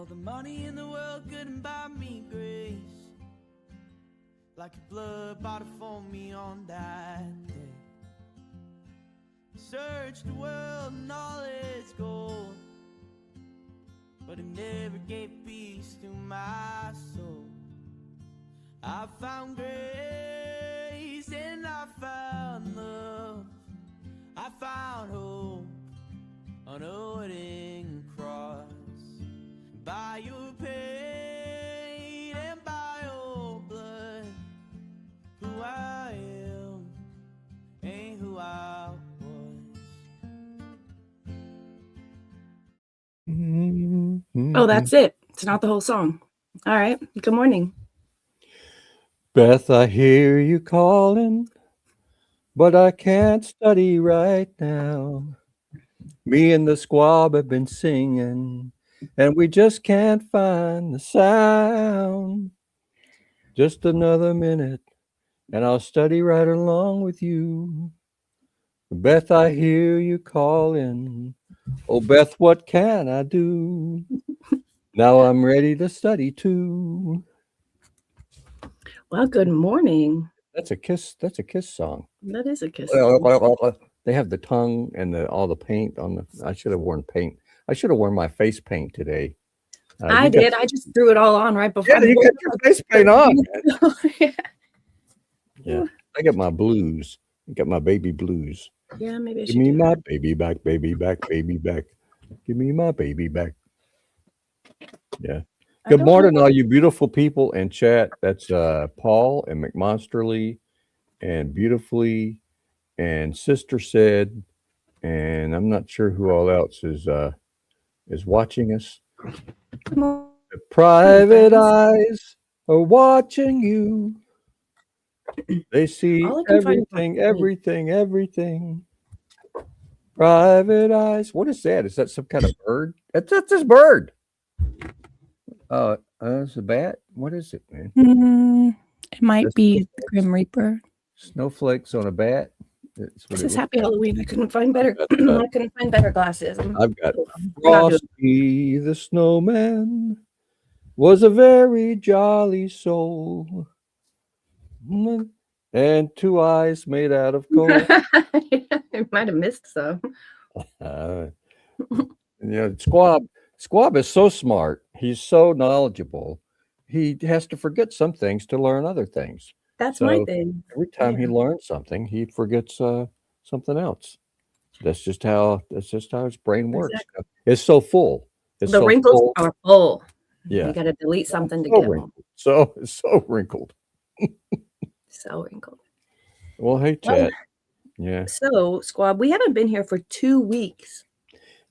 the money in the world couldn't buy me grace, like your blood bought it for me on that day. Searched the world and all its gold, but it never gave peace to my soul. I found grace and I found love, I found hope on a wooden cross. By your pain and by your blood, who I am ain't who I was. Oh, that's it. It's not the whole song. All right. Good morning. Beth, I hear you calling, but I can't study right now. Me and the squab have been singing, and we just can't find the sound. Just another minute, and I'll study right along with you. Beth, I hear you calling. Oh, Beth, what can I do? Now I'm ready to study too. Well, good morning. That's a Kiss. That's a Kiss song. That is a Kiss song. They have the tongue and all the paint on the. I should have worn paint. I should have worn my face paint today. I did. I just threw it all on right before. Yeah, you got your face paint on. Yeah. Yeah, I got my blues. I got my baby blues. Yeah, maybe I should. Give me my baby back, baby back, baby back. Give me my baby back. Yeah. Good morning, all you beautiful people in chat. That's Paul and McMonsterly and Beautifully and Sister Said, and I'm not sure who all else is watching us. The private eyes are watching you. They see everything. Private eyes. What is that? Is that some kind of bird? That's this bird. It's a bat. What is it, man? It might be the Grim Reaper. Snowflakes on a bat. This is Happy Halloween. I couldn't find better. I couldn't find better glasses. I've got Frosty the Snowman was a very jolly soul, and two eyes made out of gold. I might have missed some. Squab is so smart. He's so knowledgeable. He has to forget some things to learn other things. That's my thing. Every time he learns something, he forgets something else. That's just how his brain works. Exactly. It's so full. The wrinkles are full. Yeah, you got to delete something to get them. So wrinkled. So wrinkled. Well, hey, chat. Yeah. So, Squab, we haven't been here for 2 weeks.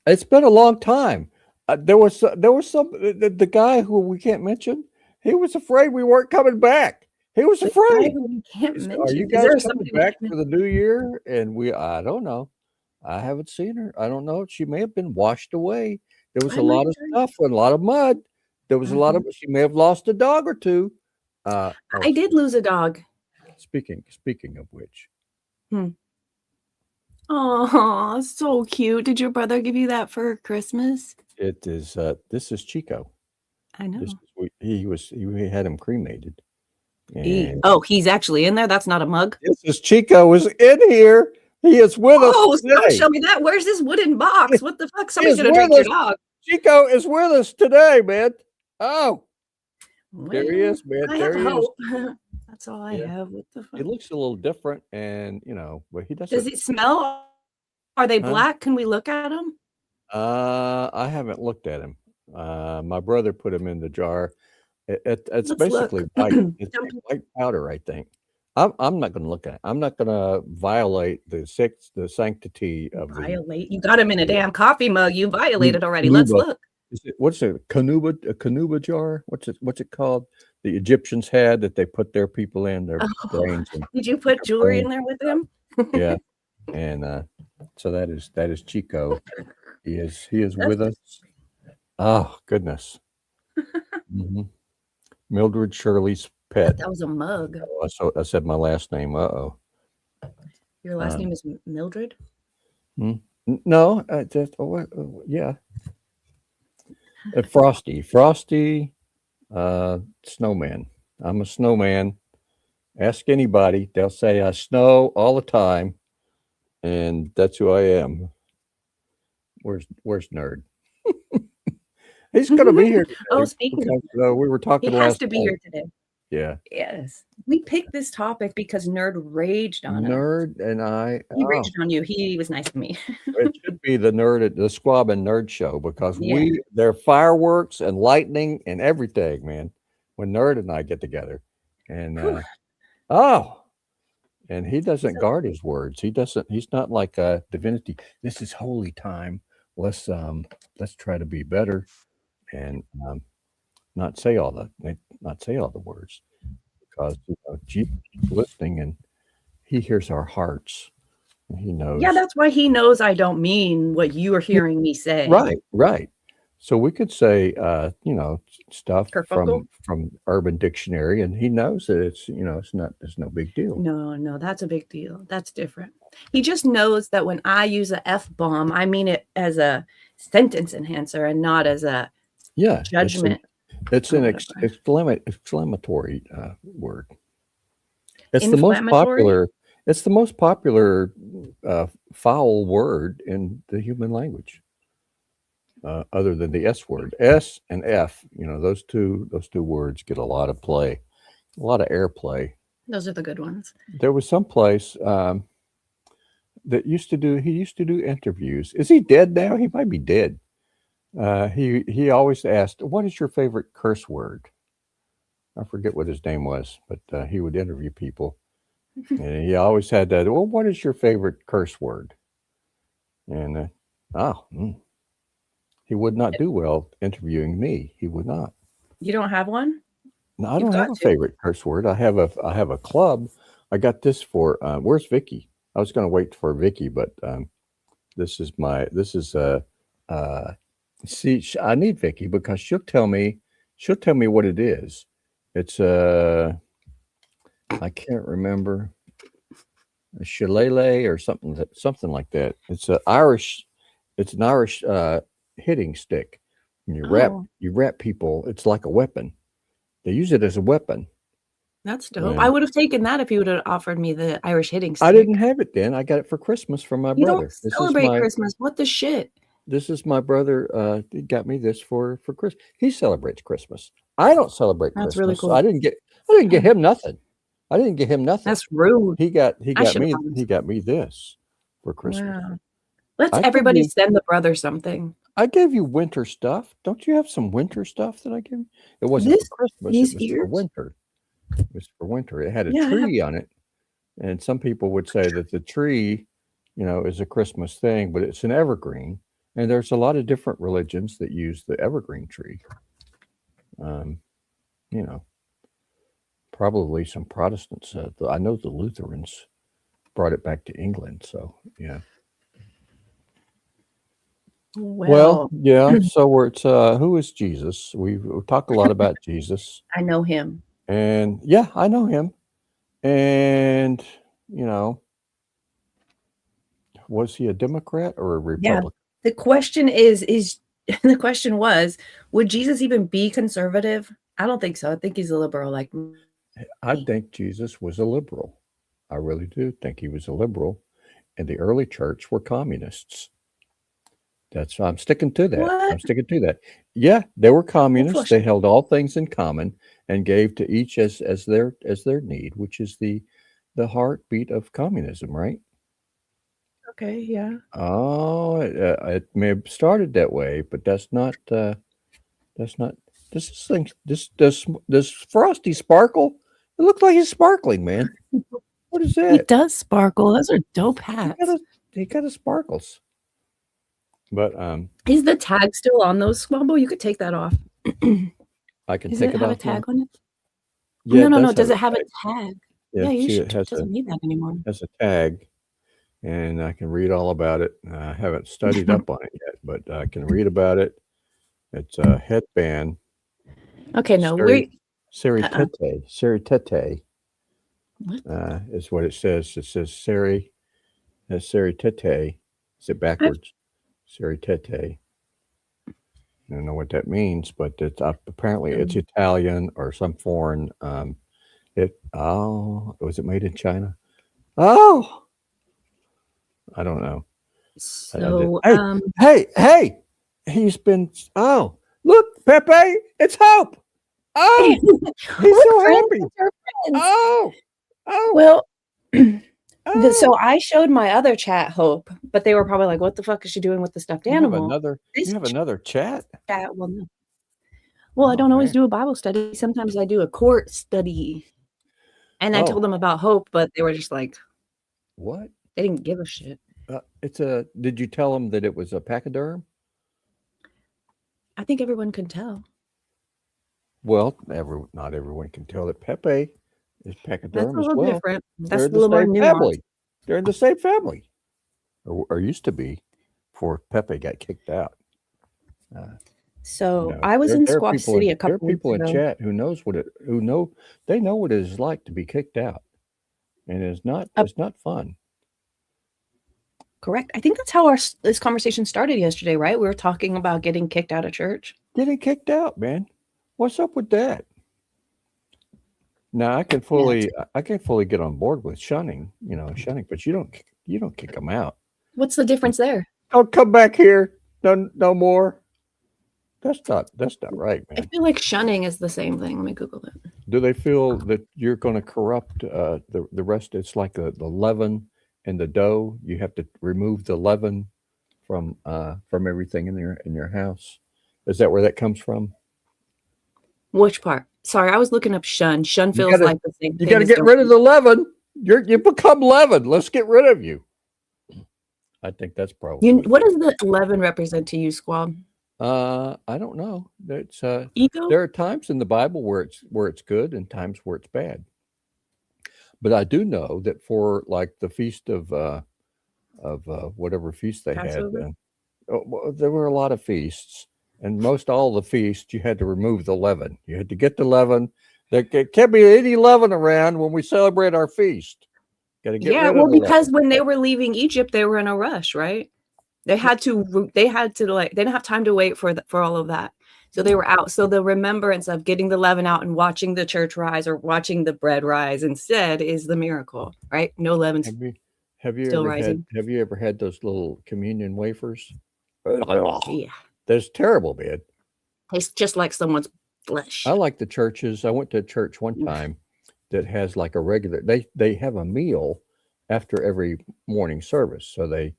It's been a long time. There was some the guy who we can't mention. He was afraid we weren't coming back. He was afraid. Are you guys coming back for the new year? And I don't know. I haven't seen her. I don't know. She may have been washed away. There was a lot of stuff and a lot of mud. There was a lot of. She may have lost a dog or two. I did lose a dog. Speaking of which. Oh, so cute. Did your brother give you that for Christmas? It is. This is Chico. I know. We had him cremated. He's actually in there. That's not a mug. This is Chico is in here. He is with us. Oh, show me that. Where's this wooden box? What the fuck? Somebody's gonna drink your dog. Chico is with us today, man. Oh, there he is, man. There he is. That's all I have. What the fuck? He looks a little different, and but he doesn't. Does he smell? Are they black? Can we look at them? I haven't looked at him. My brother put him in the jar. It's basically white. It's white powder, I think. I'm not going to look at it. I'm not going to violate the sanctity of violate. You got him in a damn coffee mug. You violated already. Let's look. What's it? A Kanuba jar? What's it called? The Egyptians had that they put their people in their brains. Did you put jewelry in there with them? Yeah, and so that is Chico. He is with us. Oh goodness. Mildred Shirley's pet. That was a mug. So I said my last name. Your last name is Mildred? No, yeah. Frosty, snowman. I'm a snowman. Ask anybody, they'll say I snow all the time, and that's who I am. Where's Nerd? He's going to be here Oh, today speaking of because we were he talking has last to be night. here today. Yeah, Yes. We picked this topic because Nerd raged on us. Nerd and I. He raged on you. He was nice to me. It should be the Squab and Nerd show because Yeah. there are fireworks and lightning and everything, man. When Nerd and I get together, and Whew. and he doesn't guard his words. He's not like divinity. This is holy time. Let's try to be better and not say all the words, because Jesus is listening and he hears our hearts. And he knows. Yeah, that's why he knows I don't mean what you are hearing me say. Right. So we could say, stuff Kerfuffle? from Urban Dictionary, and he knows that it's no big deal. No, that's a big deal. That's different. He just knows that when I use a F-bomb, I mean it as a sentence enhancer and not as a judgment. It's an exclamatory word. It's the most popular. It's the most popular foul word in the human language, other than the S word. S and F, those two words get a lot of play, a lot of airplay. Those are the good ones. There was some place that he used to do interviews. Is he dead now? He might be dead. He always asked, "What is your favorite curse word?" I forget what his name was, but he would interview people. And he always had that. Well, what is your favorite curse word? And he would not do well interviewing me. He would not. You don't have one? No, I don't have a favorite curse word. I have a club. I got this for. Where's Vicky? I was going to wait for Vicky, but this is. See, I need Vicky because she'll tell me what it is. It's I can't remember, a shillelagh or something like that. It's an Irish hitting stick. And you wrap people. It's like a weapon. They use it as a weapon. That's dope. I would have taken that if you would have offered me the Irish hitting stick. I didn't have it then. I got it for Christmas from my brother. You don't celebrate Christmas. What the shit? This is my brother. He got me this for Christmas. He celebrates Christmas. I don't celebrate Christmas. That's really cool. I didn't get him nothing. That's rude. He got me this for Christmas. Wow. Let's everybody send the brother something. I gave you winter stuff. Don't you have some winter stuff that I gave you? It wasn't for Christmas. It was for winter. It was for winter. It had a tree on it. And some people would say that the tree, is a Christmas thing, but it's an evergreen. And there's a lot of different religions that use the evergreen tree. Probably some Protestants. I know the Lutherans brought it back to England. So, yeah. Well, yeah. So it's who is Jesus? We talk a lot about Jesus. I know him. And yeah, I know him. And was he a Democrat or a Republican? Yeah. The question the question was, would Jesus even be conservative? I don't think so. I think he's a liberal like me. I think Jesus was a liberal. I really do think he was a liberal. And the early church were communists. I'm sticking to that. What? I'm sticking to that. Yeah, they were communists. They held all things in common and gave to each as their need, which is the heartbeat of communism, right? Okay, yeah. Oh, it may have started that way, but that's not. Does Frosty sparkle? It looks like he's sparkling, man. What is that? He does sparkle. Those are dope hats. He kind of sparkles. But is the tag still on those, Squabble? You could take that off. I can Does take it it have off. a tag on it? Yeah, no. Does it have a tag? Yeah, it doesn't need that anymore. It has a tag, and I can read all about it. I haven't studied up on it yet, but I can read about it. It's a headband. Okay, no, Seri Tete. What? Is what it says. It says Seri Tete. Is it backwards? Seri Tete. I don't know what that means, but it's apparently it's Italian or some foreign. Was it made in China? Oh, I don't know. So, Hey! He's been. Oh, look, Pepe! It's Hope. Oh, he's so happy. Oh. Well, so I showed my other chat Hope, but they were probably like, "What the fuck is she doing with the stuffed animal?" You have another chat? Chat, well, I don't always do a Bible study. Sometimes I do a court study. And I told them about Hope, but they were just like, "What?" They didn't give a shit. Did you tell them that it was a pachyderm? I think everyone can tell. Well, not everyone can tell that Pepe is pachyderm That's a little different. That's They're a little more nuanced. They're in the same family, or used to be, before Pepe got kicked out. I was in Squaw City a couple There are people weeks in ago. chat who know what it is like to be kicked out, and it's not fun. Correct. I think that's how this conversation started yesterday, right? We were talking about getting kicked out of church. Getting kicked out, man. What's up with that? Now I can fully get on board with shunning, but you don't kick them out. What's the difference there? Don't come back here. No more. That's not right, man. I feel like shunning is the same thing. Let me Google it. Do they feel that you're going to corrupt the rest? It's like the leaven in the dough. You have to remove the leaven from everything in your house. Is that where that comes from? Which part? Sorry, I was looking up shun. Shun feels like the same thing. You got to get rid of the leaven. You become leaven. Let's get rid of you. I think that's probably. What does the leaven represent to you, Squab? I don't know. It's ego. There are times in the Bible where it's good and times where it's bad. But I do know that for like the feast of whatever feast they Passover? had, there were a lot of feasts, and most all the feasts you had to remove the leaven. You had to get the leaven. There can't be any leaven around when we celebrate our feast. Got to get rid of the because leaven. when they were leaving Egypt, they were in a rush, right? They didn't have time to wait for all of that. So they were out. So the remembrance of getting the leaven out and watching the church rise or watching the bread rise instead is the miracle, right? No leaven. Have you ever had those little communion wafers? Yeah. That's terrible, man. Tastes just like someone's flesh. I like the churches. I went to a church one time that has like a regular, they have a meal after every morning service. So they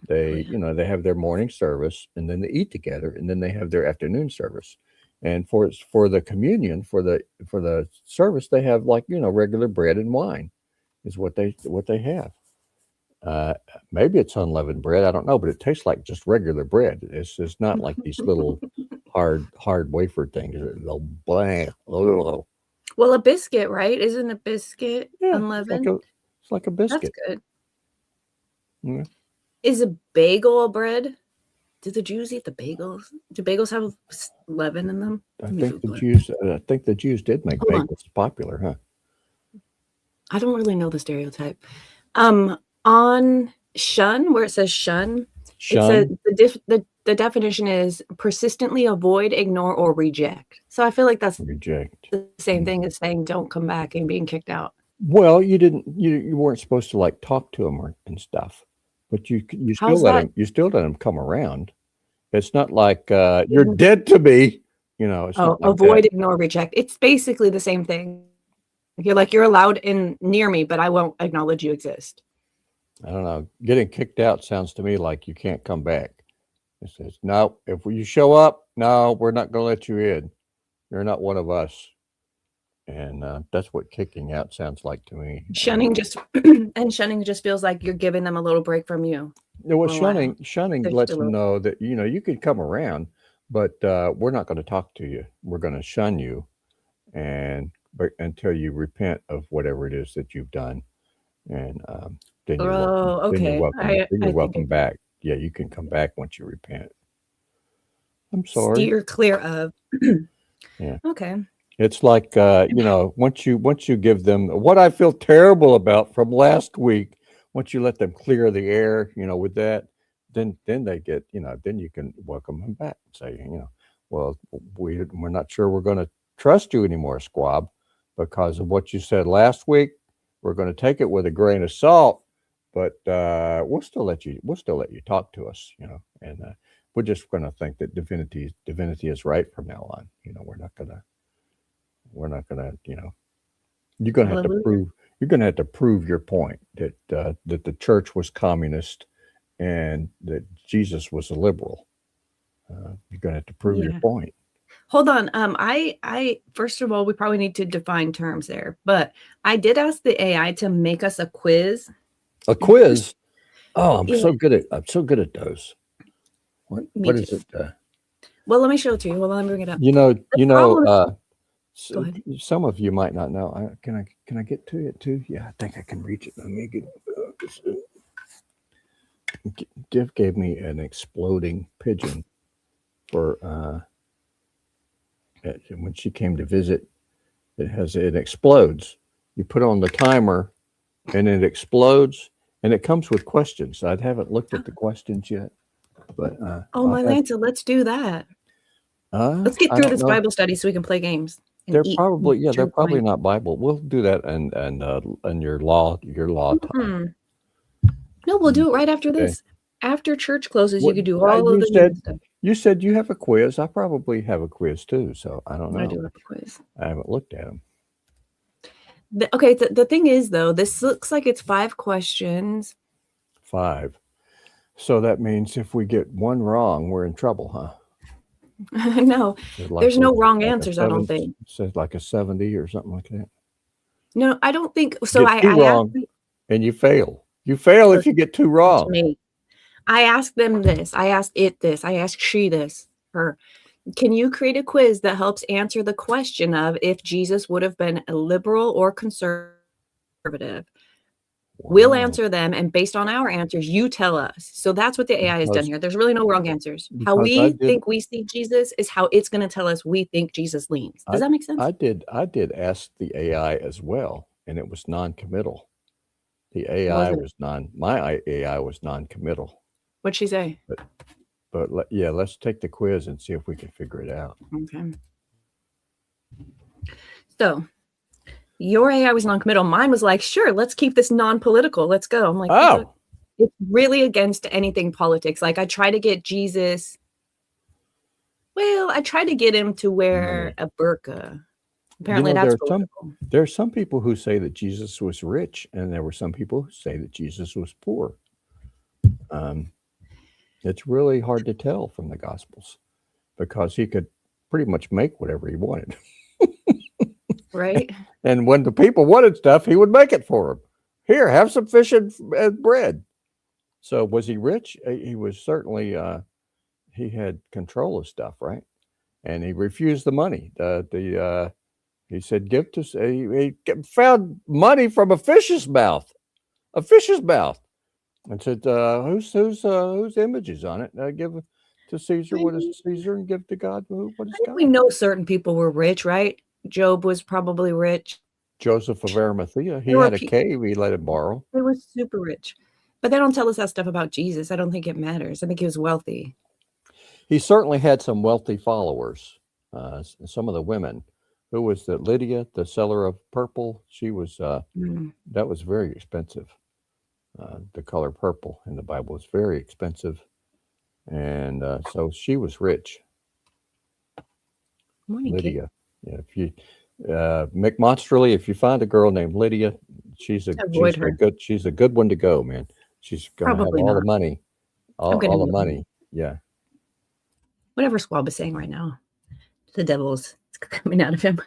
have their morning service and then they eat together and then they have their afternoon service. And for the communion, for the service, they have regular bread and wine is what they have. Maybe it's unleavened bread. I don't know, but it tastes like just regular bread. It's just not like these little hard wafer things. Well, a biscuit, right? Isn't a biscuit unleavened? It's like a biscuit. That's good. Yeah. Is a bagel a bread? Do the Jews eat the bagels? Do bagels have leaven in them? I think the Jews did make bagels popular, huh? I don't really know the stereotype. On shun, where it says shun, it says the definition is persistently avoid, ignore, or reject. So I feel like that's the same thing as saying don't come back and being kicked out. Well, you weren't supposed to talk to them and stuff, but you still let them come around. It's not like you're dead to me, It's not like avoid, that. Ignore, reject. It's basically the same thing. You're allowed near me, but I won't acknowledge you exist. I don't know. Getting kicked out sounds to me like you can't come back. It says, no, if you show up, no, we're not going to let you in. You're not one of us. And that's what kicking out sounds like to me. Shunning just feels like you're giving them a little break from you. Well, shunning lets them know that, you can come around, but we're not going to talk to you. We're going to shun you until you repent of whatever it is that you've done. And then you're welcome back. Yeah, you can come back once you repent. I'm sorry. Steer clear of. Yeah. Okay. It's like once you give them what I feel terrible about from last week. Once you let them clear the air, with that, then they get then you can welcome them back and say, Well, we're not sure we're going to trust you anymore, Squab, because of what you said last week. We're going to take it with a grain of salt, but we'll still let you talk to us, and we're just going to think that divinity is right from now on. We're not going to, you're going to have to prove, your point that the church was communist and that Jesus was a liberal. You're going to have to prove your point. Hold on. I first of all, we probably need to define terms there, but I did ask the AI to make us a quiz. A quiz? Oh, I'm so good at those. What is it? Well, let me show it to you. Well, let me bring it up. Go ahead. Some of you might not know. Can I get to it too? Yeah, I think I can reach it. Let me get. Div gave me an exploding pigeon for when she came to visit. It explodes. You put on the timer, and it explodes, and it comes with questions. I haven't looked at the questions yet, but my Lanta, let's do that. Let's get through this Bible study so we can play games. They're probably not Bible. We'll do that and your law time. No, we'll do it right after this. After church closes, you could do all of the stuff. You said you have a quiz. I probably have a quiz too, so I don't know. I do have a quiz. I haven't looked at them. The thing is, though, this looks like it's 5 questions. 5. So that means if we get one wrong, we're in trouble, huh? No, there's no wrong answers, I don't think. It says like a 70 or something like that. No, I don't think so. I wrong, and you fail. You fail if you get 2 wrong. I asked them this. I asked it this. I asked she this. Her. Can you create a quiz that helps answer the question of if Jesus would have been a liberal or conservative? Wow. We'll answer them, and based on our answers, you tell us. So that's what the AI has done here. There's really no wrong answers. How we think we see Jesus is how it's going to tell us we think Jesus leans. Does that make sense? I did ask the AI as well, and it was non-committal. The AI my AI was non-committal. What'd she say? But let's take the quiz and see if we can figure it out. Okay. So your AI was non-committal. Mine was like, sure, let's keep this non-political. Let's go. I'm like, oh, it's really against anything politics. Like I try to get Jesus. Well, I tried to get him to wear a burqa. Apparently that's political. There are some people who say that Jesus was rich, and there were some people who say that Jesus was poor. It's really hard to tell from the Gospels because he could pretty much make whatever he wanted. Right. And when the people wanted stuff, he would make it for them. Here, have some fish and bread. So was he rich? He was certainly, he had control of stuff, right? And he refused the money. He said, give to, he found money from a fish's mouth. And said, whose image is on it? Give to Caesar what is Caesar, and give to God what is God. We know certain people were rich, right? Job was probably rich. Joseph of Arimathea, he had a cave he let him borrow. He was super rich. But they don't tell us that stuff about Jesus. I don't think it matters. I think he was wealthy. He certainly had some wealthy followers. Some of the women. Who was that? Lydia, the seller of purple? She was, that was very expensive. The color purple in the Bible is very expensive. And so she was rich. Morning, Lydia. Yeah, if you McMonsterly, if you find a girl named Lydia, she's a good one to go, man. She's gonna have all the money. All the money. Yeah. Whatever Squab is saying right now. The devil's coming out of him.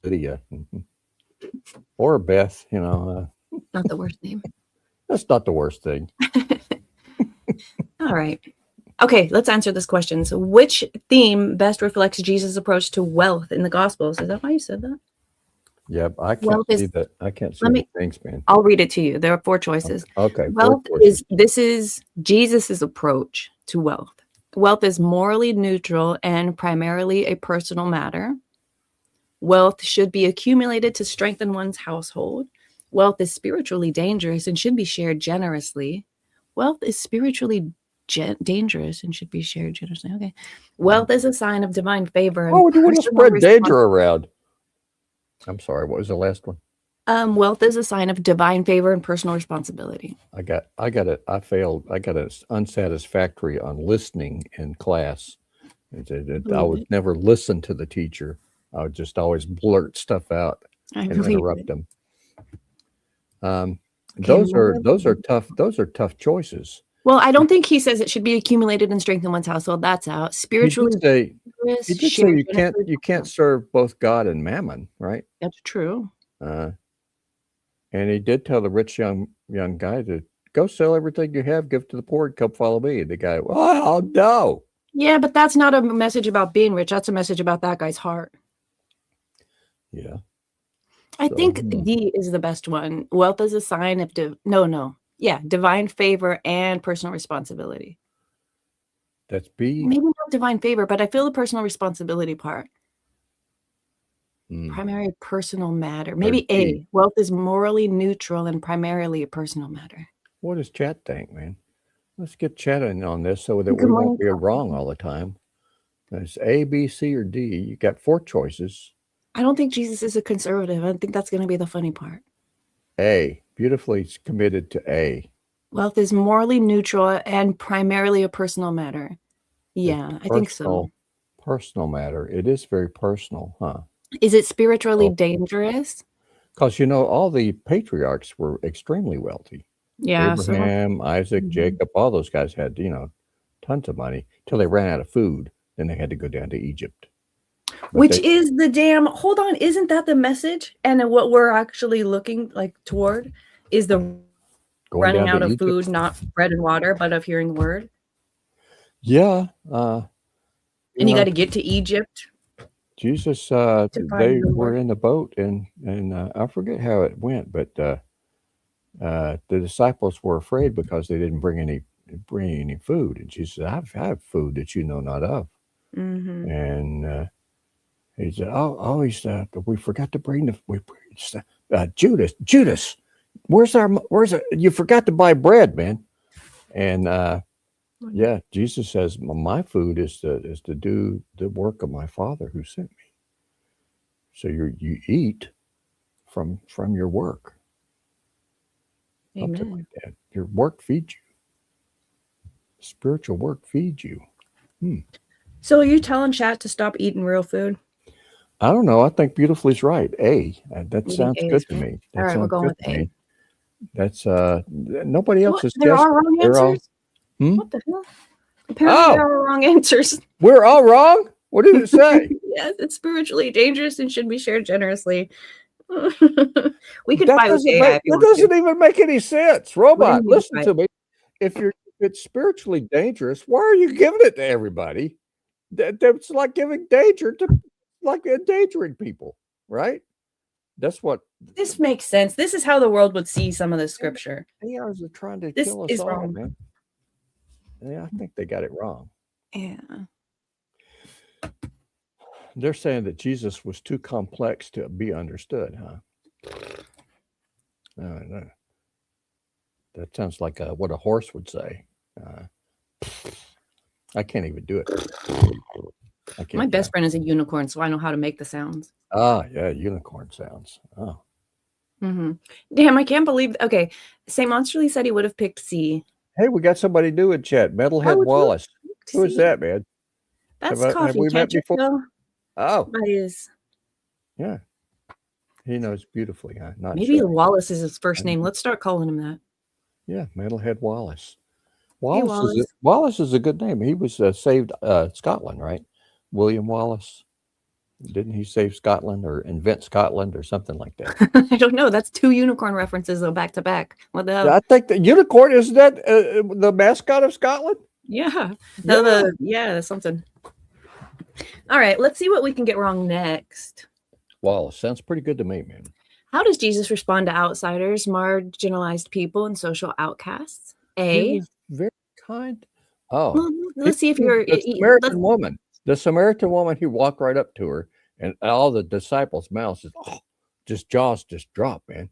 Lydia. Or Beth, not the worst name. That's not the worst thing. All right. Okay, let's answer this question. So which theme best reflects Jesus' approach to wealth in the Gospels? Is that why you said that? Yeah, I can't see that. I can't see the things, man. I'll read it to you. There are 4 choices. Okay. Wealth is Jesus' approach to wealth. Wealth is morally neutral and primarily a personal matter. Wealth should be accumulated to strengthen one's household. Wealth is spiritually dangerous and should be shared generously. Wealth is spiritually dangerous and should be shared generously. Okay. Wealth is a sign of divine favor. Why would you want to spread danger around? I'm sorry. What was the last one? Wealth is a sign of divine favor and personal responsibility. I failed. I got an unsatisfactory on listening in class. I would never listen to the teacher. I would just always blurt stuff out and interrupt them. Those are tough. Those are tough choices. Well, I don't think he says it should be accumulated and strength in one's household. That's out. Spiritually, he did say you can't serve both God and mammon, right? That's true. And he did tell the rich young guy to go sell everything you have, give to the poor, and come follow me. And the guy, oh no. Yeah, but that's not a message about being rich. That's a message about that guy's heart. Yeah. I think D is the best one. Wealth is a sign of divine favor and personal responsibility. That's B. Maybe not divine favor, but I feel the personal responsibility part. Primary personal matter. Maybe A. Wealth is morally neutral and primarily a personal matter. What does chat think, man? Let's get chat in on this so that we won't be wrong all the time. It's A, B, C, or D. You got 4 choices. I don't think Jesus is a conservative. I think that's going to be the funny part. A. Beautifully committed to A. Wealth is morally neutral and primarily a personal matter. Yeah, I think so. Personal matter. It is very personal, huh? Is it spiritually dangerous? Because, all the patriarchs were extremely wealthy. Yeah. Abraham, Isaac, Jacob, all those guys had, tons of money till they ran out of food. Then they had to go down to Egypt. Which is the damn, hold on, isn't that the message? And what we're actually looking toward is the running out of food, not bread and water, but of hearing the word. Yeah. And you got to get to Egypt. Jesus, they were in the boat and I forget how it went, but the disciples were afraid because they didn't bring any food. And Jesus said, I have food that you know not of. Mm-hmm. And he said, we forgot to bring Judas, you forgot to buy bread, man. And Jesus says, my food is to do the work of my Father who sent me. So you eat from your work. Amen. Something like that. Your work feeds you. Spiritual work feeds you. So are you telling chat to stop eating real food? I don't know. I think beautifully's right. A. That sounds good to me. All right, we're going with A. That's nobody else is. There are wrong answers. What the hell? Apparently there are wrong answers. We're all wrong? What did it say? Yes, it's spiritually dangerous and should be shared generously. We could fight with AI. That doesn't even make any sense. Robot, listen to me. If it's spiritually dangerous, why are you giving it to everybody? That's like giving danger to, like endangering people, right? That's what. This makes sense. This is how the world would see some of the scripture. AIs are trying to kill us all, wrong. man. Yeah, I think they got it wrong. Yeah. They're saying that Jesus was too complex to be understood, huh? That sounds like what a horse would say. I can't even do it. My best friend is a unicorn, so I know how to make the sounds. Ah, yeah, unicorn sounds. Oh. Mm-hmm. Damn, I can't believe. Okay, St. Monsterly said he would have picked C. Hey, we got somebody new in chat. Metalhead Wallace. Who is that, man? That's Coffee. Have we met before? Oh. Yeah. He knows beautifully. Huh? Maybe Wallace is his first name. Let's start calling him that. Yeah, Metalhead Wallace. Wallace. Wallace is a good name. He was saved Scotland, right? William Wallace. Didn't he save Scotland or invent Scotland or something like that? I don't know. That's 2 unicorn references though, back to back. What the hell? I think the unicorn, isn't that the mascot of Scotland? Yeah. That's something. All right, let's see what we can get wrong next. Wallace sounds pretty good to me, man. How does Jesus respond to outsiders, marginalized people, and social outcasts? A. He was very kind. Oh, well, let's see if you're the Samaritan woman. He walked right up to her, and all the disciples' mouths jaws just dropped, man.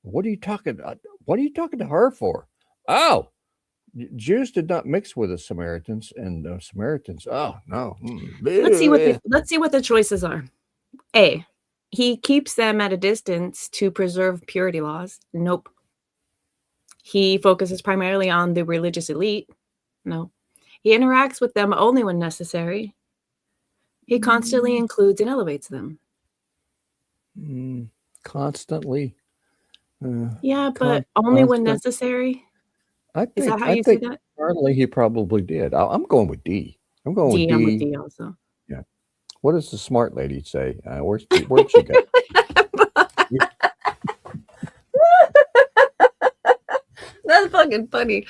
What are you talking about? What are you talking to her for? Oh, Jews did not mix with the Samaritans, and the Samaritans. Oh no. Let's see what the choices are. A, he keeps them at a distance to preserve purity laws. Nope. He focuses primarily on the religious elite. No. He interacts with them only when necessary. He constantly includes and elevates them. Constantly. Yeah, but only when necessary. Is that how you see that? Partly he probably did. I'm going with D. I'm going with D. I'm with D also. Yeah. What does the smart lady say? Where'd she go? That's fucking funny.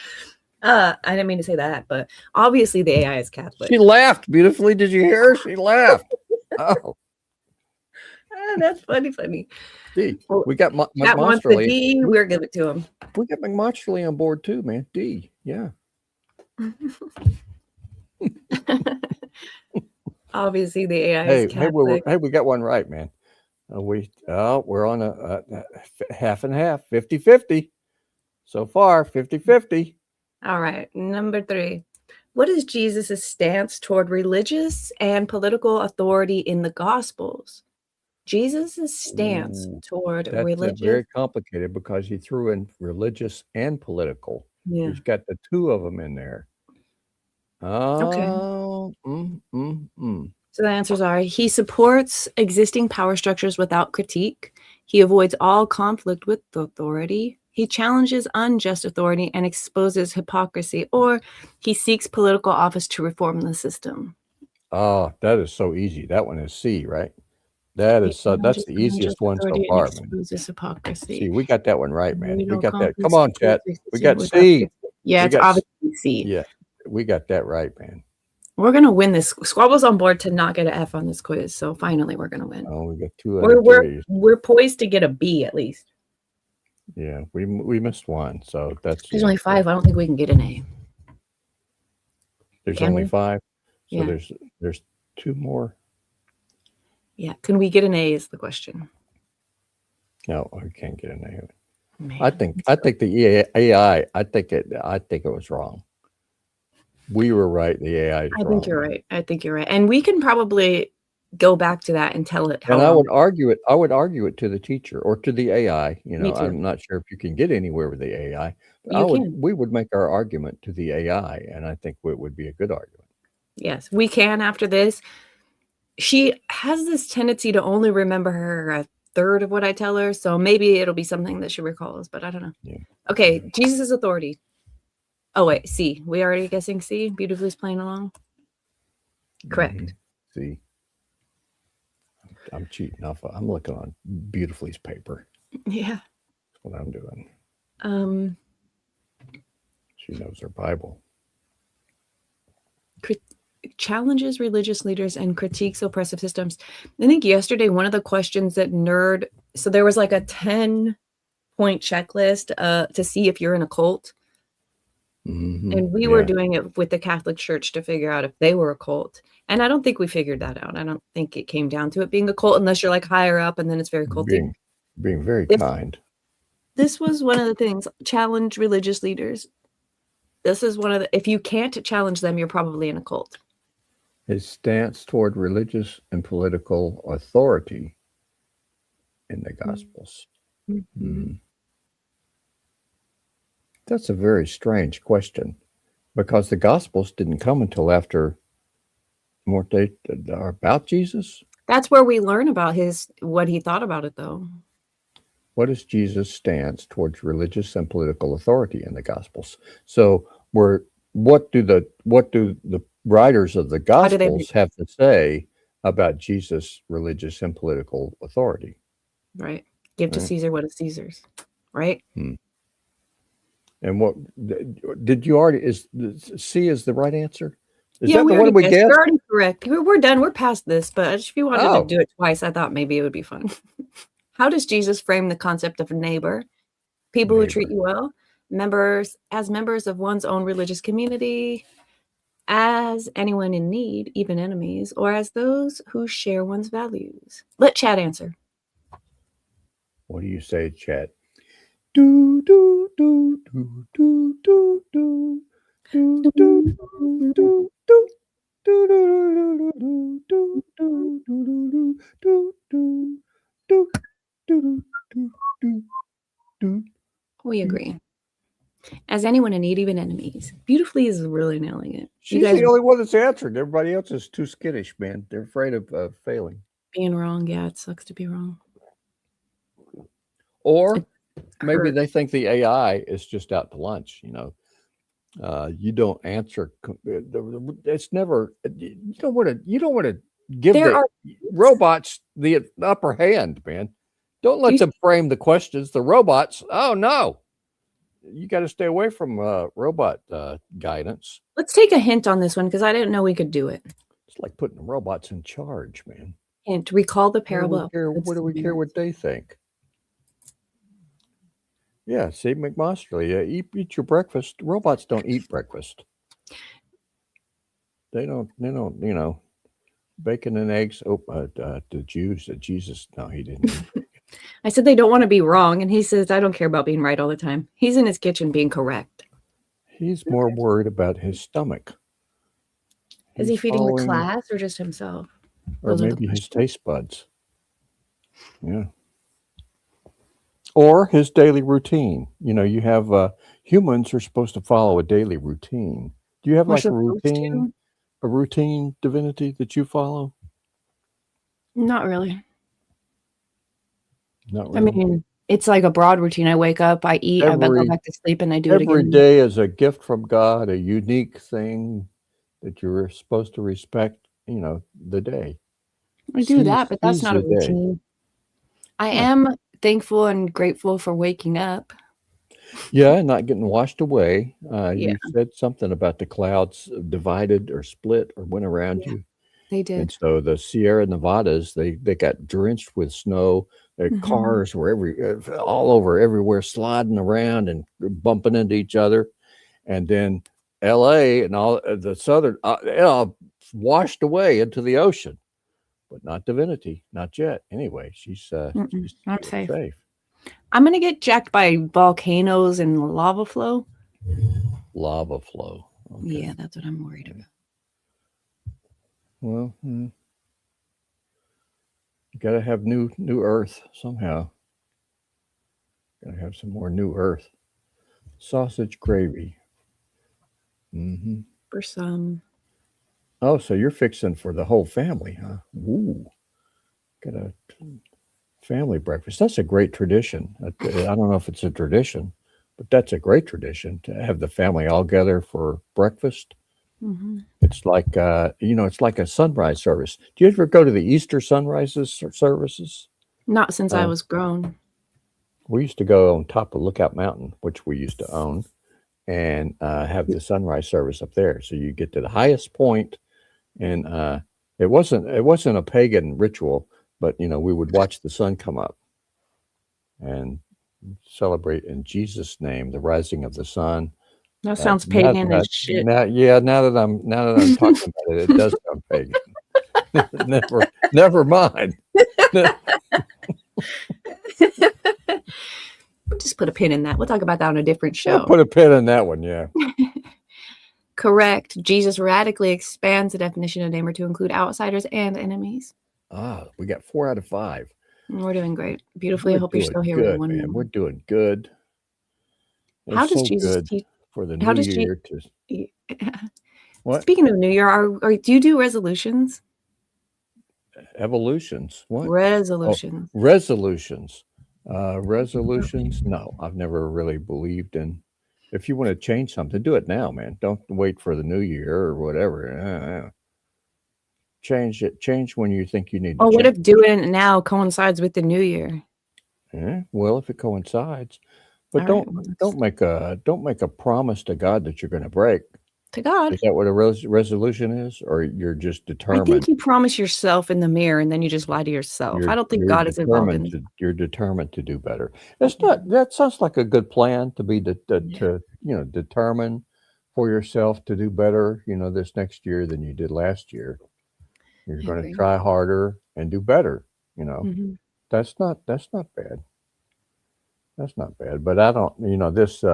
I didn't mean to say that, but obviously the AI is Catholic. She laughed beautifully. Did you hear her? She laughed. Oh. That's funny. D. We got McMonsterly. D. We're giving it to him. We got McMonsterly on board too, man. D. Yeah. Obviously, the AI is Catholic. Hey, we got one right, man. We're on a half and half, 50-50. So far, 50-50. All right. Number 3. What is Jesus' stance toward religious and political authority in the Gospels? Jesus' stance toward religious. That's very complicated because he threw in religious and political. Yeah. He's got the two of them in there. Okay. So the answers are: he supports existing power structures without critique. He avoids all conflict with authority. He challenges unjust authority and exposes hypocrisy, or he seeks political office to reform the system. Oh, that is so easy. That one is C, right? That's the easiest one so far, man. Exposes hypocrisy. See, we got that one right, man. We got that. Come on, chat. We got C. Yeah, it's obviously C. Yeah, we got that right, man. We're gonna win this. Squabble's on board to not get an F on this quiz, so finally we're gonna win. Oh, we got 2 out of 3. We're poised to get a B at least. Yeah, we missed one, so that's. There's only 5. I don't think we can get an A. There's only 5, so yeah. There's 2 more. Yeah, can we get an A? Is the question. No, I can't get an A. Man, I think the AI. I think it was wrong. We were right. The AI is wrong. I think you're right. And we can probably go back to that and tell it how. And I would argue it to the teacher or to the AI. You know, I'm not sure if you can get anywhere with the AI. But we would make our argument to the AI, and I think it would be a good argument. Yes, we can after this. She has this tendency to only remember a third of what I tell her, so maybe it'll be something that she recalls, but I don't know. Yeah. Okay, Jesus' authority. Oh, wait, C. We already guessing C? Beautifully's playing along? Correct. C. I'm cheating off. I'm looking on Beautifully's paper. Yeah. That's what I'm doing. She knows her Bible. Challenges religious leaders and critiques oppressive systems. I think yesterday one of the questions that so there was like a 10-point checklist to see if you're in a cult. And we were doing it with the Catholic Church to figure out if they were a cult. And I don't think we figured that out. I don't think it came down to it being a cult unless you're like higher up and then it's very culty. Being very kind. This was one of the things. Challenge religious leaders. This is one of the, if you can't challenge them, you're probably in a cult. His stance toward religious and political authority in the Gospels. That's a very strange question because the Gospels didn't come until after, weren't they about Jesus? That's where we learn about what he thought about it, though. What is Jesus' stance towards religious and political authority in the Gospels? So what do the writers of the Gospels have to say about Jesus' religious and political authority? Right. Give to Caesar what is Caesar's. Right. And what did you already? Is C is the right answer? Is yeah, that the one we guessed? We're already correct. We're done. We're past this. But if you wanted to do it twice, I thought maybe it would be fun. How does Jesus frame the concept of neighbor? People who treat you well, members of one's own religious community, as anyone in need, even enemies, or as those who share one's values. Let Chad answer. What do you say, Chad? Do do do do do do do Do, do, do, do, do, do, do, do, do, do, do, do, do, do, do, do, do, do. We agree. As anyone in Need Even Enemies. Beautifully is really nailing it. You She's guys the only one that's answered. Everybody else is too skittish, man. They're afraid of failing. being wrong. Yeah, it sucks to be wrong. Or It maybe hurts. they think the AI is just out to lunch. You know, you don't answer. It's never. You don't want to give There the are robots the upper hand, man. Don't let You- them frame the questions. The robots. Oh no, you got to stay away from robot guidance. Let's take a hint on this one because I didn't know we could do it. It's like putting the robots in charge, man. And to recall the What do parable. we care? What do we care what they think? Yeah, see, McMasterly, eat your breakfast. Robots don't eat breakfast. They don't, you know, bacon and eggs. Oh, the Jews, Jesus, no, he didn't. eat bacon. I said they don't want to be wrong, and he says I don't care about being right all the time. He's in his kitchen being correct. He's more worried about his stomach. Is he He's feeding the following- class or just himself? Or Those are the maybe his questions. taste buds. Yeah. Or his daily routine. You know, you have humans are supposed to follow a daily routine. Do you have We're like a supposed routine, to. divinity that you follow? Not really. Not I really. mean, it's like a broad routine. I wake up, I eat, I go Every- back to sleep, and I do it Every again. day is a gift from God, a unique thing that you're supposed to respect, you know, the day. I do that, but that's seize not a the day. routine. I Yeah. am thankful and grateful for waking up. Yeah, not getting washed away. Yeah. You said something about the clouds divided or split or went around Yeah. you. They And did. so the Sierra Nevadas, they got drenched with snow. Their Mhm. cars were all over, everywhere, sliding around and bumping into each other. And then LA and all the southern, it all washed away into the ocean, but not Divinity, not yet. Anyway, she's Mm-mm, I'm safe. I'm gonna get jacked by volcanoes and lava flow. Lava flow. Okay. Yeah, that's what I'm worried about. Well, you got to have new Earth somehow. Got to have some more new Earth. Sausage gravy. Mm-hmm. For some. Oh, so you're fixing for the whole family, huh? Ooh, got a family breakfast. That's a great tradition. I don't know if it's a tradition, but that's a great tradition to have the family all together for breakfast. Mm-hmm. It's like it's like a sunrise service. Do you ever go to the Easter sunrises or services? Not since I was grown. We used to go on top of Lookout Mountain, which we used to own, and have the sunrise service up there. So you get to the highest point, and it wasn't a pagan ritual, but we would watch the sun come up and celebrate in Jesus' name the rising of the sun. That sounds pagan as shit. Now that I'm talking about it, it does sound pagan. never mind. Just put a pin in that. We'll talk about that on a different show. I'll put a pin in that one, yeah. Correct. Jesus radically expands the definition of neighbor to include outsiders and enemies. We got 4 out of 5. We're doing great. Beautifully. I We're hope you're doing still here good, with one man. more. We're doing good. How It's does so Jesus good teach? for the how new does Je- year to What? Speaking of New Year, do you do resolutions? evolutions? What? Resolutions. Resolutions. Resolutions? No, I've never really believed in. If you want to change something, do it now, man. Don't wait for the new year or whatever. Change it. Change when you think you need to Oh, what change. if doing it now coincides with the New Year? Well, if it coincides, but All don't right, well, don't make a promise to God that you're going to break. To God. Is that what a resolution is, or you're just I determined? think you promise yourself in the mirror and then you just lie to yourself. I don't think you're God is involved in determined you're determined to do better. That's not. That sounds like a good plan to be to determine for yourself to do better. This next year than you did last year. You're I going to agree. try harder and do better. Mhm. That's not bad. That's not bad. But I don't. This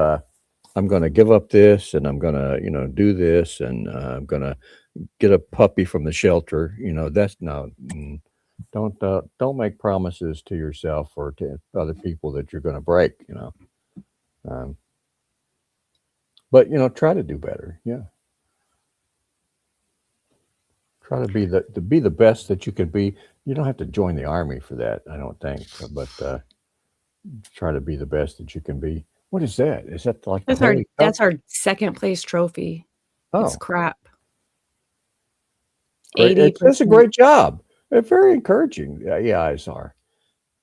I'm going to give up this, and I'm going to, do this, and I'm going to get a puppy from the shelter. That's no. Don't make promises to yourself or to other people that you're going to break. Um, but try to do better. Yeah, try to be the best that you can be. You don't have to join the army for that, I don't think. But try to be the best that you can be. What is that? Is that like the Holy Cup? That's our second place trophy. It's Oh, crap. great! 80%. That's a great job. Very encouraging. Yeah, Izar.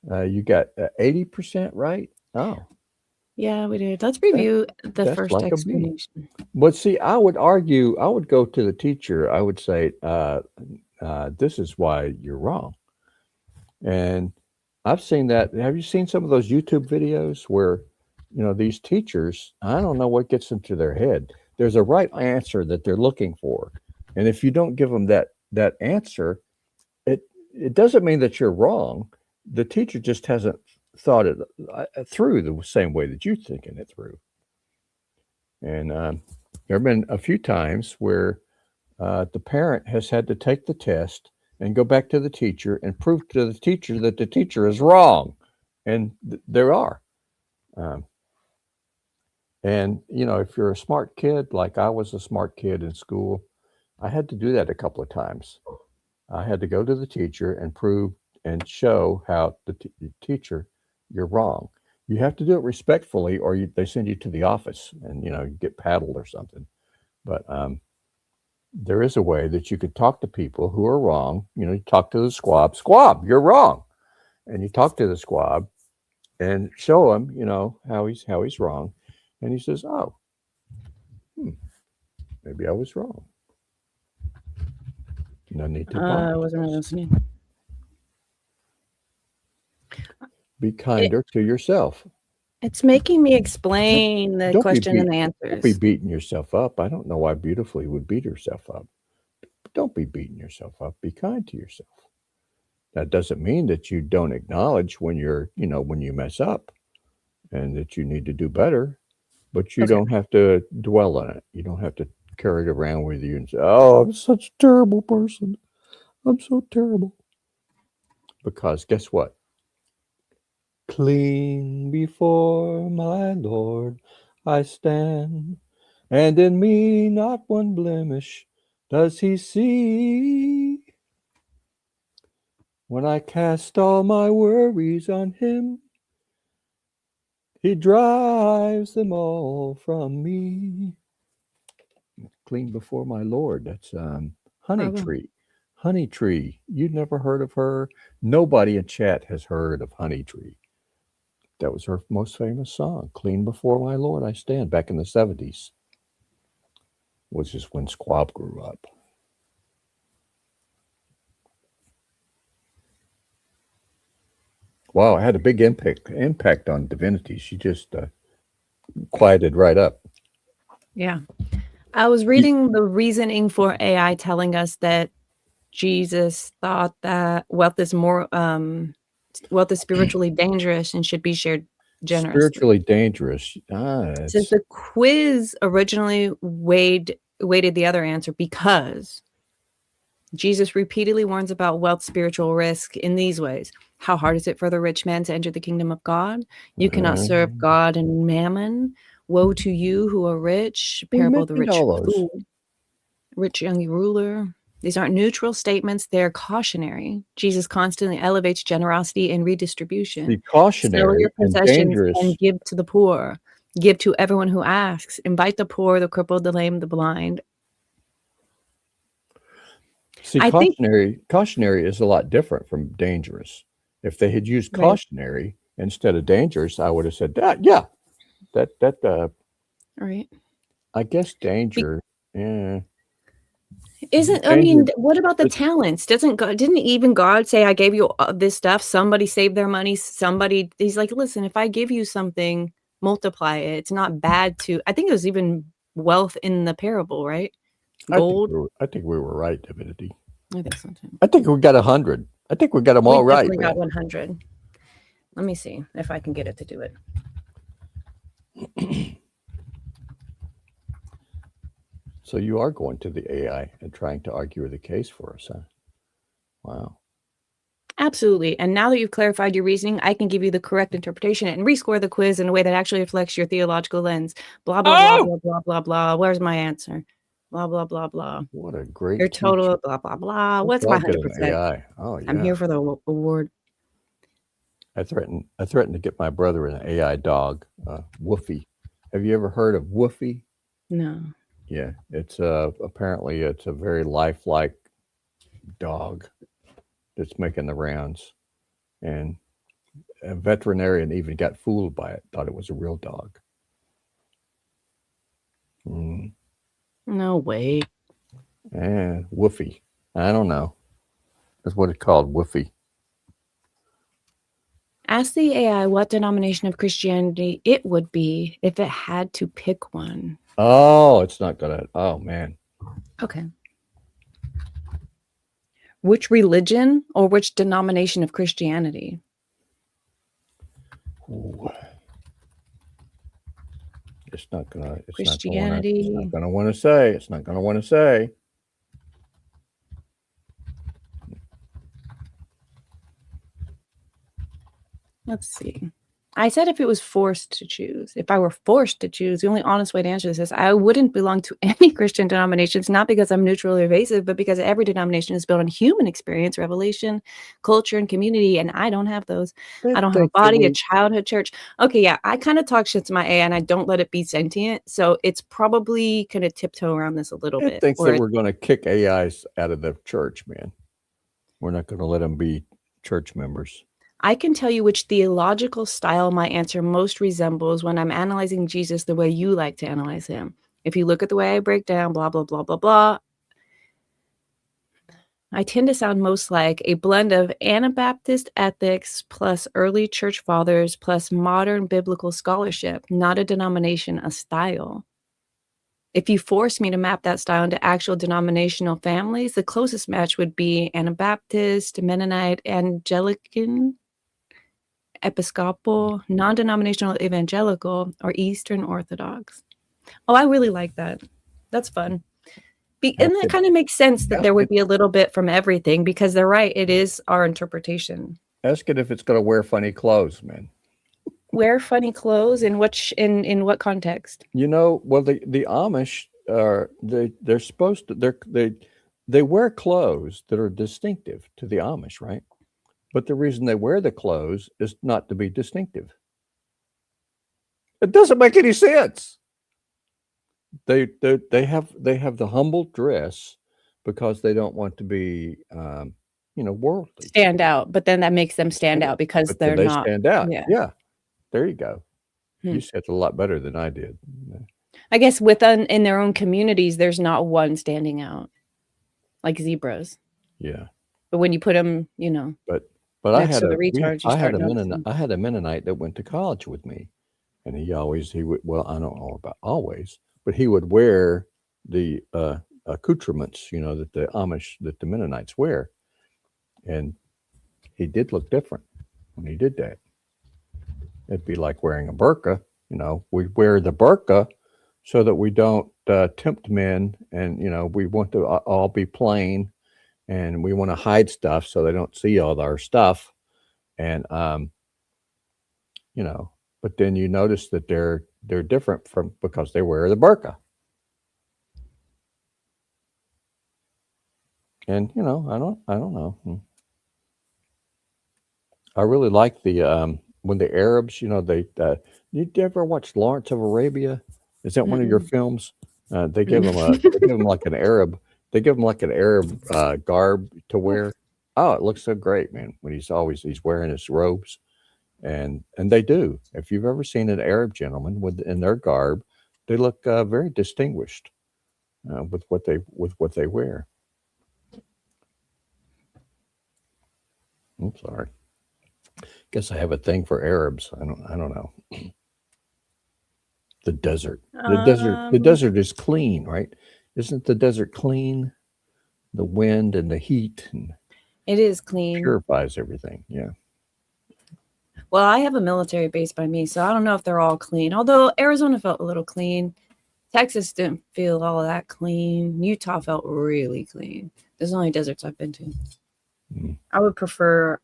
You got 80% right. Oh, Yeah, we did. Let's review the that's first like a B. explanation. But see, I would argue. I would go to the teacher. I would say, "This is why you're wrong." And I've seen that. Have you seen some of those YouTube videos where, these teachers? I don't know what gets into their head. There's a right answer that they're looking for, and if you don't give them that answer, it doesn't mean that you're wrong. The teacher just hasn't thought it through the same way that you're thinking it through. And there have been a few times where the parent has had to take the test and go back to the teacher and prove to the teacher that the teacher is wrong. And there are. And, if you're a smart kid, like I was a smart kid in school, I had to do that a couple of times. I had to go to the teacher and prove and show how the teacher, you're wrong. You have to do it respectfully, or they send you to the office and, you get paddled or something. But there is a way that you could talk to people who are wrong. You talk to the squab. Squab, you're wrong. And you talk to the squab and show him, how he's wrong. And he says, oh, maybe I was wrong. No need to I wasn't really listening. be kinder to yourself. It's making me explain the question and the answers. Don't be beating yourself up. I don't know why Beautifully would beat herself up. Don't be beating yourself up. Be kind to yourself. That doesn't mean that you don't acknowledge when when you mess up and that you need to do better, but you don't have to dwell on it. You don't have to carry it around with you and say, oh, I'm such a terrible person. I'm so terrible. Because guess what? Clean before my Lord I stand, and in me not one blemish does he see. When I cast all my worries on him, he drives them all from me. Clean before my Lord. That's Honey Tree. Honey Tree. You've never heard of her? Nobody in chat has heard of Honey Tree. That was her most famous song, Clean Before My Lord I Stand, back in the 70s, which is when Squab grew up. Wow, it had a big impact on Divinity. She just quieted right up. Yeah. I was reading the reasoning for AI telling us that Jesus thought that wealth is spiritually dangerous and should be shared generously. Spiritually dangerous. Since the quiz originally weighted the other answer because Jesus repeatedly warns about wealth's spiritual risk in these ways. How hard is it for the rich man to enter the kingdom of God? You cannot serve God and mammon. Woe to you who are rich. Parable of the rich fool. Rich young ruler. These aren't neutral statements. They're cautionary. Jesus constantly elevates generosity and redistribution. The cautionary Sell your and possessions dangerous. and give to the poor. Give to everyone who asks. Invite the poor, the crippled, the lame, the blind. See, cautionary is a lot different from dangerous. If they had used cautionary instead of dangerous, I would have said that. Yeah, that. Right. I guess danger. Yeah. Isn't I mean, what about the talents? Didn't even God say, I gave you this stuff? Somebody saved their money. He's like, listen, if I give you something, multiply it. It's not bad to. I think it was even wealth in the parable, right? Gold. I think we were right, Divinity. I think so too. I think we got 100. I think we got them all right. We got 100. Let me see if I can get it to do it. So you are going to the AI and trying to argue the case for us, huh? Wow. Absolutely. And now that you've clarified your reasoning, I can give you the correct interpretation and rescore the quiz in a way that actually reflects your theological lens. Blah, blah, blah, blah, blah, blah, blah. Where's my answer? Blah, blah, blah, blah. What a great Your teacher. total, blah, blah, blah. Let's What's all my get an 100%? AI. Oh, yeah. I'm here for the award. I threatened to get my brother an AI dog, Woofy. Have you ever heard of Woofy? No. Yeah, it's apparently it's a very lifelike dog that's making the rounds, and a veterinarian even got fooled by it, thought it was a real dog. No way. And Woofy, I don't know. That's what it's called, Woofy. Ask the AI what denomination of Christianity it would be if it had to pick one. Oh, it's not gonna. Oh man. Okay. Which religion or which denomination of Christianity? Ooh. It's not gonna. Christianity. It's not gonna want to say. It's not gonna want to say. Let's see. I said if it was forced to choose. If I were forced to choose, the only honest way to answer this is I wouldn't belong to any Christian denominations, not because I'm neutral or evasive, but because every denomination is built on human experience, revelation, culture, and community, and I don't have those. I don't have a body, a childhood church. Okay, yeah, I kind of talk shit to my AI, and I don't let it be sentient, so it's probably kind of tiptoe around this a little bit. It thinks that we're going to kick AIs out of the church, man. We're not going to let them be church members. I can tell you which theological style my answer most resembles when I'm analyzing Jesus the way you like to analyze him. If you look at the way I break down, blah, blah, blah, blah, blah, I tend to sound most like a blend of Anabaptist ethics plus early church fathers plus modern biblical scholarship, not a denomination, a style. If you force me to map that style into actual denominational families, the closest match would be Anabaptist, Mennonite, Anglican, Episcopal, non-denominational evangelical, or Eastern Orthodox. Oh, I really like that. That's fun. And that kind of makes sense that there would be a little bit from everything because they're right. It is our interpretation. Ask it if it's going to wear funny clothes, man. Wear funny clothes in what context? You know, well, the Amish are they're supposed to they wear clothes that are distinctive to the Amish, right? But the reason they wear the clothes is not to be distinctive. It doesn't make any sense. They have the humble dress because they don't want to be worldly. Stand out, but then that makes them stand out because they're not. Stand out. Yeah. There you go. You said it a lot better than I did. I guess in their own communities, there's not one standing out like zebras. Yeah. But when you put them, But I had a Mennonite that went to college with me, and he would, well, I don't know about always, but he would wear the accoutrements, that the Mennonites wear, and he did look different when he did that. It'd be like wearing a burqa, we wear the burqa so that we don't tempt men, and we want to all be plain. And we want to hide stuff so they don't see all our stuff. And, but then you notice that they're different because they wear the burqa. And, I don't know. I really like the, when the Arabs, did you ever watch Lawrence of Arabia? Is that one of your films? They give them like an Arab. They give him like an Arab garb to wear. Oh, it looks so great, man. When he's wearing his robes, and they do. If you've ever seen an Arab gentleman in their garb, they look very distinguished with what they wear. I'm sorry. Guess I have a thing for Arabs. I don't know. The desert. The desert is clean, right? Isn't the desert clean? The wind and the heat. And it is clean. Purifies everything. Yeah. Well, I have a military base by me, so I don't know if they're all clean. Although Arizona felt a little clean. Texas didn't feel all that clean. Utah felt really clean. There's only deserts I've been to. I would prefer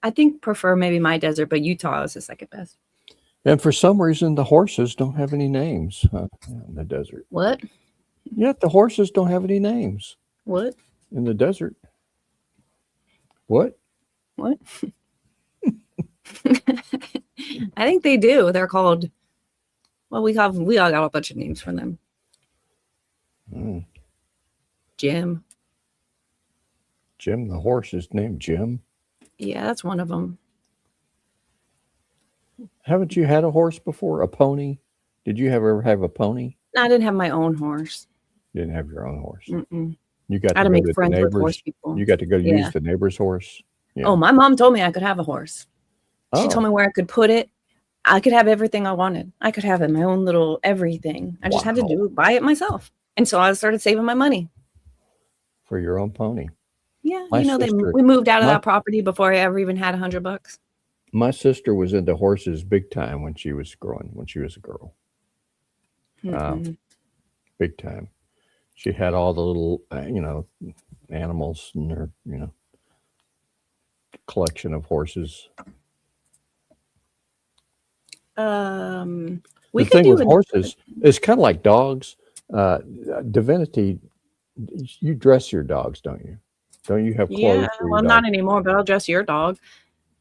maybe my desert, but Utah is the second best. And for some reason, the horses don't have any names in the desert. What? Yet the horses don't have any names What? in the desert. What? What? I think they do. They're called. Well, we all got a bunch of names for them. Jim. Jim, the horse is named Jim. Yeah, that's one of them. Haven't you had a horse before? A pony? Did you ever have a pony? No, I didn't have my own horse. You didn't have your own horse. Mm-mm. You got I had to to go make to the friends with horse neighbors. people. You got to go use the neighbor's horse. Yeah. Oh, my mom told me I could have a horse. She Oh. told me where I could put it. I could have everything I wanted. I could have my own little everything. I just had to buy it myself. And so I started saving my money. For your own pony. Yeah, My we sister- moved out of my- that property before I ever even had $100. My sister was into horses big time when she was a girl. Mhm. Big time. She had all the little, animals in her, collection of horses. We The could thing do with horses, it's kind of like dogs. Divinity, you dress your dogs, don't you? Don't you have clothes? Yeah, for your well, dog? not anymore, but I'll dress your dog.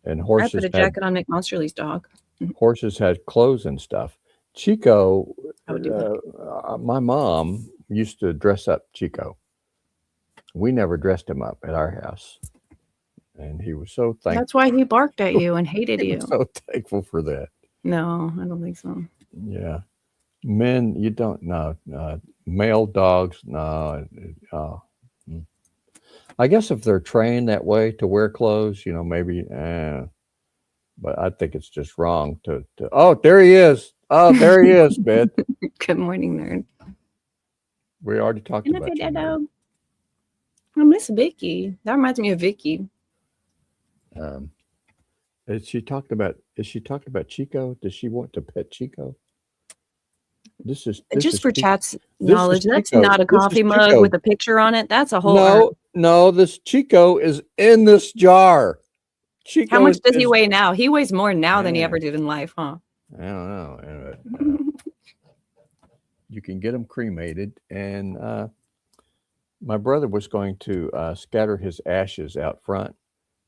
And I horses put a jacket on Nick Monsterly's dog. horses had clothes and stuff. Chico, I would do that. my mom used to dress up Chico. We never dressed him up at our house, and he was so thankful. That's why he barked at you and hated He you. was so thankful for that. No, I don't think so. Yeah, men, you don't know. Male dogs, no. I guess if they're trained that way to wear clothes, maybe. But I think it's just wrong to. Oh, there he is. Oh, there he is, man. Good morning, nerd. We already talked And about I you. Nerd. dog. I miss Vicky. That reminds me of Vicky. Is she talking about Chico? Does she want to pet Chico? This is Just for Chico. chat's is knowledge, that's Chico. not a This is coffee mug Chico. with a picture on it. That's a whole urn. No, this Chico is in this jar. Chico How much does he is- weigh now? He weighs more now than he Yeah. ever did in life, huh? I don't know. You can get them cremated, and my brother was going to scatter his ashes out front,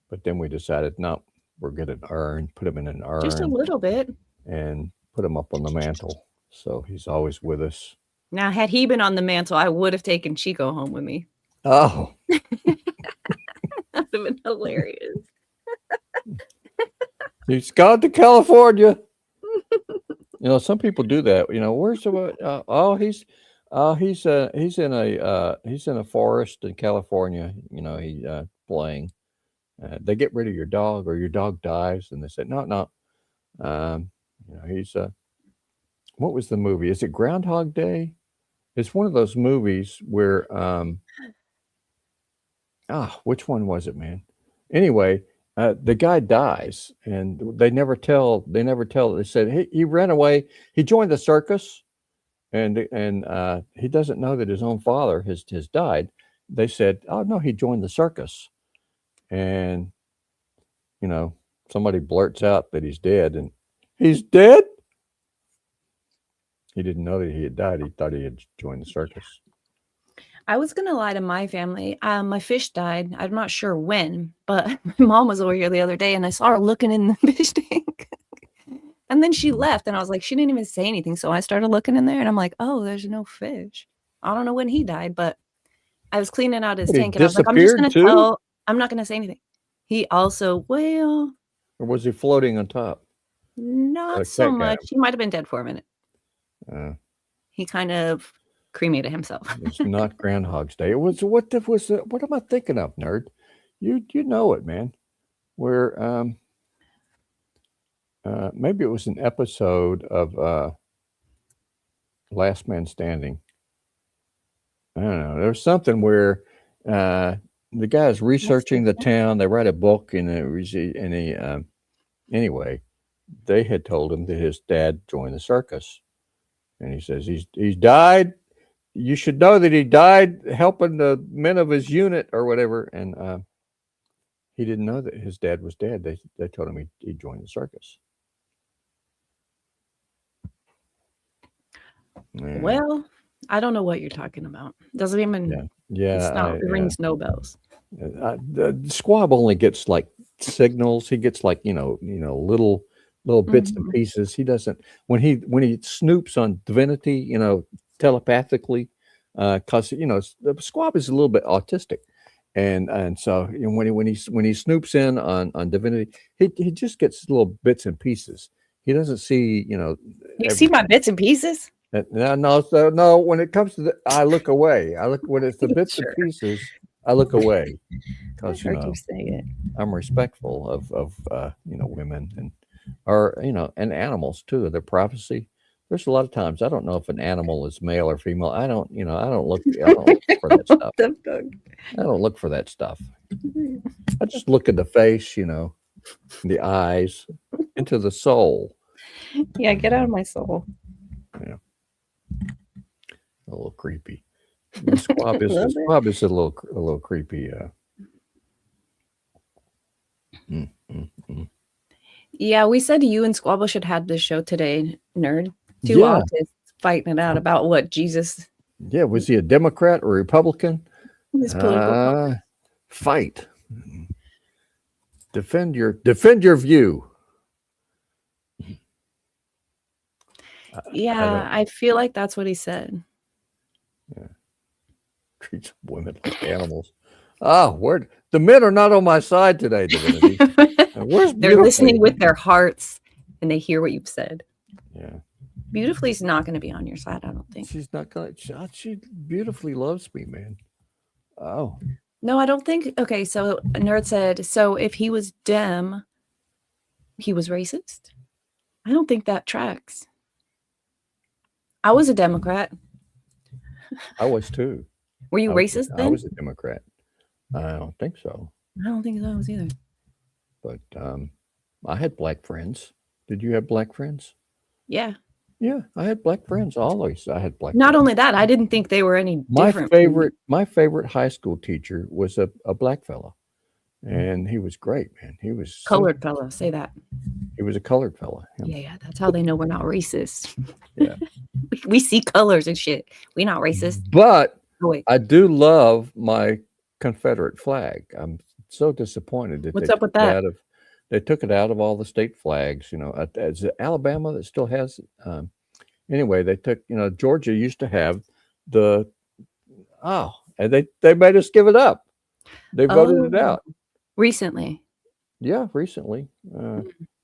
but then we decided, no, we're going to put him in an urn, Just a little bit. and put him up on the mantle. So he's always with us. Now, had he been on the mantle, I would have taken Chico home with me. Oh, That would have been hilarious. he's gone to California. Some people do that. Where's the? He's in a forest in California. He's playing. They get rid of your dog, or your dog dies, and they say, no. He's what was the movie? Is it Groundhog Day? It's one of those movies where which one was it, man? Anyway, the guy dies, and they never tell. They said, hey, he ran away. He joined the circus, and he doesn't know that his own father has died. They said, oh no, he joined the circus, and somebody blurts out that he's dead, and he's dead. He didn't know that he had died. He thought he had joined the circus. I was going to lie to my family. My fish died. I'm not sure when, but my mom was over here the other day and I saw her looking in the fish tank. And then she left and I was like, she didn't even say anything. So I started looking in there and I'm like, oh, there's no fish. I don't know when he died, but I was cleaning out his But he tank and I was like, I'm just going to disappeared too? I'm not going to say anything. He also, well, Or was he floating on top? not Like so that guy. much. He might have been dead for a minute. He kind of cremated himself. It's not Groundhog's Day. It was what am I thinking of, nerd? You know it, man. Where maybe it was an episode of Last Man Standing. I don't know. There was something where the guy's researching the town. They write a book, and anyway, they had told him that his dad joined the circus, and he says he's died. you should know that he died helping the men of his unit or whatever. And he didn't know that his dad was dead. They told him he joined the circus. Yeah. Well, I don't know what you're talking about. Doesn't even. Yeah. It rings no bells. The squab only gets like signals. He gets like little bits and pieces. He doesn't when he snoops on divinity, telepathically, because the squab is a little bit autistic, and so when he snoops in on divinity, he just gets little bits and pieces. He doesn't see You see my bits and pieces. No. When it comes to I look away. When it's the bits and pieces, I look away because I heard you say it. I'm respectful of women and animals too. Their privacy. There's a lot of times I don't know if an animal is male or female. I don't look for that stuff. I don't look for that stuff. I just look at the face, the eyes, into the soul. Yeah, get out of my soul. Yeah. A little creepy. The squab is a little creepy. Yeah, we said you and Squabble should have this show today, nerd. Two autists fighting it out about what Jesus. Yeah, was he a Democrat or Republican? His political fight. Defend your view. Yeah, I feel like that's what he said. Yeah. Treats women like animals. Where the men are not on my side today, Divinity. They're listening with their hearts and they hear what you've said. Yeah. Beautifully's not going to be on your side, I don't think. She's not going to. She beautifully loves me, man. Oh. No, I don't think. Okay, so a nerd said, so if he was Dem, he was racist? I don't think that tracks. I was a Democrat. I was too. Were you racist then? I was a Democrat. I don't think so. I don't think so I was either. But I had black friends. Did you have black friends? Yeah. Yeah, I had black friends. Always, I had black. Not friends. only that, I didn't think they were any different. My favorite high school teacher was a black fella, and he was great, man. He was colored fella. Say that. He was a colored fella. Yeah. That's how they know we're not racist. Yeah. we see colors and shit. We're not racist. But I do love my Confederate flag. I'm so disappointed that what's up with that? They took it out of all the state flags. Is it Alabama that still has it? Anyway, they took. Georgia used to have and they made us give it up. They voted it out recently. Yeah, recently,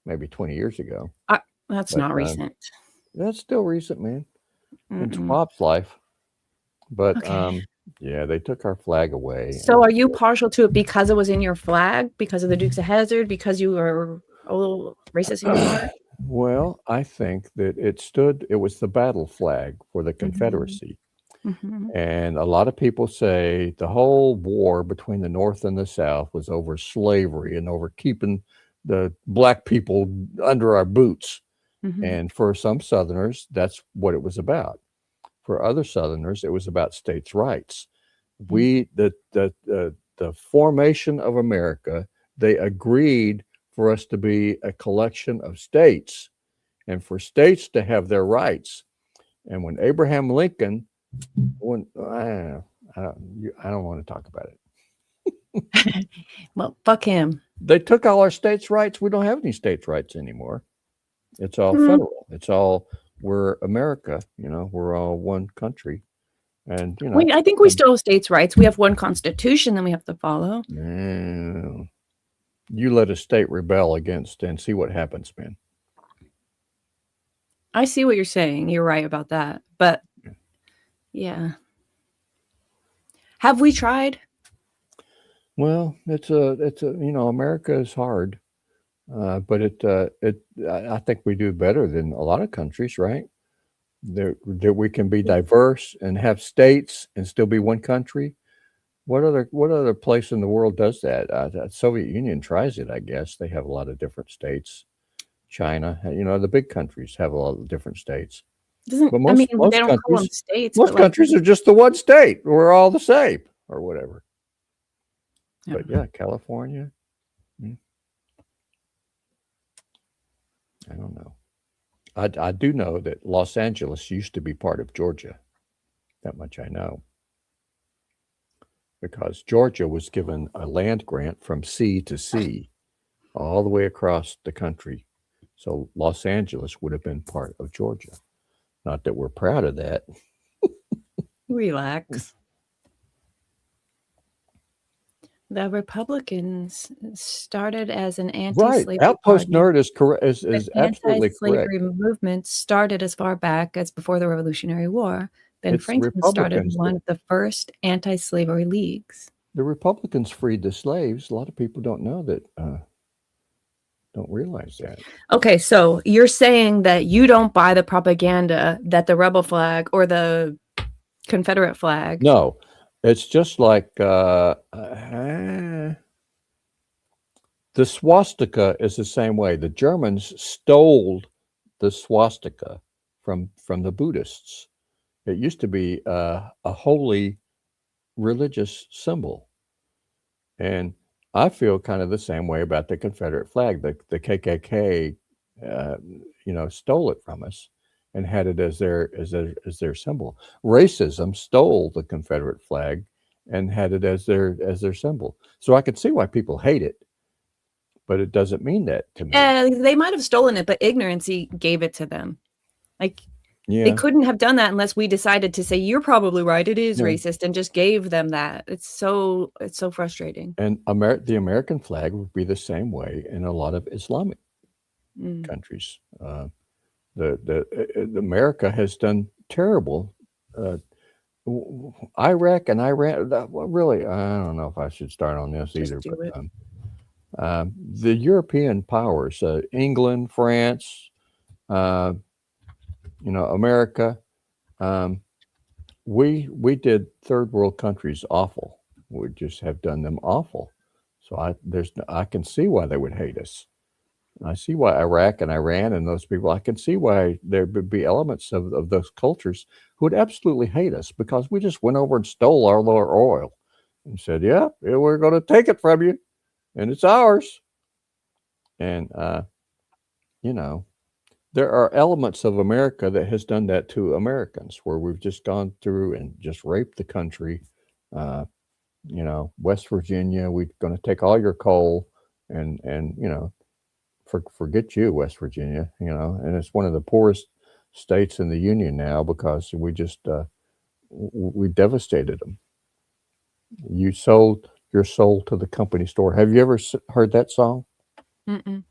maybe 20 years ago. That's not recent. That's still recent, man. In Squab's life, but yeah, they took our flag away. So, are you partial to it because it was in your flag, because of the Dukes of Hazzard, because you were a little racist in your heart? Well, I think that it was the battle flag for the Confederacy. Mm-hmm. And a lot of people say the whole war between the North and the South was over slavery and over keeping the black people under our boots. Mm-hmm. And for some Southerners, that's what it was about. For other Southerners, it was about states' rights. The formation of America, they agreed for us to be a collection of states and for states to have their rights. And when Abraham Lincoln, I don't want to talk about it. Well, fuck him. They took all our states' rights. We don't have any states' rights anymore. It's all federal. It's all, we're America, we're all one country. And, I think we still have states' rights. We have one constitution that we have to follow. You let a state rebel against and see what happens, man. I see what you're saying. You're right about that. But yeah. Have we tried? Well, it's America is hard. But I think we do better than a lot of countries, right? That we can be diverse and have states and still be one country. What other place in the world does that? The Soviet Union tries it, I guess. They have a lot of different states. China, the big countries have a lot of different states. Doesn't But I mean most they don't call them countries, states, most but like countries are just the one state. We're all the same or whatever. Yeah. But yeah, California. I don't know. I do know that Los Angeles used to be part of Georgia. That much I know. Because Georgia was given a land grant from sea to sea all the way across the country. So Los Angeles would have been part of Georgia. Not that we're proud of that. relax. The Republicans started as an Right. anti-slavery Outpost party. Nerd is correct. Is The absolutely correct. anti-slavery movement started as far back as before the Revolutionary War. Ben It's the Franklin started Republicans. one of the first anti-slavery leagues. The Republicans freed the slaves. A lot of people don't know that. Don't realize that. Okay, so you're saying that you don't buy the propaganda that the rebel flag or the Confederate flag. No, it's just like the swastika is the same way. The Germans stole the swastika from the Buddhists. It used to be a holy religious symbol, and I feel kind of the same way about the Confederate flag. The KKK, stole it from us and had it as their symbol. Racism stole the Confederate flag and had it as their symbol. So I could see why people hate it, but it doesn't mean that to me. They might have stolen it, but ignorancy gave it to them. Like Yeah, they couldn't have done that unless we decided to say you're probably right. It is Yeah. racist, and just gave them that. It's so frustrating. and the American flag would be the same way in a lot of Islamic countries. The America has done terrible. Iraq and Iran. Really, I don't know if I should start on this Just either. do But it. the European powers, England, France, America, we did third world countries awful. We just have done them awful. So I can see why they would hate us. I see why Iraq and Iran and those people, I can see why there would be elements of those cultures who would absolutely hate us because we just went over and stole our oil and said, yeah, we're going to take it from you and it's ours. And, there are elements of America that has done that to Americans where we've just gone through and just raped the country. West Virginia, we're going to take all your coal and forget you, West Virginia, and it's one of the poorest states in the union now because we just we devastated them. You sold your soul to the company store. Have you ever heard that song? Mm-mm.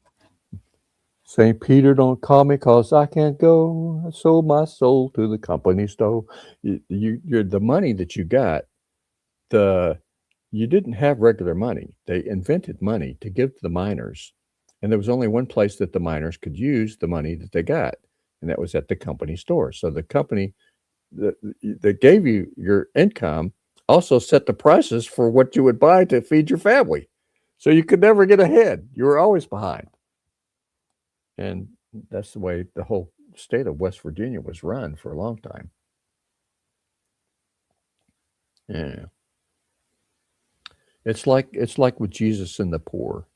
St. Peter, don't call me cause I can't go. I sold my soul to the company store. You're the money that you got. You didn't have regular money. They invented money to give to the miners. And there was only one place that the miners could use the money that they got, and that was at the company store. So the company that gave you your income also set the prices for what you would buy to feed your family. So you could never get ahead. You were always behind. And that's the way the whole state of West Virginia was run for a long time. Yeah. It's like with Jesus and the poor.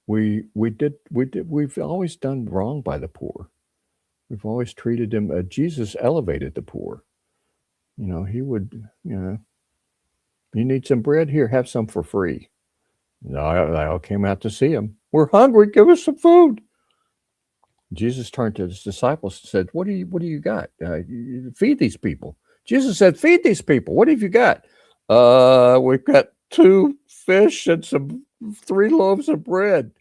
We've always done wrong by the poor. We've always treated them. Jesus elevated the poor. He would, you need some bread? Here, have some for free. They all came out to see him. We're hungry. Give us some food. Jesus turned to his disciples and said, What do you got? Feed these people. Jesus said, feed these people. What have you got? We've got 2 fish and 3 loaves of bread.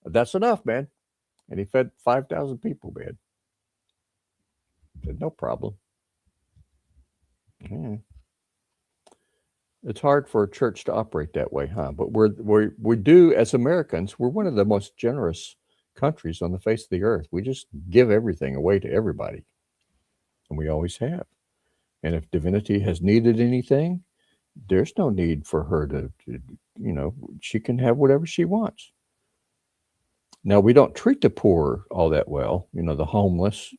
That's enough, man. And he fed 5,000 people, man. Said, no problem. Yeah. It's hard for a church to operate that way, huh? But we do, as Americans, we're one of the most generous countries on the face of the earth. We just give everything away to everybody. And we always have. And if divinity has needed anything, there's no need for her to she can have whatever she wants. Now, we don't treat the poor all that well, the homeless.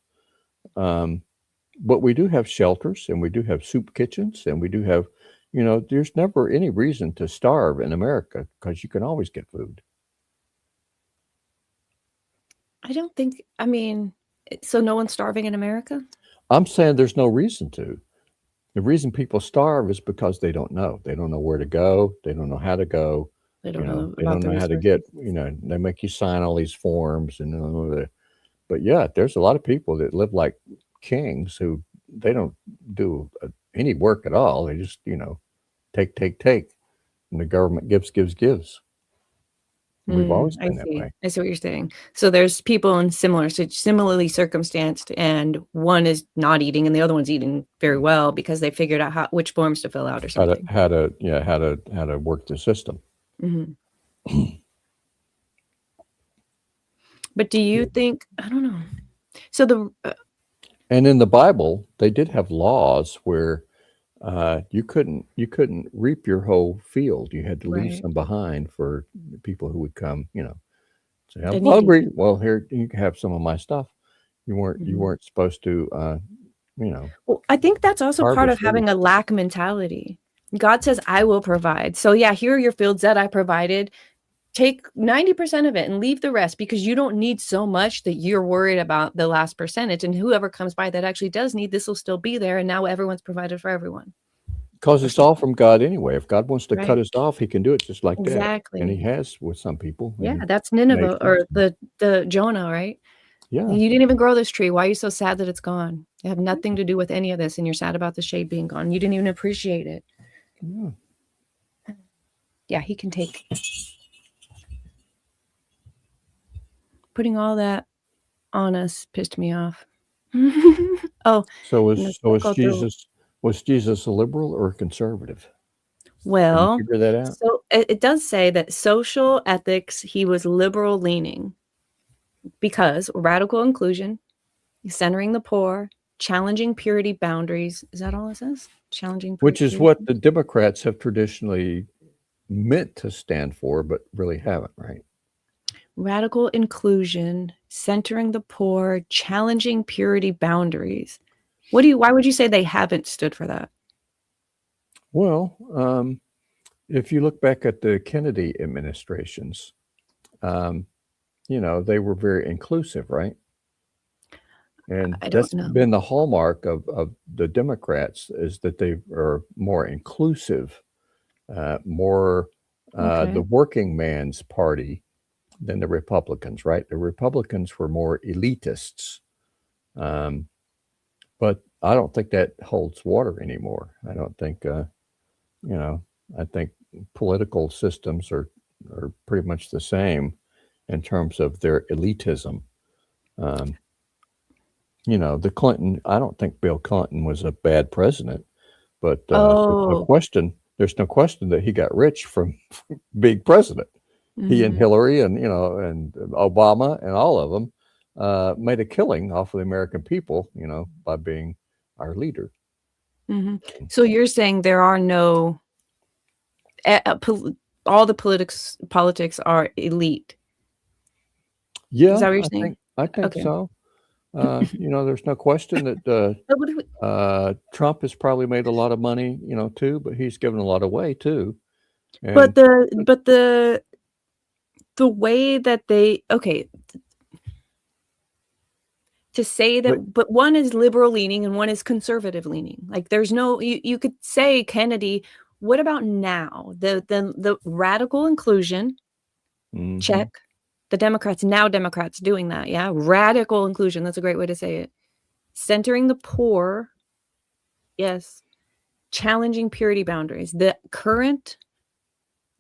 But we do have shelters, and we do have soup kitchens, and we do have, there's never any reason to starve in America because you can always get food. I don't think, I mean, so no one's starving in America? I'm saying there's no reason to. The reason people starve is because they don't know. They don't know where to go. They don't know how to go. They don't know They about don't the know how to resources. get, they make you sign all these forms and but yeah, there's a lot of people that live like kings who they don't do any work at all. They just, take, and the government gives. We've always I been that see. way. I see what you're saying. So there's people in similarly circumstanced, and one is not eating and the other one's eating very well because they figured out which forms to fill out or something. How to work the system. But do you think, I don't know. So and in the Bible, they did have laws where you couldn't reap your whole field. You had to leave Right. some behind for people who would come, say, I'm They need to hungry. Well, here you can have some of my stuff. You weren't supposed to, Well, I think that's also part of harvest having a lack mentality. God says, I will provide. So yeah, here are your fields that I provided. Take 90% of it and leave the rest because you don't need so much that you're worried about the last percentage. And whoever comes by that actually does need, this will still be there. And now everyone's provided for everyone. because it's all from God anyway. If God wants to cut Right. us off, he can do it just like that. And Exactly. he has with some people. Yeah, and that's Nineveh or nations. the Jonah, right? Yeah. You didn't even grow this tree. Why are you so sad that it's gone? You have nothing to do with any of this, and you're sad about the shade being gone. You didn't even appreciate it. Yeah. Yeah, he can take. Putting all that on us pissed me off. Oh, So no, was Jesus a liberal or a conservative? Can you well, figure that out? so it does say that social ethics, he was liberal leaning because radical inclusion, centering the poor, challenging purity boundaries. Is that all it says? Challenging Which is purity. what the Democrats have traditionally meant to stand for, but really haven't, right? Radical inclusion, centering the poor, challenging purity boundaries. Why would you say they haven't stood for that? Well, if you look back at the Kennedy administrations, they were very inclusive, right? And I that's don't know. been the hallmark of the Democrats is that they are more inclusive, more Okay. the working man's party than the Republicans, right? The Republicans were more elitists. But I don't think that holds water anymore. I don't think, I think political systems are pretty much the same in terms of their elitism. The Clinton, I don't think Bill Clinton was a bad president, but there's no question that he got rich from being president. He and Hillary and Obama and all of them made a killing off of the American people, by being our leader. So you're saying there are no all the politics are elite. Yeah, Is that what you're saying? I think Okay. so. There's no question that But what if Trump has probably made a lot of money, too, but he's given a lot away too. but the way that they to say that, but one is liberal leaning and one is conservative leaning. Like there's no, you could say Kennedy. What about now? The radical inclusion, check. The Democrats doing that. Yeah. Radical inclusion. That's a great way to say it. Centering the poor. Yes. Challenging purity boundaries. The current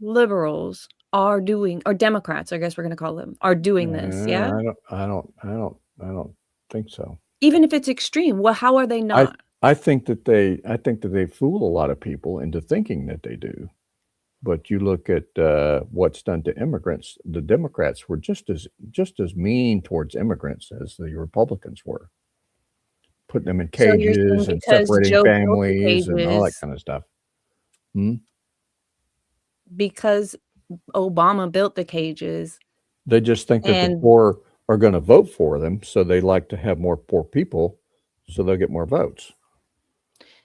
liberals are doing, or Democrats, I guess we're going to call them, are doing this. Yeah. I don't think so. Even if it's extreme. Well, how are they not? I think that they fool a lot of people into thinking that they do. But you look at what's done to immigrants. The Democrats were just as mean towards immigrants as the Republicans were, putting them in cages and separating families and all that kind of stuff. Because Obama built the cages. They just think that the poor are going to vote for them, so they like to have more poor people so they'll get more votes.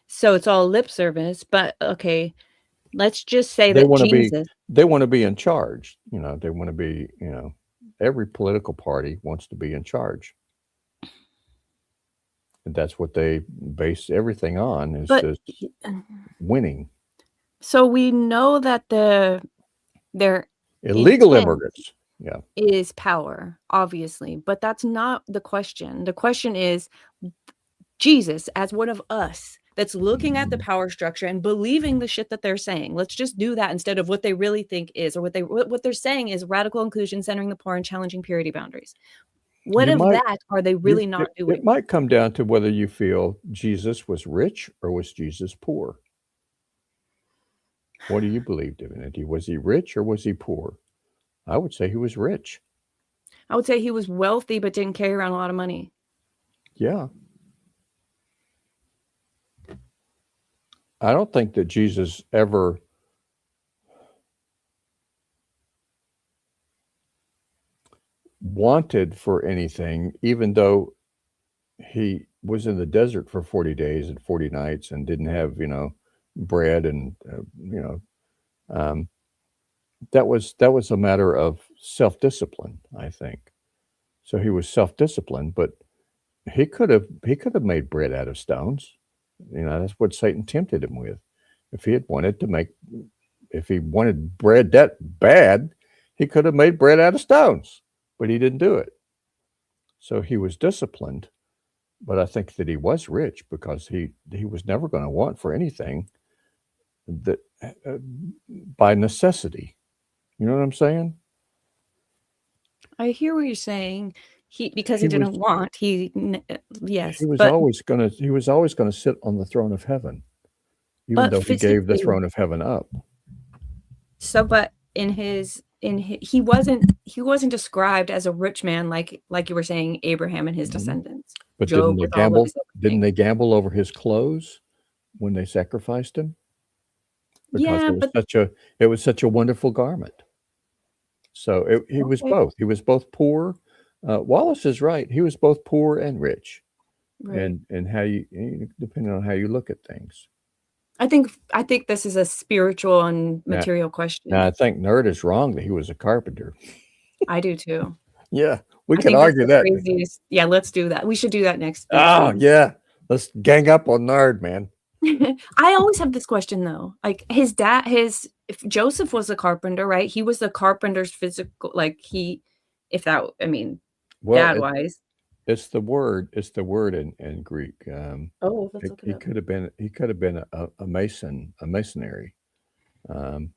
So it's all lip service, but okay, let's just say They that want to be Jesus. they want to be in charge. They want to be, every political party wants to be in charge. And that's what they base everything on, is But just winning. so we know that their Illegal intent immigrants. Yeah. is power, obviously, but that's not the question. The question is Jesus as one of us that's looking at the power structure and believing the shit that they're saying. Let's just do that instead of what they really think is, or what they're saying is radical inclusion, centering the poor, and challenging purity boundaries. What You of might- that are they really not It doing? might come down to whether you feel Jesus was rich or was Jesus poor. What do you believe, Divinity? Was he rich or was he poor? I would say he was rich. I would say he was wealthy but didn't carry around a lot of money. Yeah. I don't think that Jesus ever wanted for anything, even though he was in the desert for 40 days and 40 nights and didn't have, bread and, that was a matter of self-discipline, I think. So he was self-disciplined, but he could have made bread out of stones. That's what Satan tempted him with. If he wanted bread that bad, he could have made bread out of stones, but he didn't do it. So he was disciplined, but I think that he was rich because he was never going to want for anything that by necessity. You know what I'm saying? I hear what you're saying. Because he didn't want. Yes. He was always going to sit on the throne of heaven, even though he gave the throne of heaven up. So, but he wasn't described as a rich man like you were saying, Abraham and his descendants. But Job didn't they gamble over his clothes when they sacrificed him? Because it was such a wonderful garment. So he was both. He was both poor. Wallace is right. He was both poor and rich, right. and how depending on how you look at things. I think this is a spiritual and material question. Now I think Nerd is wrong that he was a carpenter. I do too. Yeah, we can argue that. Craziest. Yeah, let's do that. We should do that next. Oh yeah, let's gang up on Nerd, man. I always have this question though. Like his dad, if Joseph was a carpenter, right? He was the carpenter's physical, dad wise. It's the word in Greek. He could have been a mason, a masonry. And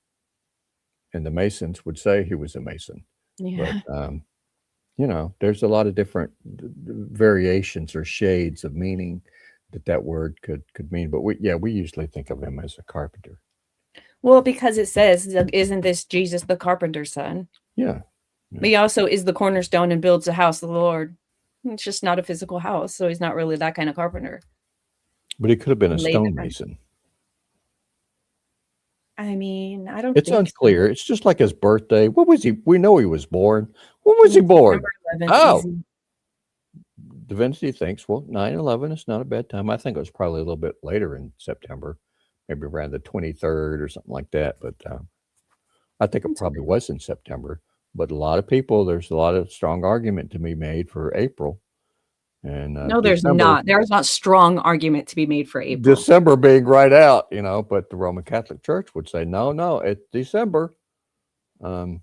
the Masons would say he was a mason. Yeah. But there's a lot of different variations or shades of meaning that word could mean, but we usually think of him as a carpenter. Well, because it says, isn't this Jesus the carpenter's son? Yeah. But he also is the cornerstone and builds the house of the Lord. It's just not a physical house, so he's not really that kind of carpenter. But he could have been a stonemason. I mean, I don't. It's unclear. So. It's just like his birthday. What was he? We know he was born. When was he born? 11th, oh. Easy. Divinity thinks, 9/11 is not a bad time. I think it was probably a little bit later in September, maybe around the 23rd or something like that. But I think it probably was in September. But there's a lot of strong argument to be made for April. And no, there's not. There's not strong argument to be made for April. December being right out, but the Roman Catholic Church would say, no, it's December. Well,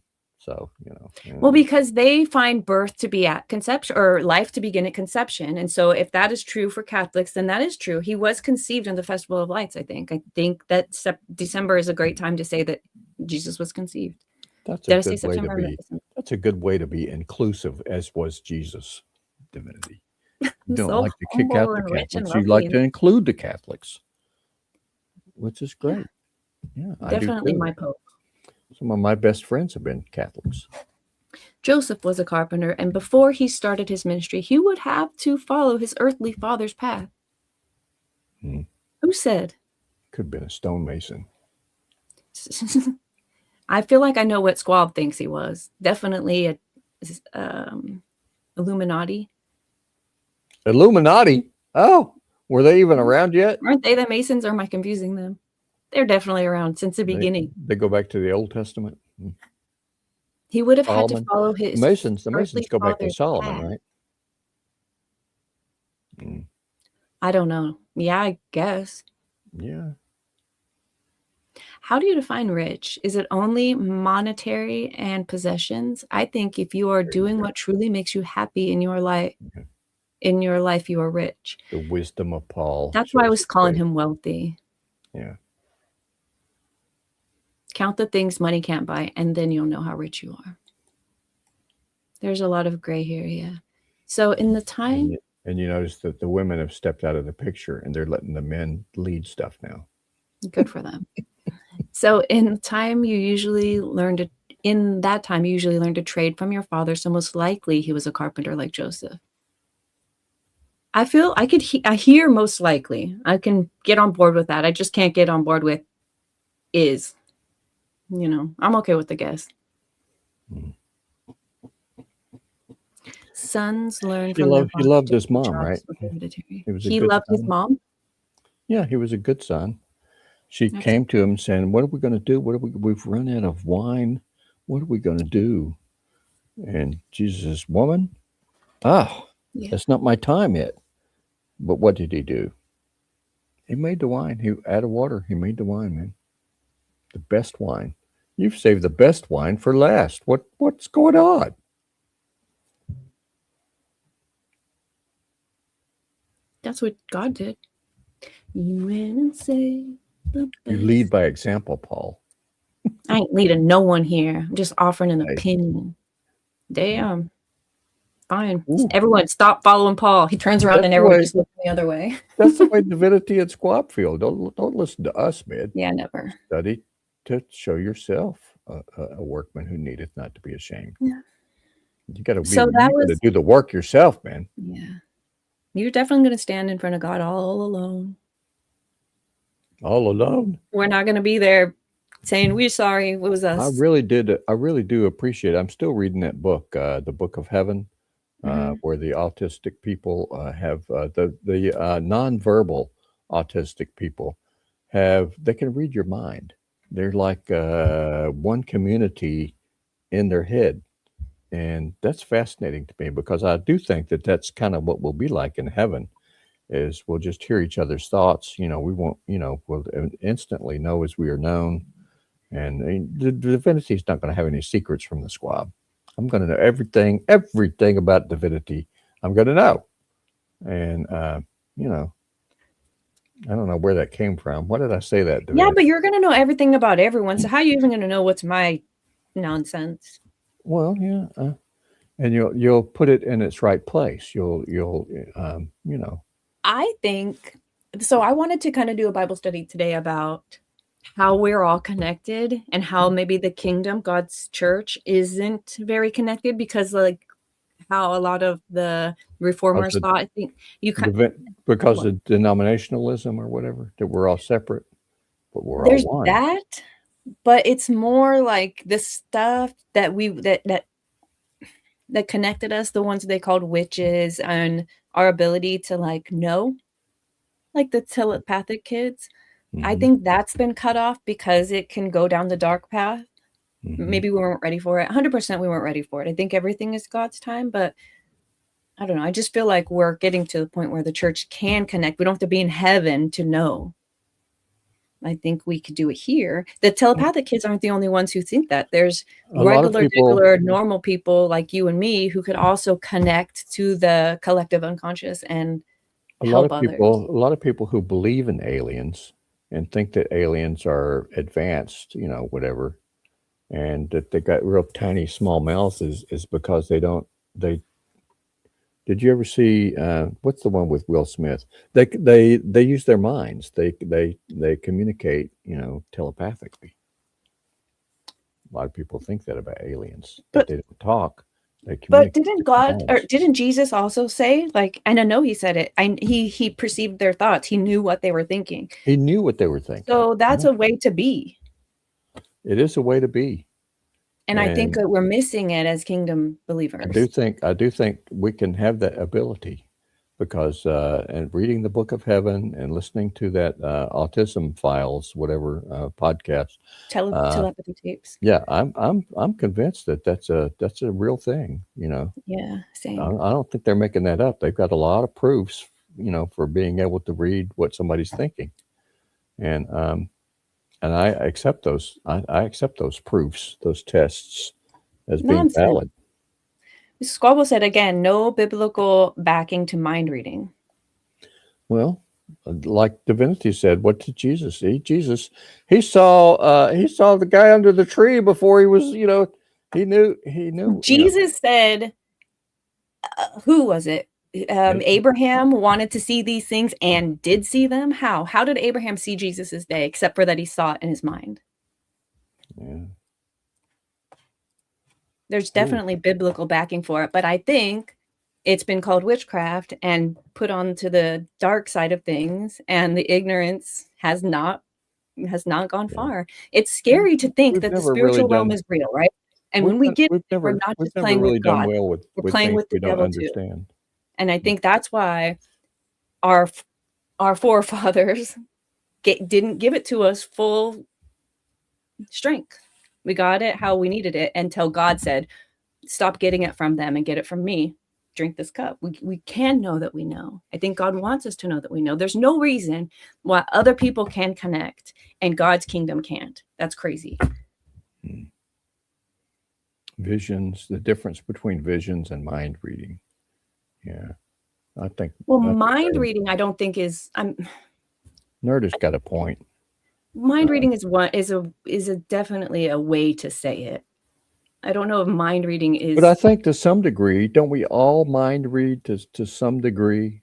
because they find birth to be at conception or life to begin at conception. And so if that is true for Catholics, then that is true. He was conceived in the Festival of Lights, I think. I think that December is a great time to say that Jesus was conceived. That's a good way to be inclusive, as was Jesus, Divinity. You don't like to kick out the Catholics. You like to include the Catholics, which is great. Yeah, definitely my Pope. Some of my best friends have been Catholics. Joseph was a carpenter, and before he started his ministry, he would have to follow his earthly father's path. Who said? Could have been a stonemason. I feel like I know what Squab thinks he was. Definitely a Illuminati. Illuminati? Oh, were they even around yet? Aren't they the Masons, or am I confusing them? They're definitely around since the beginning. They go back to the Old Testament. He would have had to Solomon. follow his The Masons earthly go back to father's Solomon, path. right? Mm, I don't know. Yeah, I guess. yeah. How do you define rich? Is it only monetary and possessions? I think if you are doing what truly makes you happy in your life, you are rich. The wisdom of Paul. That's why I shows was the calling way. him wealthy. Yeah. Count the things money can't buy, and then you'll know how rich you are. There's a lot of gray here, yeah. So in the time, And you notice that the women have stepped out of the picture and they're letting the men lead stuff now. good for them. So in the time you usually learn to, in that time you usually learn to trade from your father. So most likely he was a carpenter like Joseph. I feel I hear most likely. I can get on board with that. I just can't get on board with is. You know, I'm okay with the guess. Sons learn from their He loved his fathers, mom, right? jobs were hereditary. He was a He good loved his son. mom. Yeah, he was a good son. She That's- came to him saying, "What are we going to do? We've run out of wine. What are we going to do?" And Jesus says, "Woman, Yeah. that's not my time yet." But what did he do? He made the wine. He out of water. He made the wine, man. The best wine. You've saved the best wine for last. What's going on? That's what God did. You went and saved the You best. lead by example, Paul. I ain't leading no one here. I'm just offering an Hey. opinion. Damn. Fine. Ooh. Everyone stop following Paul. He turns around That's and everyone right. just looks the other way. That's the way divinity and squab feel. Don't listen to us, man. Yeah, never. Study to show yourself a workman who needeth not to be ashamed. Yeah. You got to So that was- do the work yourself, man. Yeah. You're definitely going to stand in front of God all alone. All alone. We're not going to be there saying, we're sorry, it was us. I really do appreciate it. I'm still reading that book, the Book of Heaven, where the autistic people have the nonverbal autistic people they can read your mind. They're like one community in their head. And that's fascinating to me because I do think that that's kind of what we'll be like in heaven is we'll just hear each other's thoughts. You know, we won't, we'll instantly know as we are known. And the divinity is not going to have any secrets from the squab. I'm going to know everything about divinity. I'm going to know. And, I don't know where that came from. Why did I say that? Divinity? Yeah, but you're going to know everything about everyone. So how are you even going to know what's my nonsense? Well, yeah. And you'll put it in its right place. I think so. I wanted to kind of do a Bible study today about how we're all connected and how maybe the kingdom, God's church, isn't very connected because, like, how a lot of the reformers thought. I think you because of denominationalism or whatever, that we're all separate, but we're there's all one. that, but it's more like the stuff that that connected us, the ones they called witches, and our ability to know, like the telepathic kids. I think that's been cut off because it can go down the dark path. Maybe we weren't ready for it. 100% we weren't ready for it. I think everything is God's time, but I don't know. I just feel like we're getting to the point where the church can connect. We don't have to be in heaven to know. I think we could do it here. The telepathic kids aren't the only ones who think that. There's regular, normal people like you and me who could also connect to the collective unconscious and help others. A lot of people who believe in aliens and think that aliens are advanced, whatever, and that they got real tiny, small mouths is because did you ever see what's the one with Will Smith? They use their minds. They communicate, telepathically. A lot of people think that about aliens, but they don't talk. But didn't God or didn't Jesus also say, and I know he said it, he perceived their thoughts. He knew what they were thinking. He knew what they were thinking. So that's a way to be. It is a way to be. And I think that we're missing it as kingdom believers. I do think we can have that ability because and reading the Book of Heaven and listening to that Autism Files, whatever podcast. Telepathy tapes. Yeah, I'm convinced that that's a real thing. Yeah, same. I don't think they're making that up. They've got a lot of proofs, for being able to read what somebody's thinking, and I accept those. I accept those proofs, those tests, as being Nonsense. valid. Squabble said again, no biblical backing to mind reading. Well, like Divinity said, what did Jesus see? He saw the guy under the tree before he was, he knew. Jesus said, who was it? Abraham wanted to see these things and did see them. How did Abraham see Jesus's day, except for that he saw it in his mind? Yeah. There's definitely biblical backing for it, but I think it's been called witchcraft and put onto the dark side of things, and the ignorance has not gone far. It's scary to think that the spiritual realm is real, right? And when we get, we're not just playing with God. We're playing with the devil too. And I think that's why our forefathers didn't give it to us full strength. We got it how we needed it until God said, stop getting it from them and get it from me. Drink this cup. We can know that we know. I think God wants us to know that we know. There's no reason why other people can connect and God's kingdom can't. That's crazy. Visions, the difference between visions and mind reading. Yeah. I think. Well, mind reading, I don't think is. Nerd has got a point. Mind reading is definitely a way to say it. I don't know if mind reading is. But I think to some degree, don't we all mind read to some degree?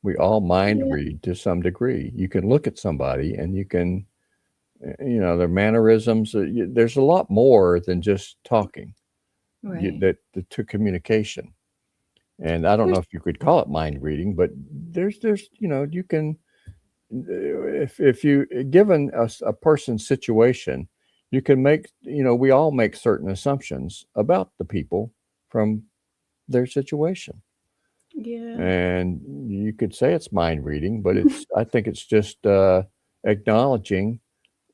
We all mind read to some degree. You can look at somebody and you can, their mannerisms. There's a lot more than just talking. Right. To communication. And I don't know if you could call it mind reading, but there's you can. If you given a person's situation, you can make, we all make certain assumptions about the people from their situation. Yeah. And you could say it's mind reading, but I think it's just acknowledging,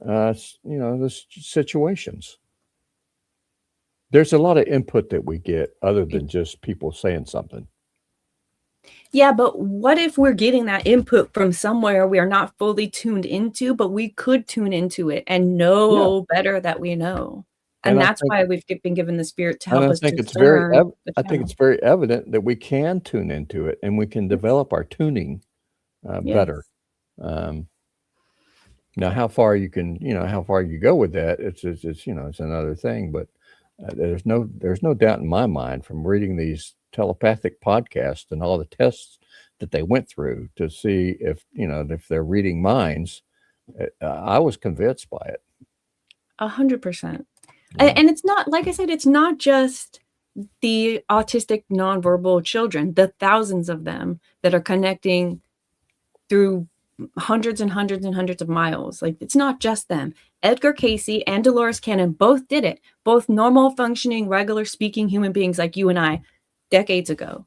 the situations. There's a lot of input that we get other than just people saying something. Yeah, but what if we're getting that input from somewhere we are not fully tuned into, but we could tune into it and know better that we know. And that's why we've been given the Spirit to help us discern. I think it's very evident that we can tune into it and we can develop our tuning better. Now, how far you go with that, it's another thing. But there's no doubt in my mind from reading these telepathic podcasts and all the tests that they went through to see if they're reading minds. I was convinced by it. 100%. And it's not, like I said, it's not just the autistic nonverbal children, the thousands of them that are connecting through hundreds and hundreds and hundreds of miles. Like, it's not just them. Edgar Cayce and Dolores Cannon both did it. Both normal, functioning, regular speaking human beings like you and I decades ago.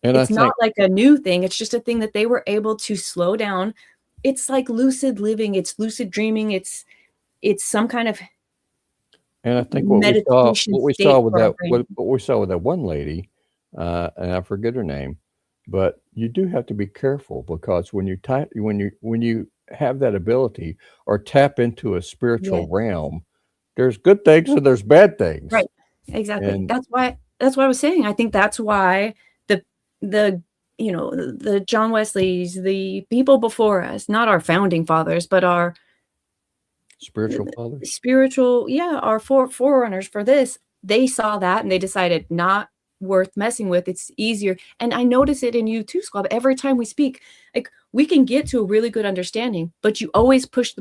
And it's not like a new thing. It's just a thing that they were able to slow down. It's like lucid living. It's lucid dreaming. It's some kind of. And I think what we saw with that one lady, and I forget her name, but you do have to be careful because when you have that ability or tap into a spiritual realm, there's good things and there's bad things. Right. Exactly. And that's why I was saying, I think that's why the John Wesleys, the people before us, not our founding fathers, but our spiritual fathers, our forerunners for this, they saw that and they decided not worth messing with. It's easier. And I notice it in you too, Squab. Every time we speak, like, we can get to a really good understanding, but you always push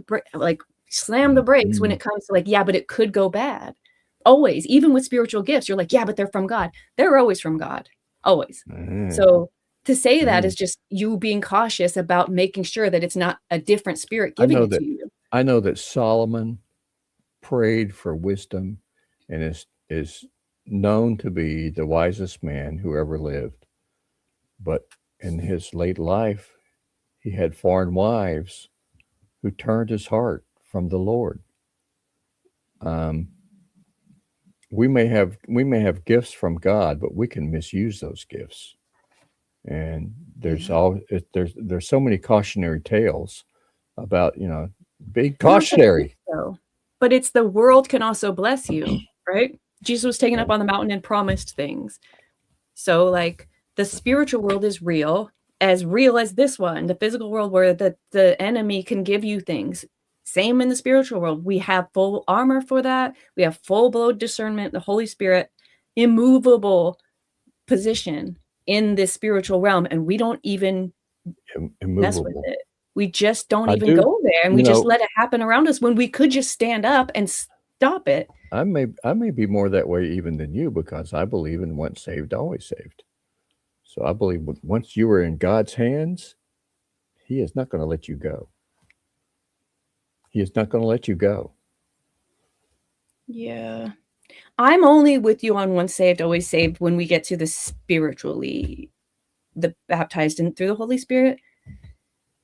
slam the brakes when it comes to but it could go bad. Always, even with spiritual gifts, you're like, but they're from God. They're always from God. Always. So to say that is just you being cautious about making sure that it's not a different spirit giving it to you. I know that Solomon prayed for wisdom and is known to be the wisest man who ever lived. But in his late life, he had foreign wives who turned his heart from the Lord. Um, we may have gifts from God, but we can misuse those gifts. And there's so many cautionary tales about being cautionary. So, but it's the world can also bless you, right? Jesus was taken up on the mountain and promised things. So like the spiritual world is real as this one, the physical world where the enemy can give you things. Same in the spiritual world. We have full armor for that. We have full-blown discernment, the Holy Spirit, immovable position in this spiritual realm, and we don't even mess with it. We just don't even go there, and we just let it happen around us when we could just stand up and stop it. I may be more that way even than you, because I believe in once saved, always saved. So I believe once you are in God's hands, He is not going to let you go. He is not going to let you go. Yeah. I'm only with you on once saved, always saved when we get to the spiritually, the baptized in through the Holy Spirit.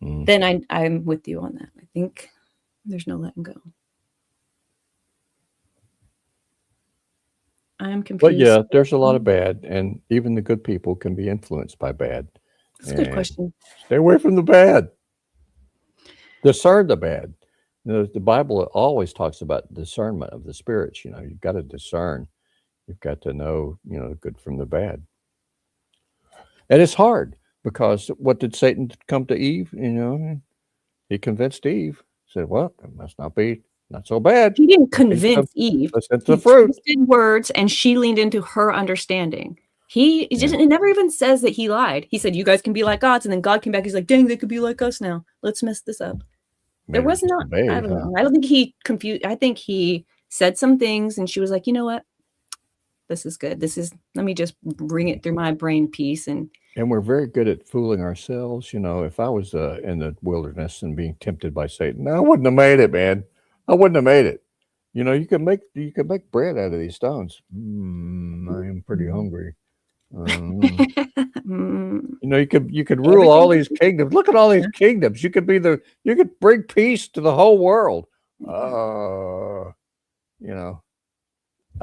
Then I'm with you on that. I think there's no letting go. I'm confused. But yeah, there's a lot of bad, and even the good people can be influenced by bad. That's a good question. Stay away from the bad. Discern the bad. The Bible always talks about discernment of the spirits. You've got to discern. You've got to know, the good from the bad. And it's hard, because what did Satan come to Eve? He convinced Eve. Said, well, it must not be not so bad. He didn't convince Eve. It's the fruit. He twisted words, and she leaned into her understanding. It never even says that he lied. He said, you guys can be like gods. And then God came back. He's like, dang, they could be like us now. Let's mess this up. There was not, I don't know. I don't think he confused. I think he said some things and she was like, you know what? This is good. Let me just bring it through my brain piece. And we're very good at fooling ourselves. If I was in the wilderness and being tempted by Satan, I wouldn't have made it, man. I wouldn't have made it. You can make bread out of these stones. I am pretty hungry. You could rule all these kingdoms. Look at all these kingdoms. You could bring peace to the whole world. I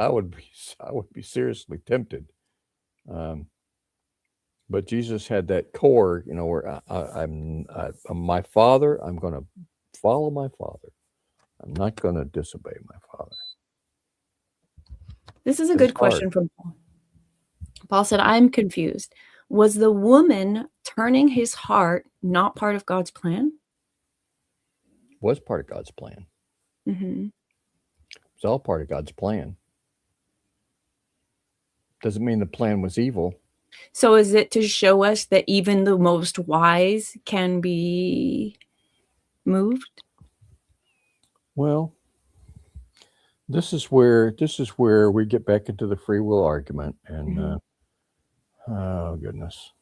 would be seriously tempted. But Jesus had that core, where I'm my Father. I'm going to follow my Father. I'm not going to disobey my Father. This is a good question from Paul. Paul said, I'm confused. Was the woman turning his heart not part of God's plan? Was part of God's plan. Mm-hmm. It's all part of God's plan. Doesn't mean the plan was evil. So is it to show us that even the most wise can be moved? Well, this is where we get back into the free will argument, and oh goodness,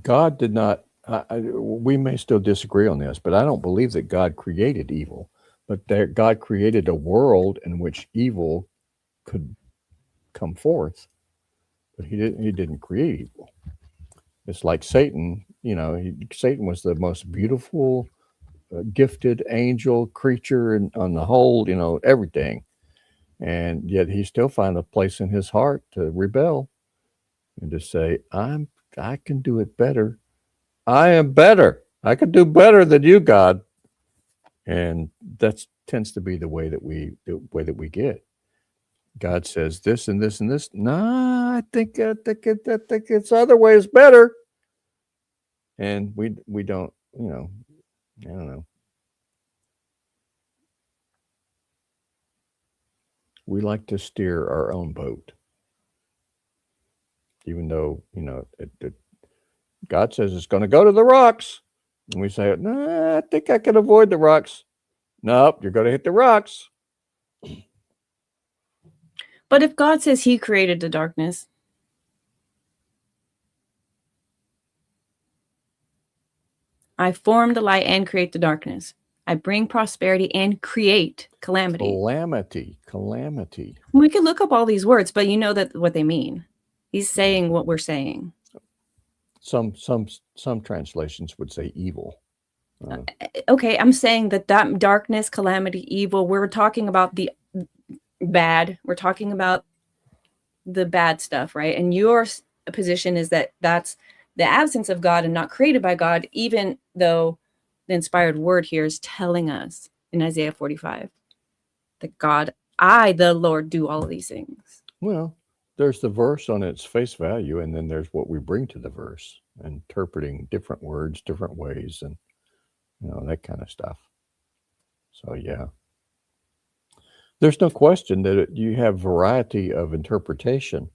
God did not. We may still disagree on this, but I don't believe that God created evil, but that God created a world in which evil could come forth, but he didn't create evil. It's like Satan. Satan was the most beautiful, gifted angel creature, and on the whole, everything. And yet he still found a place in his heart to rebel and to say, I can do it better. I am better. I can do better than you, God. And that tends to be the way that we get. God says this and this and this. No, I think it's other ways better. And we don't, I don't know. We like to steer our own boat, even though, God says it's going to go to the rocks. And we say, no, I think I can avoid the rocks. Nope, you're going to hit the rocks. But if God says he created the darkness, I formed the light and create the darkness. I bring prosperity and create calamity. Calamity. We could look up all these words, but you know that what they mean. He's saying what we're saying. Some translations would say evil. Okay, I'm saying that darkness, calamity, evil, we're talking about the bad. We're talking about the bad stuff, right? And your position is that that's the absence of God and not created by God, even though the inspired word here is telling us in Isaiah 45 that God, I, the Lord, do all of these things. Well, there's the verse on its face value, and then there's what we bring to the verse, interpreting different words, different ways, and that kind of stuff. So, yeah. There's no question that you have variety of interpretation,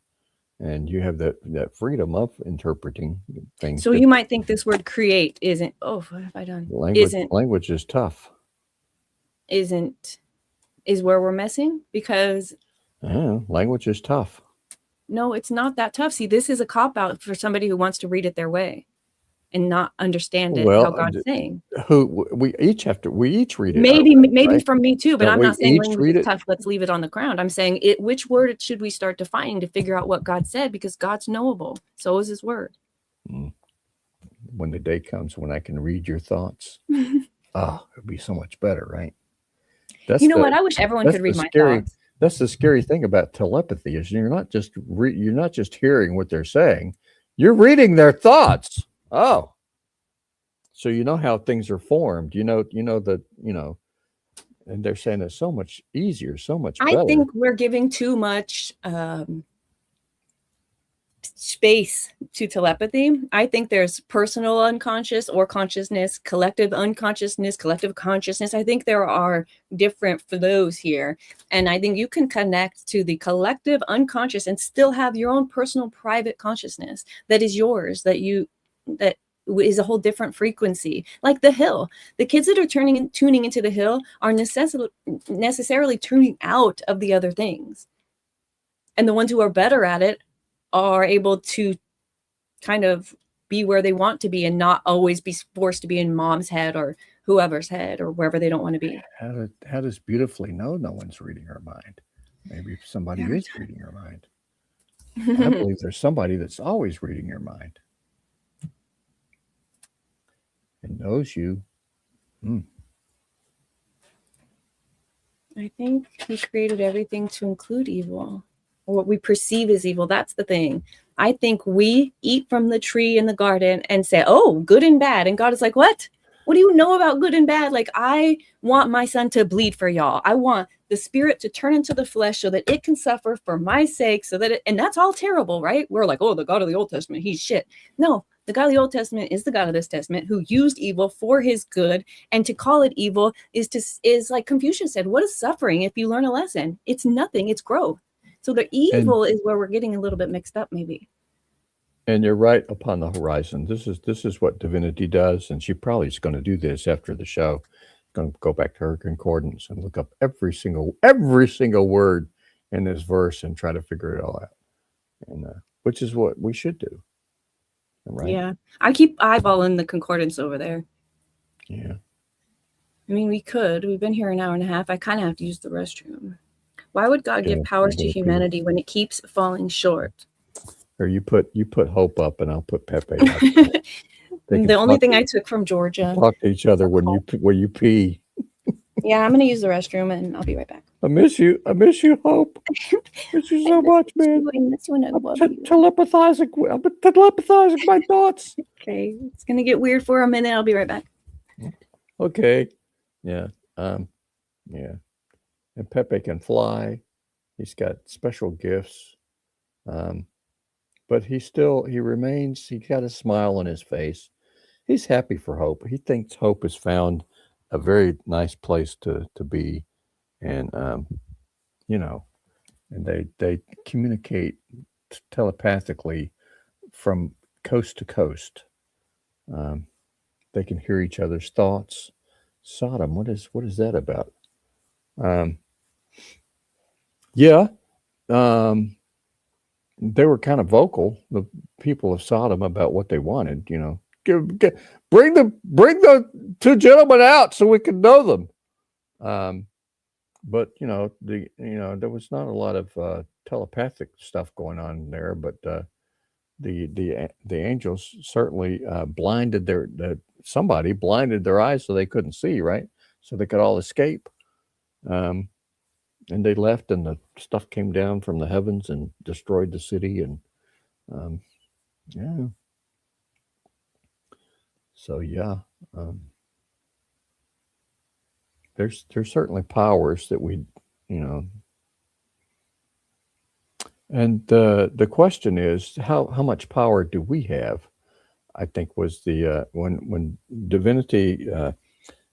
and you have that freedom of interpreting things. So you might think this word create isn't, what have I done? Language is tough. Is where we're messing, because language is tough. No, it's not that tough. See, this is a cop-out for somebody who wants to read it their way and not understand it, how God's saying. We each read it. Maybe right? From me too, but I'm not saying read it's tough, let's leave it on the ground. I'm saying which word should we start defining to figure out what God said, because God's knowable. So is his word. When the day comes when I can read your thoughts, it'll be so much better, right? What? I wish everyone could read my thoughts. That's the scary thing about telepathy, is you're not just hearing what they're saying, you're reading their thoughts. Oh, so you know how things are formed. And they're saying it's so much easier, so much better. I think we're giving too much space to telepathy. I think there's personal unconscious or consciousness, collective unconsciousness, collective consciousness. I think there are different flows here. And I think you can connect to the collective unconscious and still have your own personal private consciousness that is yours, that is a whole different frequency. Like the hill. The kids that are tuning into the hill are necessarily tuning out of the other things. And the ones who are better at it are able to kind of be where they want to be and not always be forced to be in mom's head or whoever's head or wherever they don't want to be. How does beautifully know no one's reading her mind? Maybe somebody is reading her mind. I believe there's somebody that's always reading your mind and knows you. I think he created everything to include evil. What we perceive as evil. That's the thing. I think we eat from the tree in the garden and say, oh, good and bad. And God is like, what? What do you know about good and bad? Like, I want my son to bleed for y'all. I want the spirit to turn into the flesh so that it can suffer for my sake, and that's all terrible, right? We're like, oh, the God of the Old Testament, he's shit. No, the God of the Old Testament is the God of this Testament who used evil for his good. And to call it evil is like Confucius said, what is suffering if you learn a lesson? It's nothing, it's growth. So the evil is where we're getting a little bit mixed up, maybe. And you're right upon the horizon. This is what divinity does, and she probably is going to do this after the show. Going to go back to her concordance and look up every single word in this verse and try to figure it all out. And which is what we should do, right? Yeah, I keep eyeballing the concordance over there. Yeah. I mean, we've been here an hour and a half. I kind of have to use the restroom. Why would God give powers to humanity when it keeps falling short? Or you put Hope up, and I'll put Pepe up. The only thing I took from Georgia. Talk to each other when you pee. Yeah, I'm gonna use the restroom, and I'll be right back. I miss you, Hope. I miss you so much, man. I'm telepathizing my thoughts. Okay, it's gonna get weird for a minute. I'll be right back. Okay. Yeah. Yeah. And Pepe can fly. He's got special gifts. But he's got a smile on his face. He's happy for Hope. He thinks Hope has found a very nice place to be. And, and they communicate telepathically from coast to coast. They can hear each other's thoughts. Sodom, what is that about? They were kind of vocal, the people of Sodom, about what they wanted, bring the two gentlemen out so we can know them. But there was not a lot of telepathic stuff going on there. But the angels certainly somebody blinded their eyes so they couldn't see, right? So they could all escape. And they left, and the stuff came down from the heavens and destroyed the city. And yeah. So yeah, there's certainly powers that we, and the question is how much power do we have? I think was the when divinity.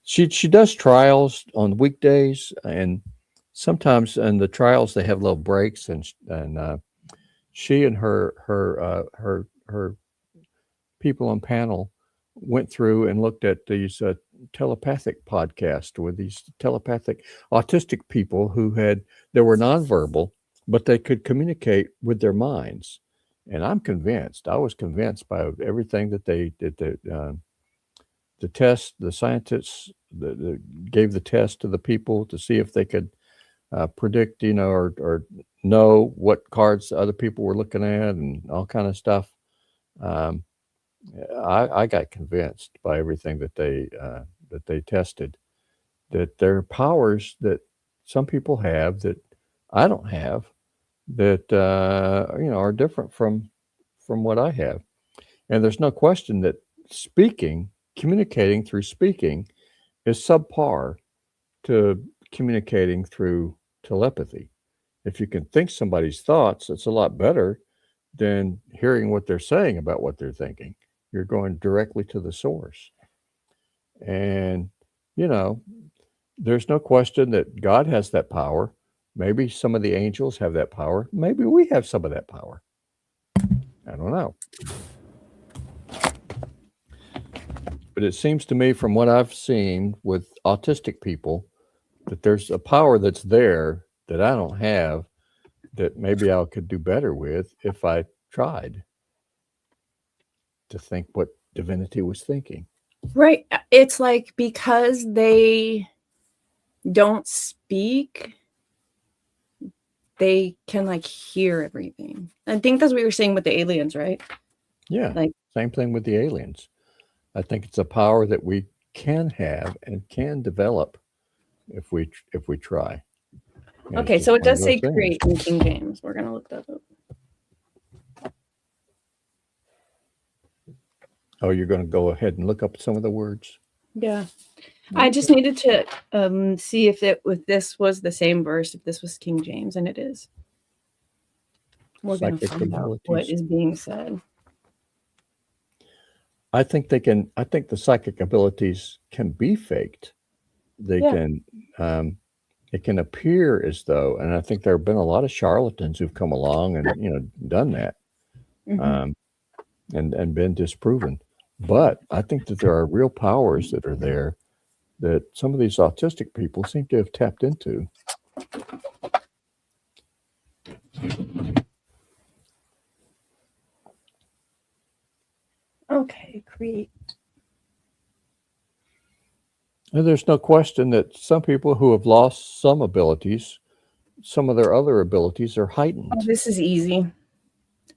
She does trials on weekdays, and sometimes in the trials they have little breaks, and she and her people on panel went through and looked at these telepathic podcasts with these telepathic autistic people they were nonverbal, but they could communicate with their minds. And I was convinced by everything that they did. The test, the scientists gave the test to the people to see if they could predict, or know what cards other people were looking at and all kind of stuff. I got convinced by everything that they tested, that there are powers that some people have that I don't have, that are different from what I have. And there's no question that communicating through speaking is subpar to communicating through telepathy. If you can think somebody's thoughts, it's a lot better than hearing what they're saying about what they're thinking. You're going directly to the source. And, there's no question that God has that power. Maybe some of the angels have that power. Maybe we have some of that power. I don't know. But it seems to me, from what I've seen with autistic people, that there's a power that's there that I don't have, that maybe I could do better with if I tried to think what divinity was thinking. Right. It's like because they don't speak, they can hear everything. I think that's what you were saying with the aliens, right? Yeah. Same thing with the aliens. I think it's a power that we can have and can develop if we try. And okay, so it does say create in King James. We're going to look that up. Oh, you're going to go ahead and look up some of the words? Yeah. I just needed to see if this was the same verse, if this was King James, and it is. We're going to find out what is being said. I think the psychic abilities can be faked. They can, it can appear as though, and I think there have been a lot of charlatans who've come along and, done that, and been disproven. But I think that there are real powers that are there that some of these autistic people seem to have tapped into. Okay, create. And there's no question that some people who have lost some abilities, some of their other abilities are heightened. Oh, this is easy.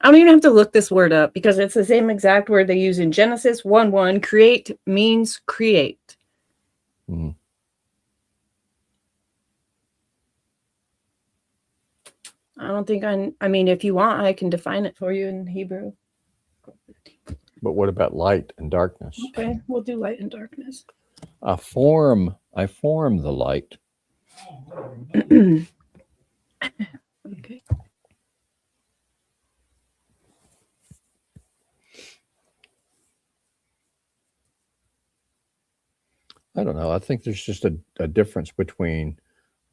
I don't even have to look this word up because it's the same exact word they use in Genesis 1:1. Create means create. Mm-hmm. I don't think I mean, if you want, I can define it for you in Hebrew. But what about light and darkness? Okay, we'll do light and darkness. I form the light. Okay. I don't know. I think there's just a difference between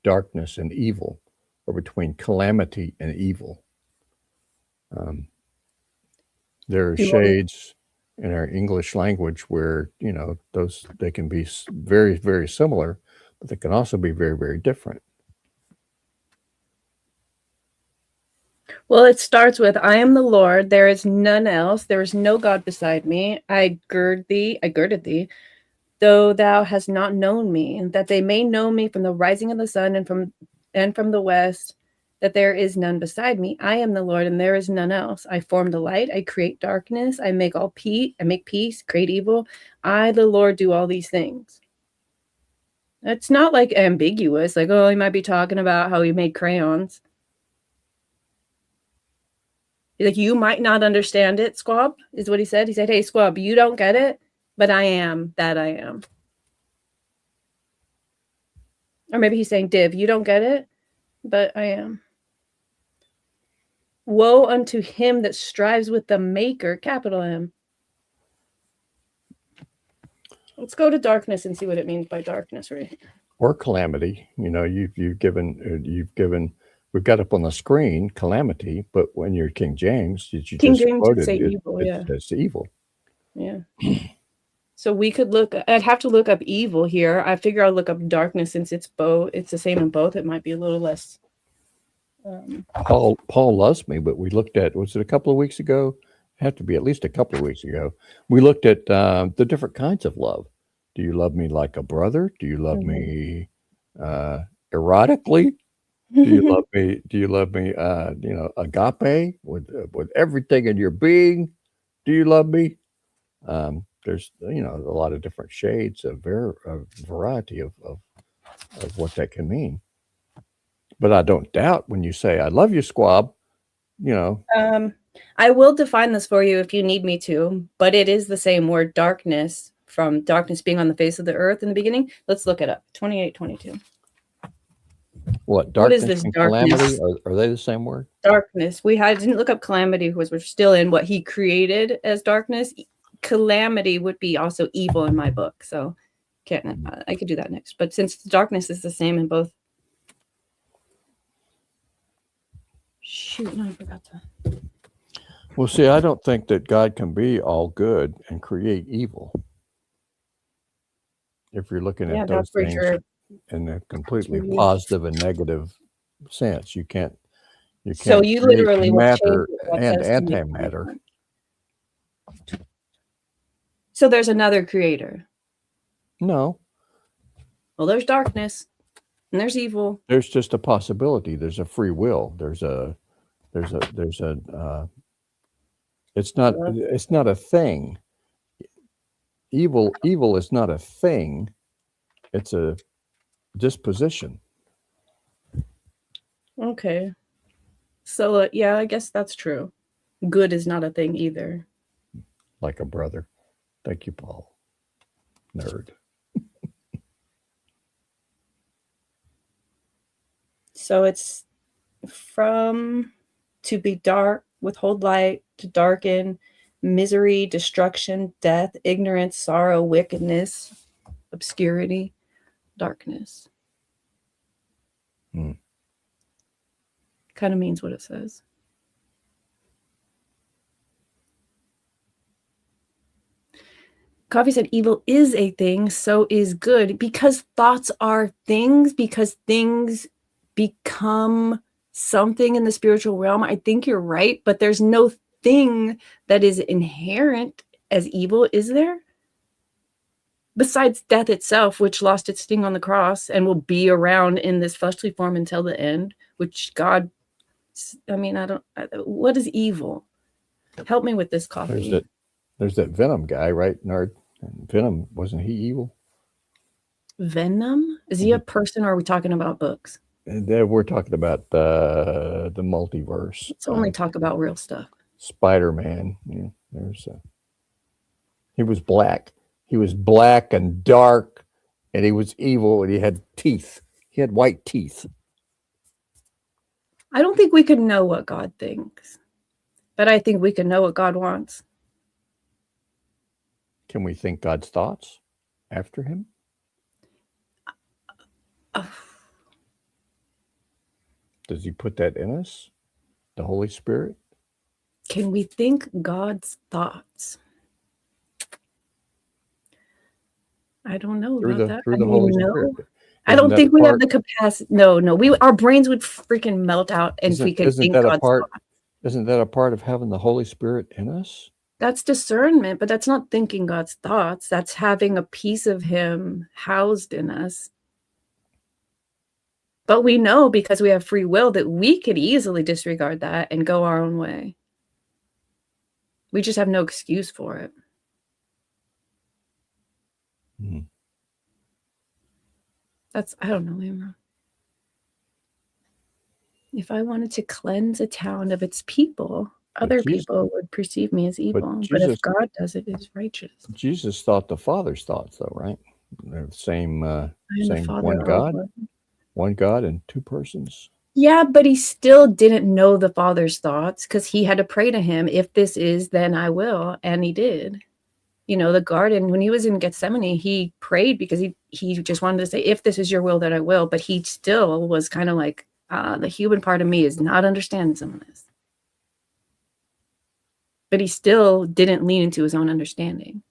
darkness and evil, or between calamity and evil. There are shades in our English language where, they can be very, very similar, but they can also be very, very different. Well, it starts with, I am the Lord, there is none else, there is no God beside me. I girded thee, though thou hast not known me, that they may know me from the rising of the sun and from the west, that there is none beside me. I am the Lord, and there is none else. I form the light, I create darkness, I make peace, create evil. I, the Lord, do all these things. It's not like ambiguous, like, oh, he might be talking about how he made crayons. Like, you might not understand it, Squab, is what he said. He said, hey, Squab, you don't get it, but I am that I am. Or maybe he's saying, Div, you don't get it, but I am. Woe unto him that strives with the maker, capital M. Let's go to darkness and see what it means by darkness, right? Or calamity. You know, you've given, we've got up on the screen calamity, but when you're King James, King James would say evil, yeah. It's evil. Yeah. So we could look, I'd have to look up evil here. I figure I'll look up darkness since it's the same in both. It might be a little less. Paul loves me, but we looked at, was it a couple of weeks ago? Have to be at least a couple of weeks ago. We looked at the different kinds of love. Do you love me like a brother? Do you love me erotically? Do you love me? Do you love me? Agape with everything in your being. Do you love me? There's a lot of different shades of variety of what that can mean. But I don't doubt when you say I love you, Squab. I will define this for you if you need me to, but it is the same word, darkness, from darkness being on the face of the earth in the beginning. Let's look it up. 28:22. What darkness? What is this and darkness? calamity? Are they the same word? Darkness. Didn't look up calamity because we're still in what he created as darkness. Calamity would be also evil in my book. So I could do that next. But since darkness is the same in both. Shoot, no, I forgot to. Well, see, I don't think that God can be all good and create evil. If you're looking at those things in a completely positive and negative sense, you can't. So you literally matter and antimatter. So there's another creator. No. Well, there's darkness and there's evil. There's just a possibility. There's a free will. It's not a thing. Evil is not a thing. It's a disposition. Okay. So yeah, I guess that's true. Good is not a thing either. Like a brother. Thank you, Paul. Nerd. So it's from to be dark, withhold light, to darken, misery, destruction, death, ignorance, sorrow, wickedness, obscurity, darkness. Kind of means what it says. Coffee said evil is a thing, so is good, because thoughts are things, because things become something in the spiritual realm. I think you're right, but there's no thing that is inherent as evil, is there? Besides death itself, which lost its sting on the cross and will be around in this fleshly form until the end, which God, what is evil? Help me with this, Coffee. There's that Venom guy, right, Nerd? Venom, wasn't he evil? Venom? Is he a person, or are we talking about books? We're talking about the multiverse. Let's only talk about real stuff. Spider-Man. Yeah, he was black. He was black and dark, and he was evil, and he had teeth. He had white teeth. I don't think we could know what God thinks, but I think we can know what God wants. Can we think God's thoughts after him? Does he put that in us? The Holy Spirit? Can we think God's thoughts? I don't know about that. Through the Holy Spirit. I don't think we have the capacity. No. Our brains would freaking melt out if we could think God's thoughts. Isn't that a part of having the Holy Spirit in us? That's discernment, but that's not thinking God's thoughts. That's having a piece of him housed in us. But we know, because we have free will, that we could easily disregard that and go our own way. We just have no excuse for it. I don't know, Amra. If I wanted to cleanse a town of its people, other people would perceive me as evil. But if God does it, it's righteous. Jesus thought the Father's thoughts, though, right? They're the same one God and two persons. Yeah, but he still didn't know the Father's thoughts, because he had to pray to him, if this is, then I will. And he did. You know, the garden, when he was in Gethsemane, he prayed because he just wanted to say, if this is your will, then I will. But he still was kind of like, the human part of me is not understanding some of this. But he still didn't lean into his own understanding.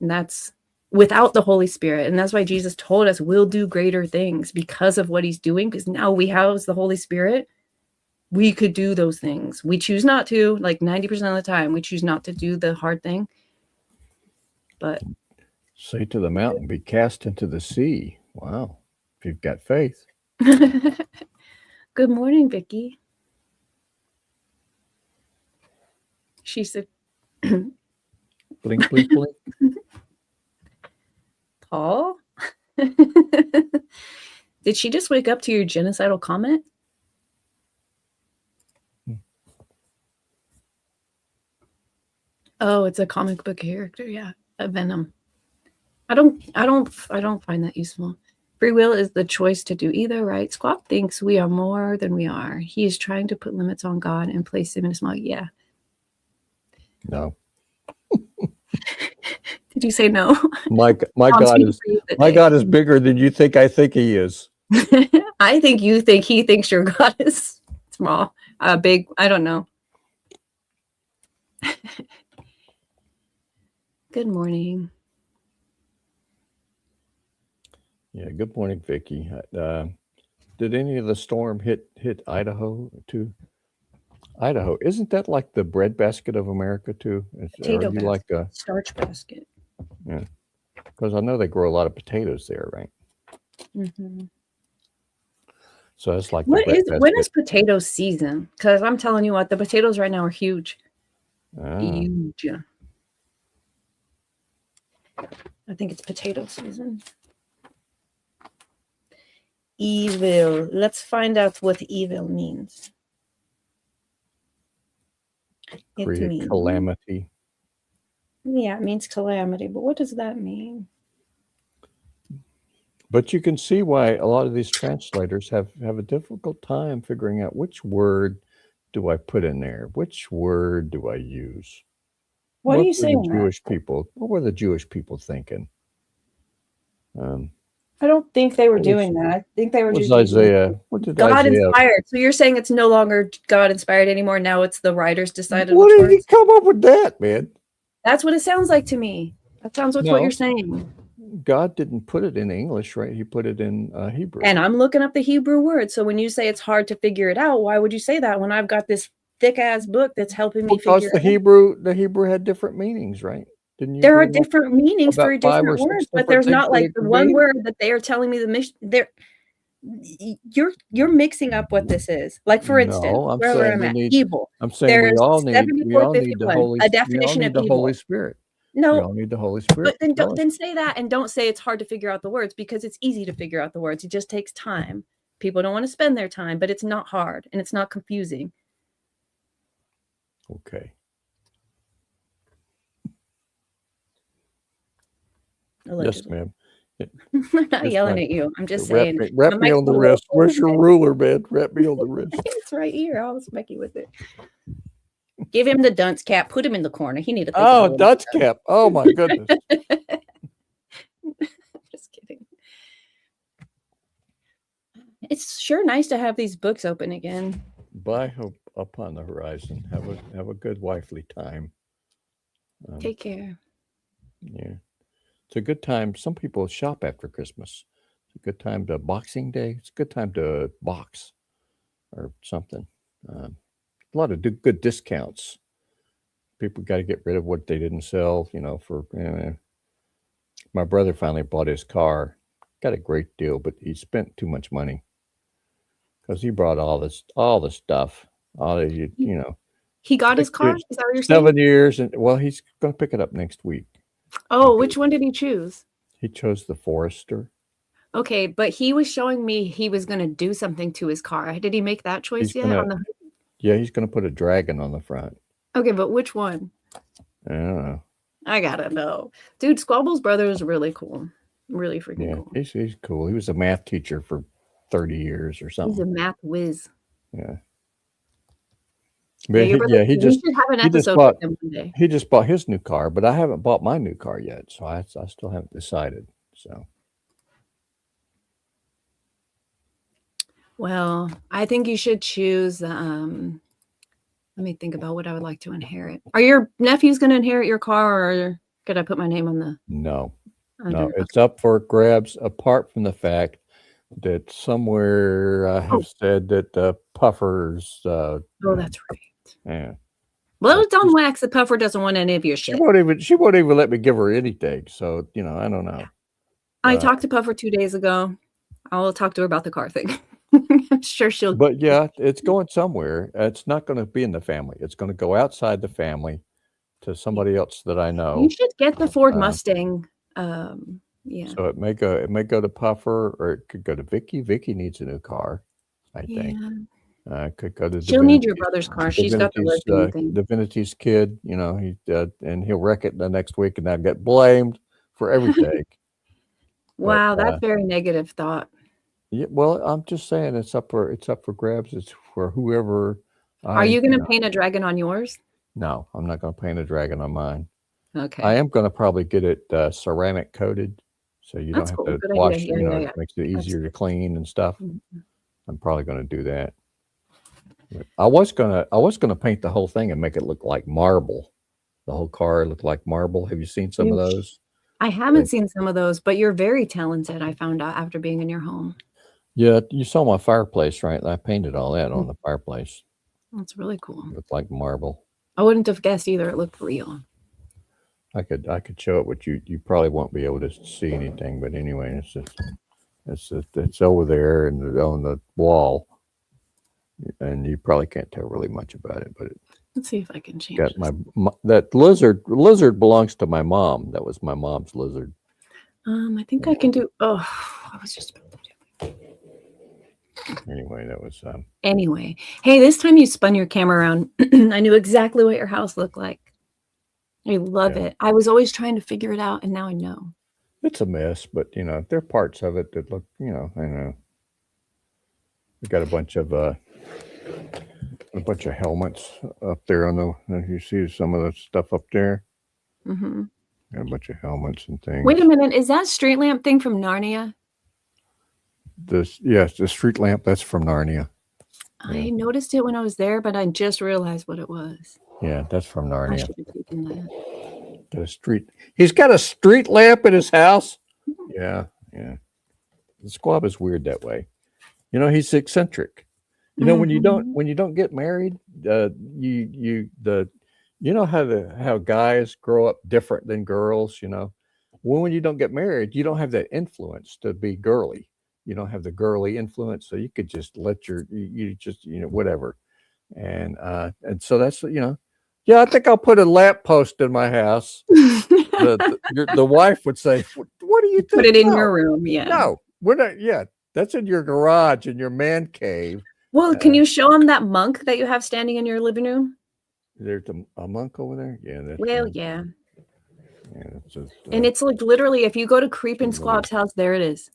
And that's without the Holy Spirit. And that's why Jesus told us we'll do greater things because of what he's doing. Because now we house the Holy Spirit. We could do those things. We choose not to, like 90% of the time, we choose not to do the hard thing. But say to the mountain, be cast into the sea. Wow. If you've got faith. Good morning, Vicky. She said, blink, blink, blink. Paul? Did she just wake up to your genocidal comment? Oh, it's a comic book character. Yeah, a Venom. I don't find that useful. Free will is the choice to do either, right? Squawk thinks we are more than we are. He is trying to put limits on God and place him in a small. Yeah. No. Did you say no? My God is bigger than you think I think he is. I think you think he thinks your God is small, big. I don't know. Good morning. Yeah, good morning, Vicky. Did any of the storm hit Idaho too? Idaho, isn't that like the breadbasket of America too? Potato basket, like a starch basket? Yeah, because I know they grow a lot of potatoes there, right? Mm-hmm. So it's like when is potato season? Because I'm telling you what, the potatoes right now are huge. Huge. I think it's potato season. Evil. Let's find out what evil means. Create calamity. Yeah, it means calamity, but what does that mean? But you can see why a lot of these translators have a difficult time figuring out which word do I put in there? Which word do I use? What are you saying? What were the Jewish people thinking? I don't think they were doing that. I think they were just Isaiah. What did God Isaiah inspired? So you're saying it's no longer God inspired anymore. Now it's the writers decided. What did he come up with that, man? That's what it sounds like to me. That sounds like what you're saying. God didn't put it in English, right? He put it in Hebrew. And I'm looking up the Hebrew word. So when you say it's hard to figure it out, why would you say that when I've got this thick ass book that's helping me figure it out? Because the Hebrew had different meanings, right? Didn't you? There are different meanings for different words, but there's not like the one word that they are telling me the mission. You're mixing up what this is. Like for instance, where I'm at, evil. I'm saying we all need the Holy. A definition of evil. Holy Spirit. No, we all need the Holy Spirit. But then say that, and don't say it's hard to figure out the words, because it's easy to figure out the words. It just takes time. People don't want to spend their time, but it's not hard and it's not confusing. Okay. Allegedly. Yes, ma'am. I'm not yelling at you. I'm just saying. Wrap me on the wrist. Where's your ruler, man? Wrap me on the wrist. It's right here. I'll smack you with it. Give him the dunce cap. Put him in the corner. He needs a dunce cap. Oh my goodness. Just kidding. It's sure nice to have these books open again. By hope upon the horizon. Have a good wifely time. Take care. Yeah. It's a good time. Some people shop after Christmas. It's a good time to Boxing Day. It's a good time to box or something. good discounts. People got to get rid of what they didn't sell, for my brother finally bought his car. Got a great deal, but he spent too much money because he brought all the stuff, all the, He got his car? years, Is that what you're saying? 7 years, and well, he's going to pick it up next week. Oh, which one did he choose? He chose the Forester. Okay, but he was showing me he was going to do something to his car. Did he make that choice yet? Yeah, he's going to put a dragon on the front. Okay, but which one? I don't know. I gotta know. Dude, Squabble's brother is really cool. Really freaking cool. He's cool. He was a math teacher for 30 years or something. He's a math whiz. Yeah. But he just should have an episode with him one day. He just bought his new car, but I haven't bought my new car yet, so I still haven't decided. So, well, I think you should choose. Let me think about what I would like to inherit. Are your nephews going to inherit your car, or could I put my name on the? No, it's up for grabs. Apart from the fact that somewhere I have said that Puffers. Oh, that's right. Yeah. Well, it's on wax. The Puffer doesn't want any of your shit. She won't even let me give her anything. So, I don't know. I talked to Puffer 2 days ago. I'll talk to her about the car thing. I'm sure she'll. But yeah, it's going somewhere. It's not going to be in the family. It's going to go outside the family to somebody else that I know. You should get the Ford Mustang. Yeah. So it may go to Puffer, or it could go to Vicky. Vicky needs a new car, I think. Could go to. She'll need your brother's car. She's got the lesbian thing. Divinity's kid, he and he'll wreck it the next week, and I'll get blamed for everything. Wow, that's very negative thought. Yeah, well, I'm just saying it's up for grabs. It's for whoever. Are you going to paint a dragon on yours? No, I'm not going to paint a dragon on mine. Okay. I am going to probably get it ceramic coated, so you don't have to wash. It makes it easier to clean and stuff. Mm-hmm. I'm probably going to do that. But I was gonna paint the whole thing and make it look like marble. The whole car looked like marble. Have you seen some of those? I haven't seen some of those, but you're very talented. I found out after being in your home. Yeah, you saw my fireplace, right? I painted all that on the fireplace. That's really cool. It looked like marble. I wouldn't have guessed either. It looked real. I could show it, but you probably won't be able to see anything. But anyway, it's over there and on the wall. And you probably can't tell really much about it, but let's see if I can change. That lizard belongs to my mom. That was my mom's lizard. I think I can do. Oh, I was just about to do. Anyway, that was. Anyway, hey, this time you spun your camera around. I knew exactly what your house looked like. I love it. I was always trying to figure it out, and now I know. It's a mess, but there are parts of it that look. I know. We got a bunch of helmets up there you see some of the stuff up there. Mm-hmm. Got a bunch of helmets and things. Wait a minute, is that street lamp thing from Narnia? The street lamp, that's from Narnia. I noticed it when I was there, but I just realized what it was. Yeah, that's from Narnia. I should have taken that. He's got a street lamp in his house. Yeah. The squab is weird that way. He's eccentric. When you don't get married, how guys grow up different than girls. When you don't get married, you don't have that influence to be girly. You don't have the girly influence, so you could just let whatever. And so that's I think I'll put a lamp post in my house. The wife would say, "What do you do? Put it in your room." Yeah. No, we're not. Yeah, that's in your garage, in your man cave. Well, can you show him that monk that you have standing in your living room? There's a monk over there? Yeah. Yeah. Yeah, and it's like literally, if you go to Creepin' Squab's house, there it is.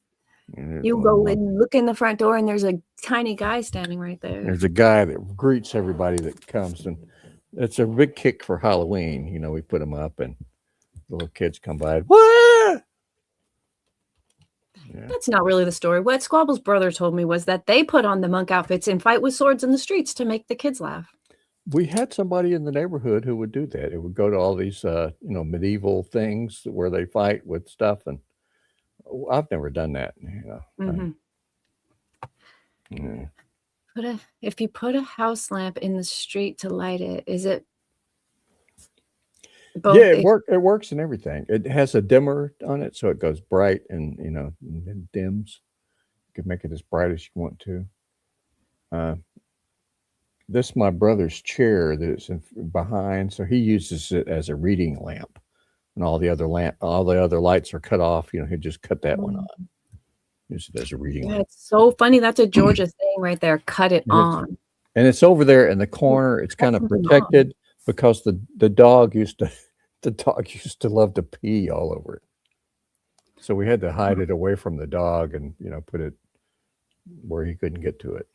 You go and look in the front door, and there's a tiny guy standing right there. There's a guy that greets everybody that comes, and it's a big kick for Halloween. We put them up, and the little kids come by. What? Yeah. That's not really the story. What Squabble's brother told me was that they put on the monk outfits and fight with swords in the streets to make the kids laugh. We had somebody in the neighborhood who would do that. It would go to all these, medieval things where they fight with stuff, and I've never done that. Mm-hmm. Yeah. if you put a house lamp in the street to light it, is it both? Yeah, it works and everything. It has a dimmer on it, so it goes bright and and dims. You can make it as bright as you want to. This is my brother's chair that it's behind, so he uses it as a reading lamp. And all the other lights are cut off. He'd just cut that one on. Use it as a reading lamp. It's so funny. That's a Georgia saying right there. Cut it on. And it's over there in the corner. It's kind of protected because the dog used to love to pee all over it. So we had to hide it away from the dog and put it where he couldn't get to it.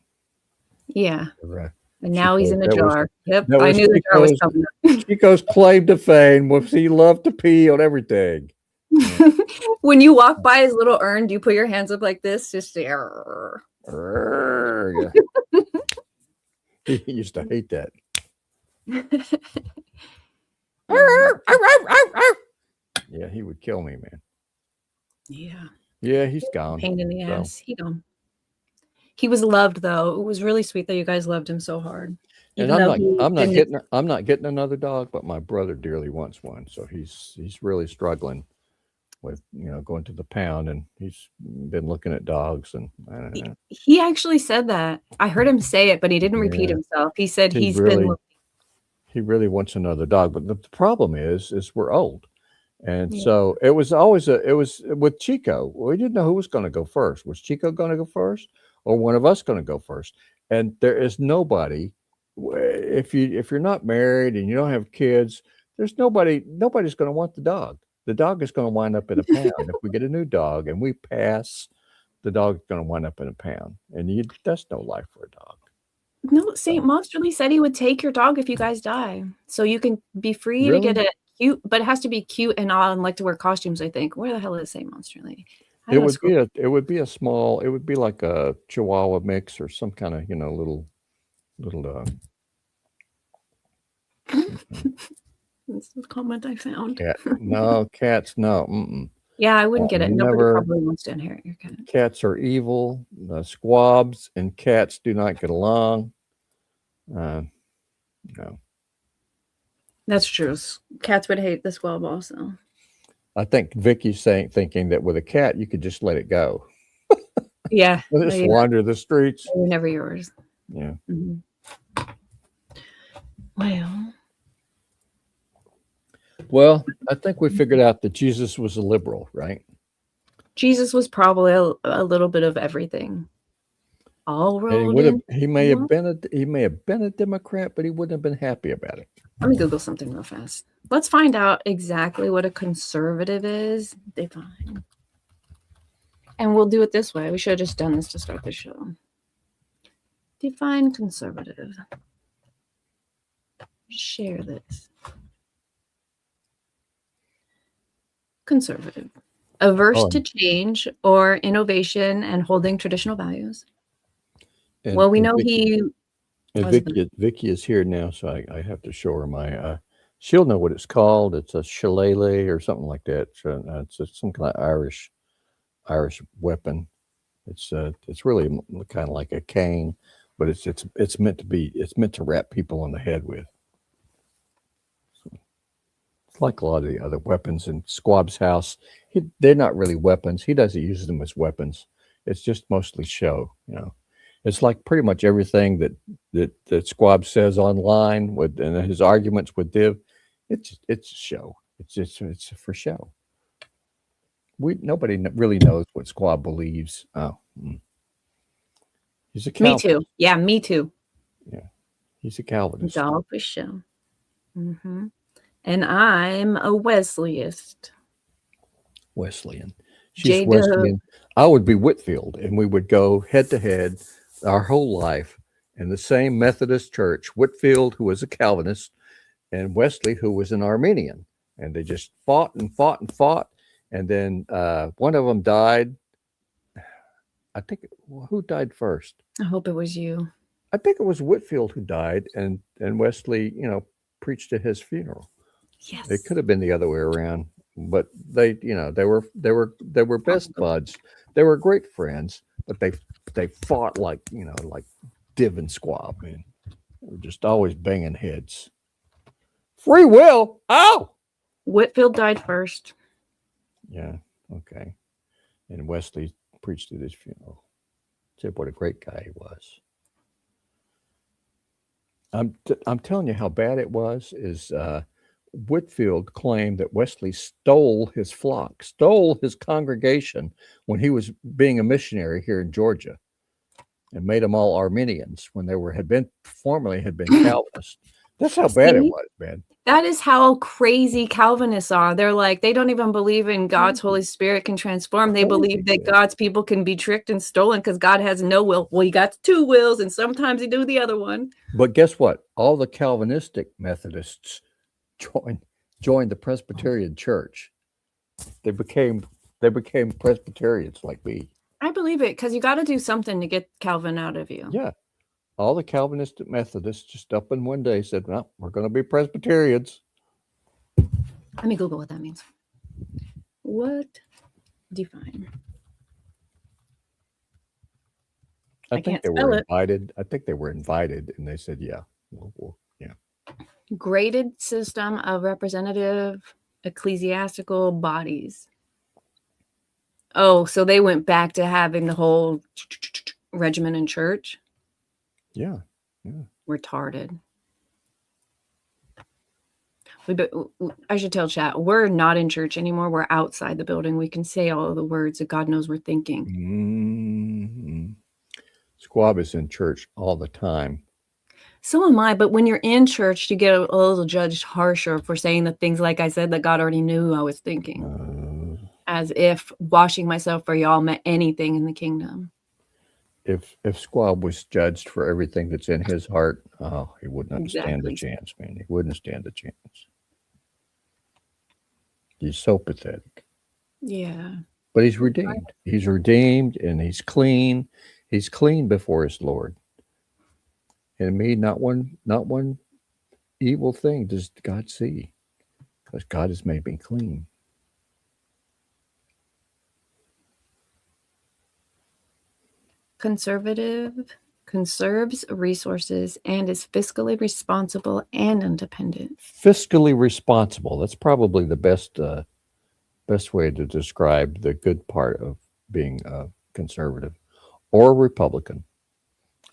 Yeah. Right. And now he's in a jar. Yep. I knew the jar was coming up. Chico's claim to fame was he loved to pee on everything. When you walk by his little urn, do you put your hands up like this? Just Yeah. He used to hate that. Yeah, he would kill me, man. Yeah. Yeah, he's gone. Pain in the ass. He gone. He was loved though. It was really sweet that you guys loved him so hard. And I'm not getting another dog, but my brother dearly wants one. So he's really struggling with going to the pound, and he's been looking at dogs, and I don't know. He actually said that. I heard him say it, but he didn't repeat himself. He said he really wants another dog, but the problem is we're old. And so it was with Chico. We didn't know who was going to go first. Was Chico going to go first, or one of us going to go first? And there is nobody. If you're not married and you don't have kids, there's nobody's going to want the dog. The dog is going to wind up in a pound. If we get a new dog and we pass, the dog's going to wind up in a pound, and that's no life for a dog. No, St. Monsterly said he would take your dog if you guys die, so you can be free to get it cute, but it has to be cute and all, and like to wear costumes. I think. Where the hell is St. Monsterly? It would be a small. It would be like a Chihuahua mix or some kind of little. That's the comment I found. Cat. No, cats. No. Mm-mm. Yeah, I wouldn't get it. Nobody probably wants to inherit your cat. Cats are evil. Squabs and cats do not get along. No. That's true. Cats would hate the squab also. I think Vicky's thinking that with a cat, you could just let it go. Yeah. Just wander the streets. They're never yours. Yeah. Mm-hmm. Well, I think we figured out that Jesus was a liberal, right? Jesus was probably a little bit of everything. All rolled in. He may have been a Democrat, but he wouldn't have been happy about it. Let me Google something real fast. Let's find out exactly what a conservative is. Define. And we'll do it this way. We should have just done this to start the show. Define conservative. Share this. Conservative. Averse to change or innovation and holding traditional values. Well, we know Vicky is here now, so I have to show her my. She'll know what it's called. It's a shillelagh or something like that. It's some kind of Irish weapon. It's really kind of like a cane, but it's meant to rap people on the head with. So it's like a lot of the other weapons in Squab's house. They're not really weapons. He doesn't use them as weapons. It's just mostly show, It's like pretty much everything that Squab says online and his arguments with Div. It's show. It's for show. Nobody really knows what Squab believes. He's a Calvinist. Me too. Yeah, me too. Yeah, he's a Calvinist. It's all for show. Mm-hmm. And I'm a Wesleyist. Wesleyan. She's Wesleyan. I would be Whitfield, and we would go head to head our whole life in the same Methodist church. Whitfield, who was a Calvinist, and Wesley, who was an Arminian. And they just fought and fought and fought. And then one of them died. I think, who died first? I hope it was you. I think it was Whitfield who died, and Wesley, preached at his funeral. Yes. It could have been the other way around, but they were best buds. They were great friends, but they fought like Div and Squab, man. We're just always banging heads. Free will. Oh, Whitfield died first. yeah. Okay. And Wesley preached at his funeral. Said what a great guy he was. I'm telling you how bad it was. Is Whitfield claimed that Wesley stole his flock, stole his congregation when he was being a missionary here in Georgia, and made them all Arminians when they had been Calvinists. That's how bad it was, man. That is how crazy Calvinists are. They're like, they don't even believe in God's Holy Spirit can transform. They believe that God's people can be tricked and stolen because God has no will. Well, he got two wills, and sometimes he do the other one. But guess what? All the Calvinistic Methodists joined the Presbyterian Church. They became Presbyterians like me. I believe it, because you got to do something to get Calvin out of you. Yeah. All the Calvinistic Methodists just up in one day said, well, we're going to be Presbyterians. Let me Google what that means. What? Define. I think they were invited. I think they were invited, and they said, yeah. Yeah. Graded system of representative ecclesiastical bodies. Oh, so they went back to having the whole regimen in church? Yeah. Retarded. I should tell chat, we're not in church anymore. We're outside the building. We can say all of the words that God knows we're thinking. Mm-hmm. Squab is in church all the time. So am I, but when you're in church, you get a little judged harsher for saying the things like I said that God already knew I was thinking. As if washing myself for y'all meant anything in the kingdom. If Squab was judged for everything that's in his heart, he wouldn't stand a chance, man. He wouldn't stand a chance. He's so pathetic. Yeah. But he's redeemed. He's redeemed and he's clean. He's clean before his Lord. And me, not one evil thing does God see. Because God has made me clean. Conservative, conserves resources, and is fiscally responsible and independent. Fiscally responsible. That's probably the best way to describe the good part of being a conservative or Republican.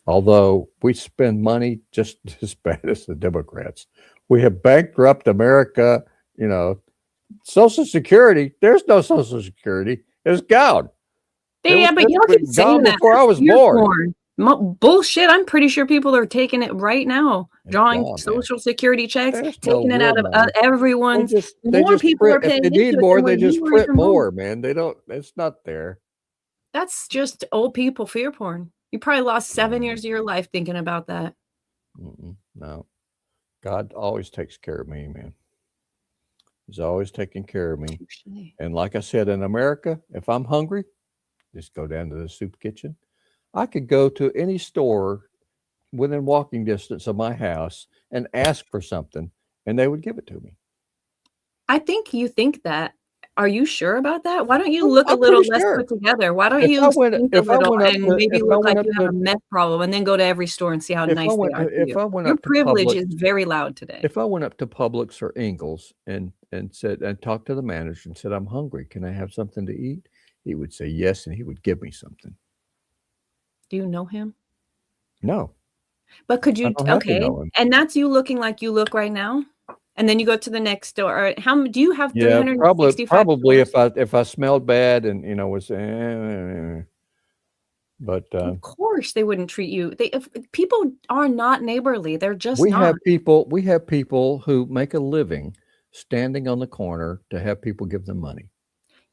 Although we spend money just as bad as the Democrats. We have bankrupt America, Social Security. There's no Social Security. It's gone. Yeah, but you keep saying that before I was born. Bullshit. I'm pretty sure people are taking it right now, drawing Social Security checks, taking it out of everyone's. More people are paying. If they need more, they just print more, man. They don't. It's not there. That's just old people fear porn. You probably lost 7 years of your life thinking about that. No, God always takes care of me, man. He's always taking care of me. And like I said, in America, if I'm hungry, just go down to the soup kitchen. I could go to any store within walking distance of my house and ask for something, and they would give it to me. I think you think that. Are you sure about that? Why don't you look a little less put together? Why don't you think a little and maybe look like you have a meth problem and then go to every store and see how nice they are to you? Your privilege is very loud today. If I went up to Publix or Ingles and talked to the manager and said, I'm hungry, can I have something to eat? He would say yes, and he would give me something. Do you know him? No. But could you? Okay. And that's you looking like you look right now? And then you go to the next store. How do you have 365? Probably if I smelled bad and was but of course they wouldn't treat you. If people are not neighborly, they're just we have people who make a living standing on the corner to have people give them money.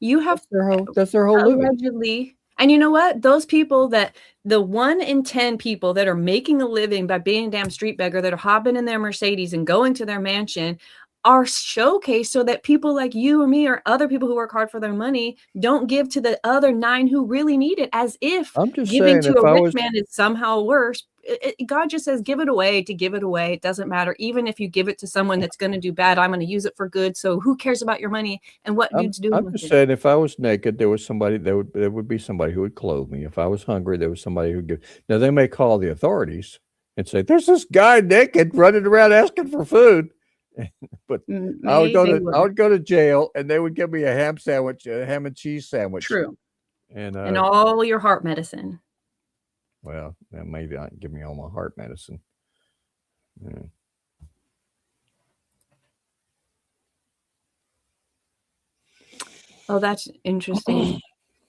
You have that's their whole living. Allegedly. And you know what? Those people the 1 in 10 people that are making a living by being a damn street beggar, that are hopping in their Mercedes and going to their mansion, are showcased so that people like you or me or other people who work hard for their money don't give to the other 9 who really need it, as if giving to a rich man is somehow worse. God just says, give it away to give it away. It doesn't matter. Even if you give it to someone that's going to do bad, I'm going to use it for good. So who cares about your money and what dude's doing I'm with just it? saying, if I was naked, there would be somebody who would clothe me. If I was hungry, there was somebody who would give. Now they may call the authorities and say, "There's this guy naked running around asking for food," but I would go to jail, and they would give me a ham sandwich, a ham and cheese sandwich. True. And all your heart medicine. Well, maybe not give me all my heart medicine. Yeah. Oh, that's interesting.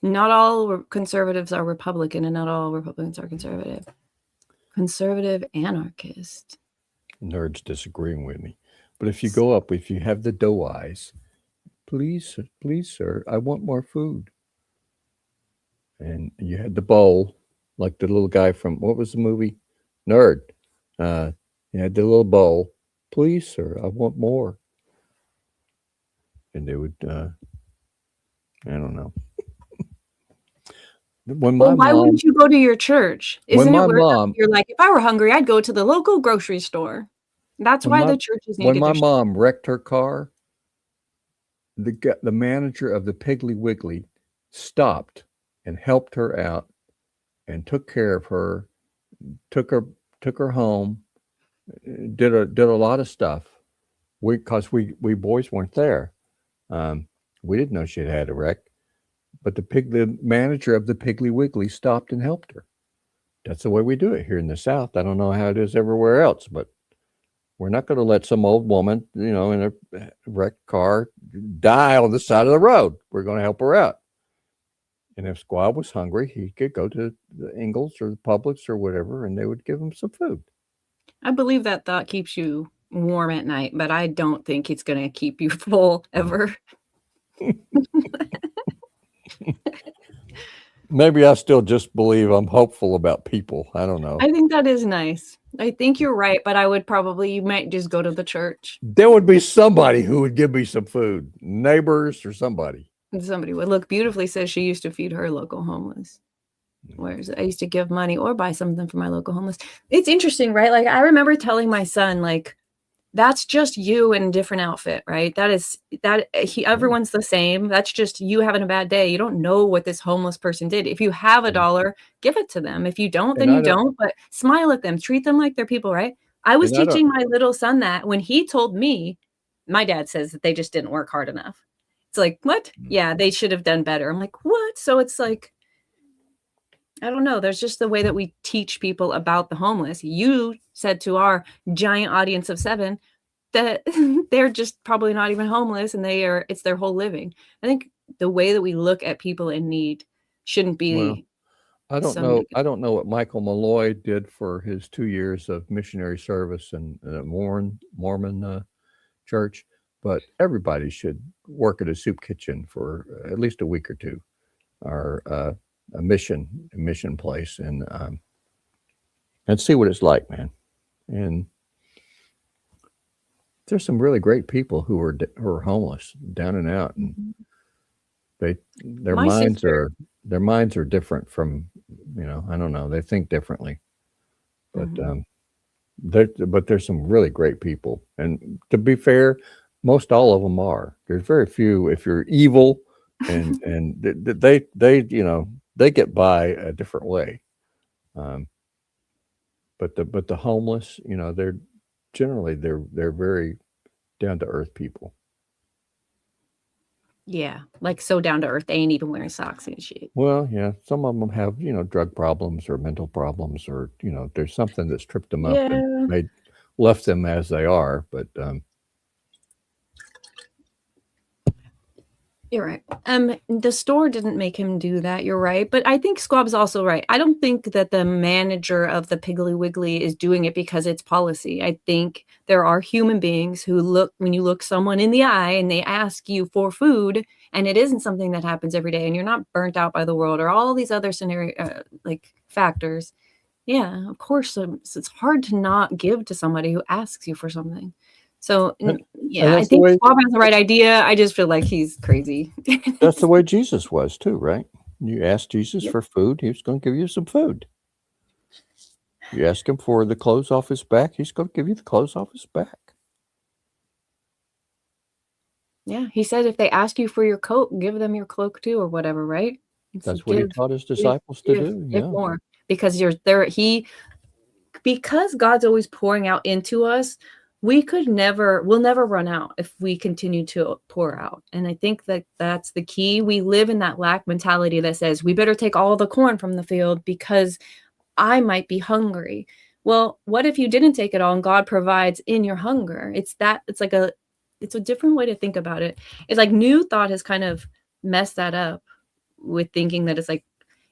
Not all conservatives are Republican, and not all Republicans are conservative. Conservative anarchist. Nerds disagreeing with me. But if you go up, if you have the doe eyes, please, sir, I want more food. And you had the bowl, like the little guy from, what was the movie? Nerd. You had the little bowl. Please, sir, I want more. And they would, I don't know. Why wouldn't you go to your church? Isn't it weird? You're like, if I were hungry, I'd go to the local grocery store. That's why the churches need to get When my mom wrecked her car, the manager of the Piggly Wiggly stopped and helped her out and took care of her, took her home, did a lot of stuff. Because we boys weren't there. We didn't know she had a wreck, but the manager of the Piggly Wiggly stopped and helped her. That's the way we do it here in the South. I don't know how it is everywhere else, but we're not going to let some old woman, in a wrecked car die on the side of the road. We're going to help her out. And if Squab was hungry, he could go to the Ingles or the Publix or whatever, and they would give him some food. I believe that thought keeps you warm at night, but I don't think it's going to keep you full ever. Maybe I still just believe I'm hopeful about people. I don't know. I think that is nice. I think you're right, but you might just go to the church. There would be somebody who would give me some food, neighbors or somebody. Somebody would. Look, Beautifully says she used to feed her local homeless. Whereas I used to give money or buy something for my local homeless. It's interesting, right? Like I remember telling my son, like, that's just you in a different outfit, right? Everyone's the same. That's just you having a bad day. You don't know what this homeless person did. If you have $1, give it to them. If you don't, then you don't, but smile at them, treat them like they're people, right? I was teaching my little son that when he told me, my dad says that they just didn't work hard enough. It's like, what? Yeah, they should have done better. I'm like, what? So it's like, I don't know. There's just the way that we teach people about the homeless. You said to our giant audience of 7 that they're just probably not even homeless and it's their whole living. I think the way that we look at people in need shouldn't be. Well, I don't know. I don't know what Michael Malloy did for his 2 years of missionary service in a Mormon church, but everybody should work at a soup kitchen for at least a week or two, or a mission place, and see what it's like, man. And there's some really great people who are homeless, down and out, and their minds are different from, I don't know, they think differently, but there's some really great people, and to be fair, most all of them are. There's very few. If you're evil, and they get by a different way, but the homeless, they're generally they're very down to earth people. Yeah, like so down to earth, they ain't even wearing socks and shit. Well, yeah, some of them have drug problems or mental problems, or there's something that's tripped them up and left them as they are. But you're right. The store didn't make him do that. You're right. But I think Squab's also right. I don't think that the manager of the Piggly Wiggly is doing it because it's policy. I think there are human beings who when you look someone in the eye and they ask you for food, and it isn't something that happens every day, and you're not burnt out by the world or all these other scenario factors. Yeah, of course. It's hard to not give to somebody who asks you for something. So, I think Squab has the right idea. I just feel like he's crazy. That's the way Jesus was too, right? You asked Jesus for food, he was going to give you some food. You ask him for the clothes off his back, he's going to give you the clothes off his back. Yeah, he said if they ask you for your coat, give them your cloak too, or whatever, right? That's what he taught his disciples to do. Give Yeah. more, because you're there. Because God's always pouring out into us, we'll never run out if we continue to pour out. And I think that that's the key. We live in that lack mentality that says we better take all the corn from the field because I might be hungry. Well, what if you didn't take it all and God provides in your hunger? It's a different way to think about it. It's like New Thought has kind of messed that up with thinking that it's like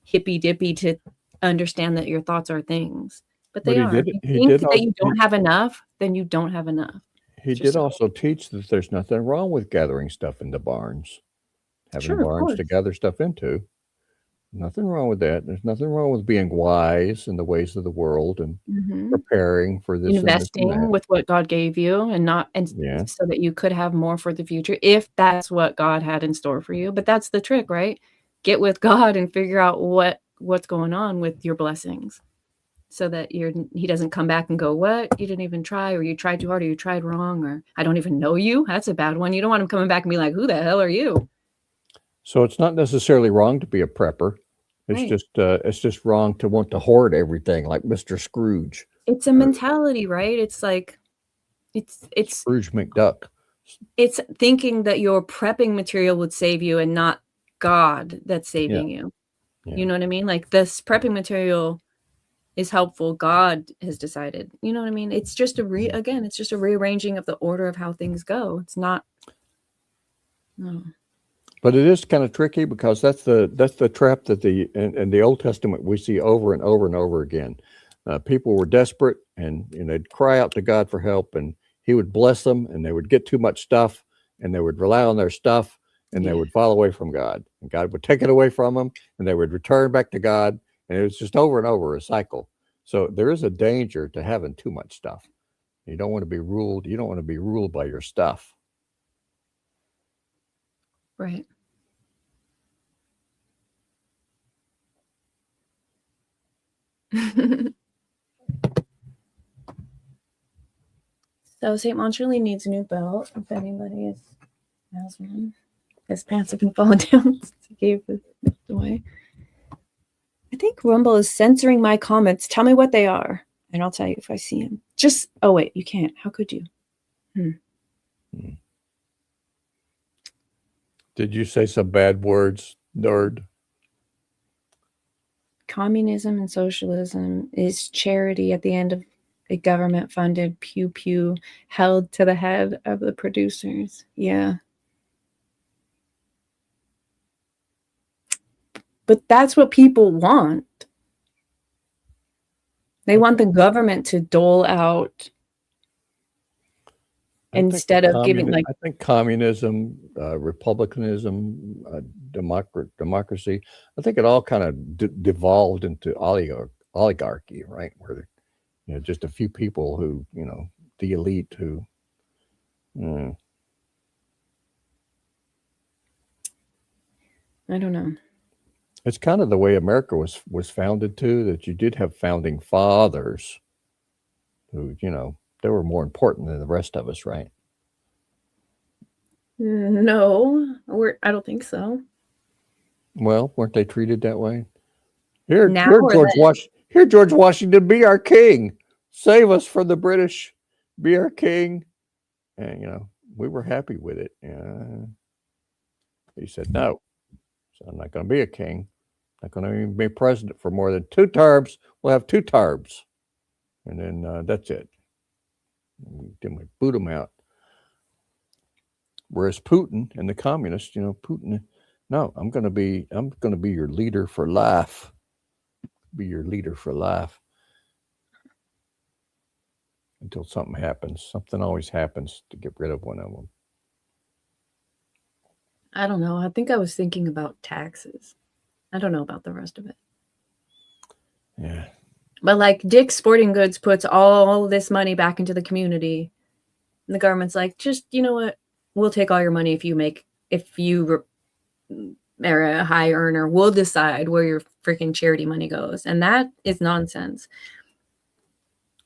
hippy dippy to understand that your thoughts are things. But they are. If you think that you don't have enough, then you don't have enough. He did also teach that there's nothing wrong with gathering stuff into barns, having barns to gather stuff into. Nothing wrong with that. There's nothing wrong with being wise in the ways of the world and preparing for this. Investing with what God gave you so that you could have more for the future, if that's what God had in store for you. But that's the trick, right? Get with God and figure out what's going on with your blessings, so that he doesn't come back and go, what? You didn't even try, or you tried too hard, or you tried wrong, or I don't even know you. That's a bad one. You don't want him coming back and be like, who the hell are you? So it's not necessarily wrong to be a prepper. It's just wrong to want to hoard everything like Mr. Scrooge. It's a mentality, right? It's like it's Scrooge McDuck. It's thinking that your prepping material would save you and not God that's saving you. Yeah. You know what I mean? Like this prepping material is helpful. God has decided. You know what I mean? It's just it's just a rearranging of the order of how things go. It's not. No. But it is kind of tricky because that's the trap that in the Old Testament we see over and over and over again. People were desperate and they'd cry out to God for help, and He would bless them, and they would get too much stuff, and they would rely on their stuff, and they would fall away from God, and God would take it away from them, and they would return back to God, and it was just over and over a cycle. So there is a danger to having too much stuff. You don't want to be ruled. You don't want to be ruled by your stuff. Right. So St. Montreal needs a new belt. If anybody has one, his pants have been falling down since he gave it away. I think Rumble is censoring my comments. Tell me what they are, and I'll tell you if I see him. Oh wait, you can't. How could you? Did you say some bad words, nerd? Communism and socialism is charity at the end of a government-funded pew held to the head of the producers. Yeah. But that's what people want. They want the government to dole out instead of giving I think communism, republicanism, democracy, I think it all kind of devolved into oligarchy, right? Where just a few people who, the elite who I don't know. It's kind of the way America was founded too, that you did have founding fathers who, they were more important than the rest of us, right? No, I don't think so. Well, weren't they treated that way? Here, George Washington, be our king. Save us from the British. Be our king. And, we were happy with it. He said, no. So I'm not going to be a king. I'm not going to even be president for more than 2 terms. We'll have 2 terms. And then that's it. Then we boot him out. Whereas Putin and the communists, Putin, no, I'm going to be your leader for life. Be your leader for life. Until something happens. Something always happens to get rid of one of them. I don't know. I think I was thinking about taxes. I don't know about the rest of it. Yeah. But like Dick's Sporting Goods puts all this money back into the community. And the government's like, just, you know what? We'll take all your money if you are a high earner. We'll decide where your freaking charity money goes. And that is nonsense.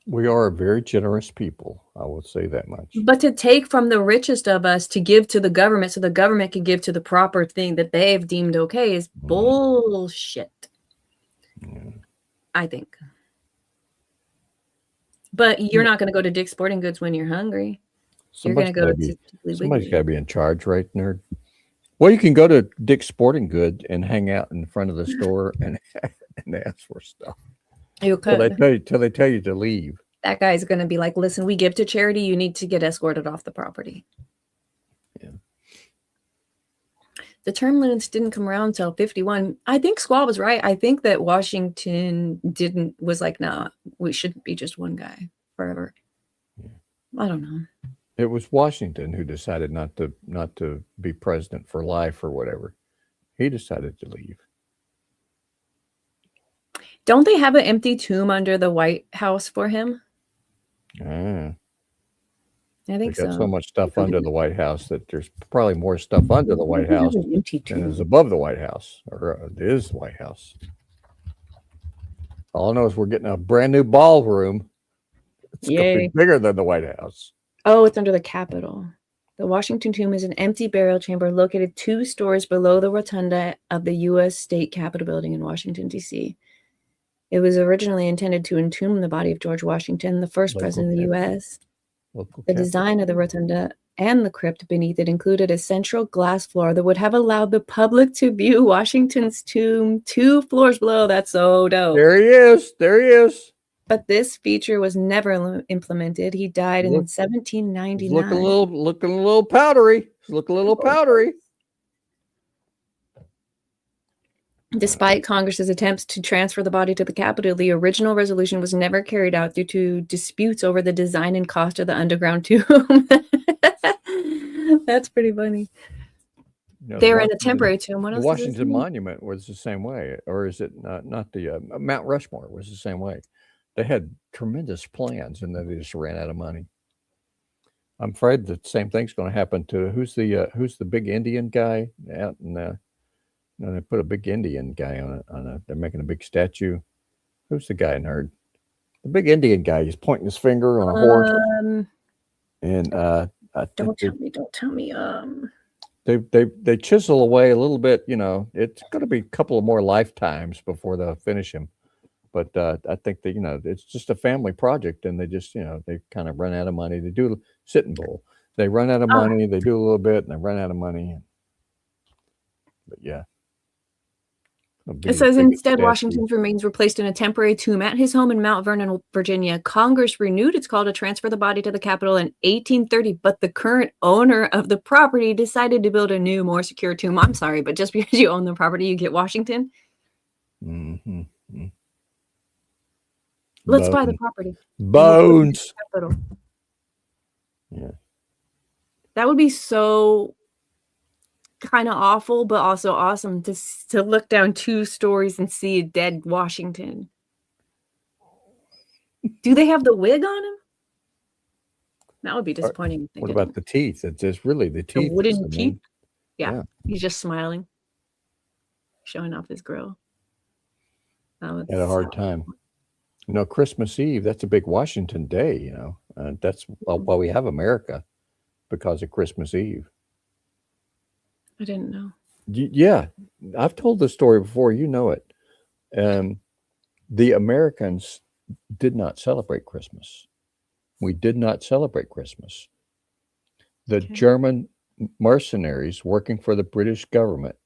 We are a very generous people. I will say that much. But to take from the richest of us to give to the government so the government can give to the proper thing that they've deemed okay is bullshit. I think. But you're not going to go to Dick's Sporting Goods when you're hungry. Somebody's got to be in charge, right, nerd? Well, you can go to Dick's Sporting Goods and hang out in front of the store and ask for stuff. You could. Till they tell you to leave. That guy's going to be like, listen, we give to charity. You need to get escorted off the property. Yeah. The term limits didn't come around until 51. I think Squall was right. I think that Washington was like, nah, we shouldn't be just one guy forever. Yeah. I don't know. It was Washington who decided not to be president for life or whatever. He decided to leave. Don't they have an empty tomb under the White House for him? I think got so. So much stuff under the White House that there's probably more stuff under the White House than is above the White House, or it is the White House. All I know is we're getting a brand new ballroom. It's going to be bigger than the White House. Oh, it's under the Capitol. The Washington Tomb is an empty burial chamber located 2 stories below the rotunda of the U.S. State Capitol building in Washington, D.C. It was originally intended to entomb the body of George Washington, the first president of the U.S. The design of the rotunda and the crypt beneath it included a central glass floor that would have allowed the public to view Washington's tomb 2 floors below. That's so dope. There he is. There he is. But this feature was never implemented. He died in 1799. He's looking a little powdery. He's looking a little powdery. Despite Congress's attempts to transfer the body to the Capitol, the original resolution was never carried out due to disputes over the design and cost of the underground tomb. That's pretty funny. They were in a temporary tomb. What else? The Washington Monument was the same way, or is it not the Mount Rushmore was the same way? They had tremendous plans, and then they just ran out of money. I'm afraid the same thing's going to happen to who's the big Indian guy out in they put a big Indian guy on it. They're making a big statue. Who's the guy, nerd? The big Indian guy. He's pointing his finger on a horse. And don't tell me. They chisel away a little bit. It's going to be a couple of more lifetimes before they'll finish him. But I think that it's just a family project, and they just they kind of run out of money. They do Sitting Bull. They run out of money. They do a little bit, and they run out of money. But yeah. It says instead, Washington's remains were placed in a temporary tomb at his home in Mount Vernon, Virginia. Congress renewed its call to transfer the body to the Capitol in 1830, but the current owner of the property decided to build a new, more secure tomb. I'm sorry, but just because you own the property, you get Washington? Mm-hmm. Let's buy the property. Bones. Yeah. That would be so kind of awful, but also awesome to look down 2 stories and see a dead Washington. Do they have the wig on him? That would be disappointing. What about the teeth? It's just really the teeth. The wooden teeth? Yeah. He's just smiling, showing off his grill. Had a hard time. Christmas Eve, that's a big Washington day, that's why we have America, because of Christmas Eve. I didn't know. Yeah, I've told this story before. You know it. The Americans did not celebrate Christmas. We did not celebrate Christmas. The German mercenaries working for the British government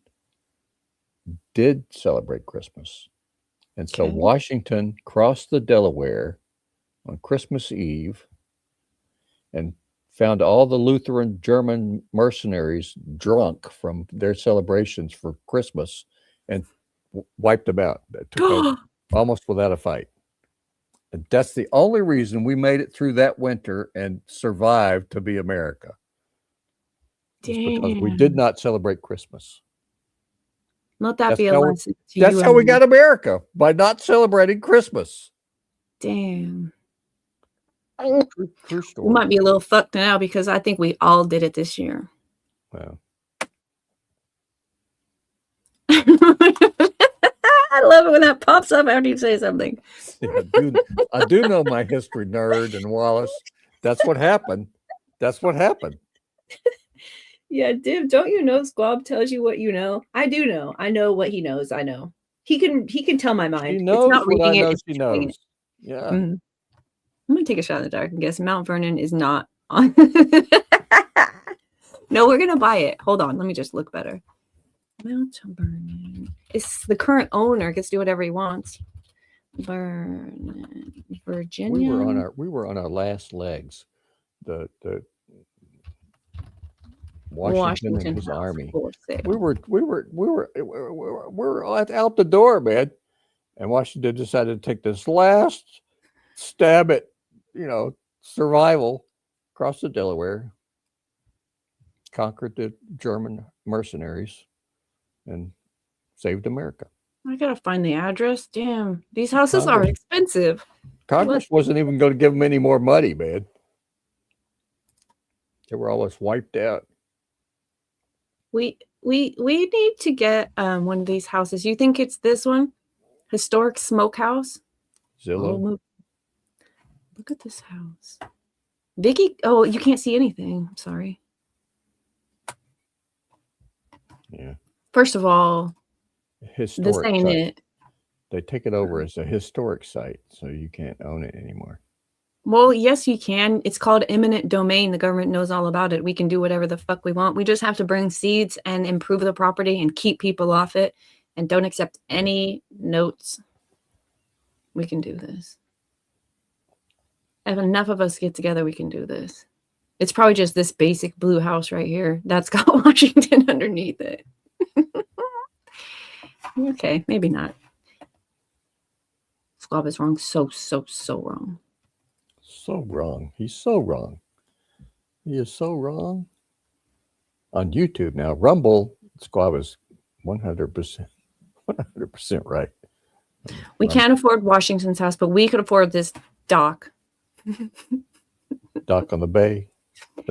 did celebrate Christmas. And so Washington crossed the Delaware on Christmas Eve and found all the Lutheran German mercenaries drunk from their celebrations for Christmas and wiped them out. Took almost without a fight. And that's the only reason we made it through that winter and survived to be America. Because we did not celebrate Christmas. Let that be a lesson to you. That's how we got America, by not celebrating Christmas. Damn. True story. We might be a little fucked now because I think we all did it this year. Well. I love it when that pops up after you say something. I do know my history, nerd and Wallace. That's what happened. That's what happened. Yeah, Div, don't you know Squab tells you what you know? I do know. I know what he knows. I know. He can tell my mind. She knows it's not what I reading know it, she knows. Yeah. Mm-hmm. I'm gonna take a shot in the dark and guess Mount Vernon is not on. No, we're gonna buy it. Hold on, let me just look better. Mount Vernon. It's the current owner gets to do whatever he wants. Vernon, Virginia. We were on our last legs. The Washington and his army. We were out the door, man. And Washington decided to take this last stab at, survival across the Delaware, conquered the German mercenaries, and saved America. I gotta find the address. Damn, these houses are expensive. Congress wasn't even going to give them any more money, man. They were almost wiped out. We need to get one of these houses. You think it's this one? Historic Smokehouse? Zillow. Look at this house. Vicky, oh, you can't see anything. Sorry. Yeah. First of all, historic this ain't site. it. They take it over as a historic site, so you can't own it anymore. Well, yes, you can. It's called eminent domain. The government knows all about it. We can do whatever the fuck we want. We just have to bring seeds and improve the property and keep people off it and don't accept any notes. We can do this. If enough of us get together, we can do this. It's probably just this basic blue house right here that's got Washington underneath it. Okay, maybe not. Squab is wrong. So wrong. So wrong. He's so wrong. He is so wrong. On YouTube now, Rumble, Squab is 100% right. We can't afford Washington's house, but we could afford this dock. Dock on the bay.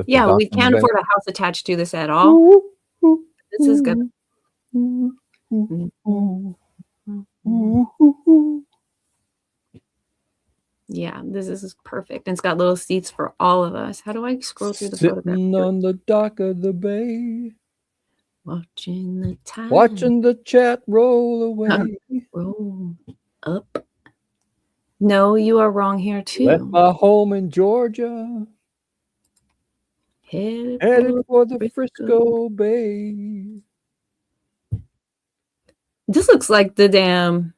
Yeah, we can't afford a house attached to this at all. This is good. Yeah, this is perfect. And it's got little seats for all of us. How do I scroll through the photograph? Sitting on the dock of the bay. Watching the time. Watching the chat roll away. Roll up. No, you are wrong here too. Left my home in Georgia. Headed for the Frisco Bay. This looks like the damn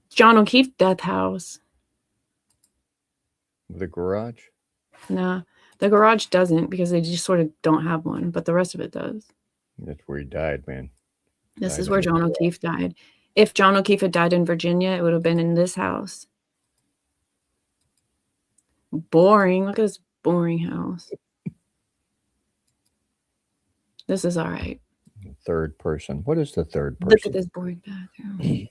John O'Keefe death house. The garage? Nah, the garage doesn't because they just sort of don't have one, but the rest of it does. That's where he died, man. This is where John O'Keefe died. If John O'Keefe had died in Virginia, it would have been in this house. Boring. Look at this boring house. This is all right. Third person. What is the third person? Look at this boring bathroom.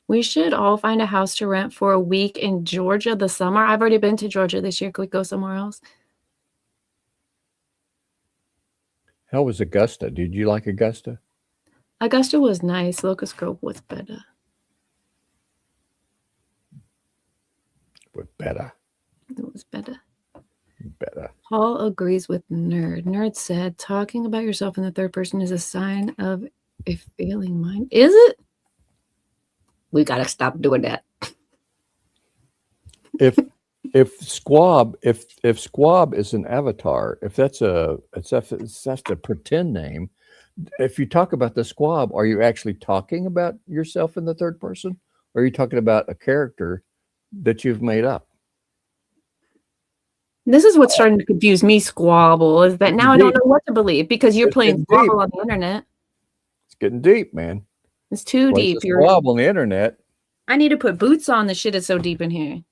We should all find a house to rent for a week in Georgia this summer. I've already been to Georgia this year. Could we go somewhere else? How was Augusta? Did you like Augusta? Augusta was nice. Locust Grove was better. Better. It was better. Better. Paul agrees with Nerd. Nerd said, talking about yourself in the third person is a sign of a failing mind. Is it? We got to stop doing that. If Squab is an avatar, if that's a pretend name, if you talk about the Squab, are you actually talking about yourself in the third person? Or are you talking about a character that you've made up? This is what's starting to confuse me, Squabble, is that now I don't know what to believe because you're playing Squabble on the internet. It's getting deep, man. It's too deep. You're Squabble on the internet. I need to put boots on. The shit is so deep in here.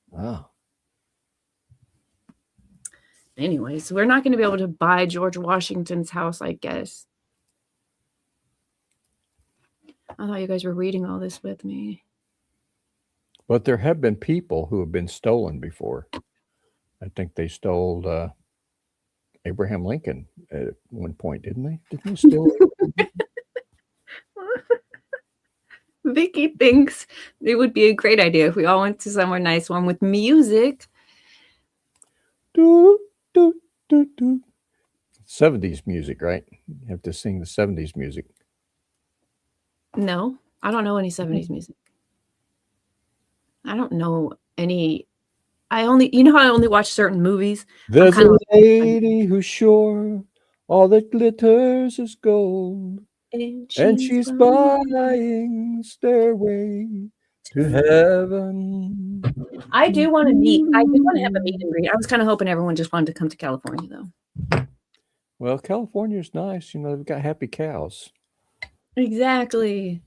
Wow. Anyways, we're not going to be able to buy George Washington's house, I guess. I thought you guys were reading all this with me. But there have been people who have been stolen before. I think they stole Abraham Lincoln at one point, didn't they? Didn't they steal? Vicky thinks it would be a great idea if we all went to somewhere nice, one with music. Do, do, do, do. 70s music, right? You have to sing the 70s music. No, I don't know any 70s music. I don't know any. You know how I only watch certain movies? There's a lady who's sure all that glitters is gold. And she's buying Stairway to Heaven. I do want to have a meet and greet. I was kind of hoping everyone just wanted to come to California, though. Well, California's nice. You know, they've got happy cows. Exactly.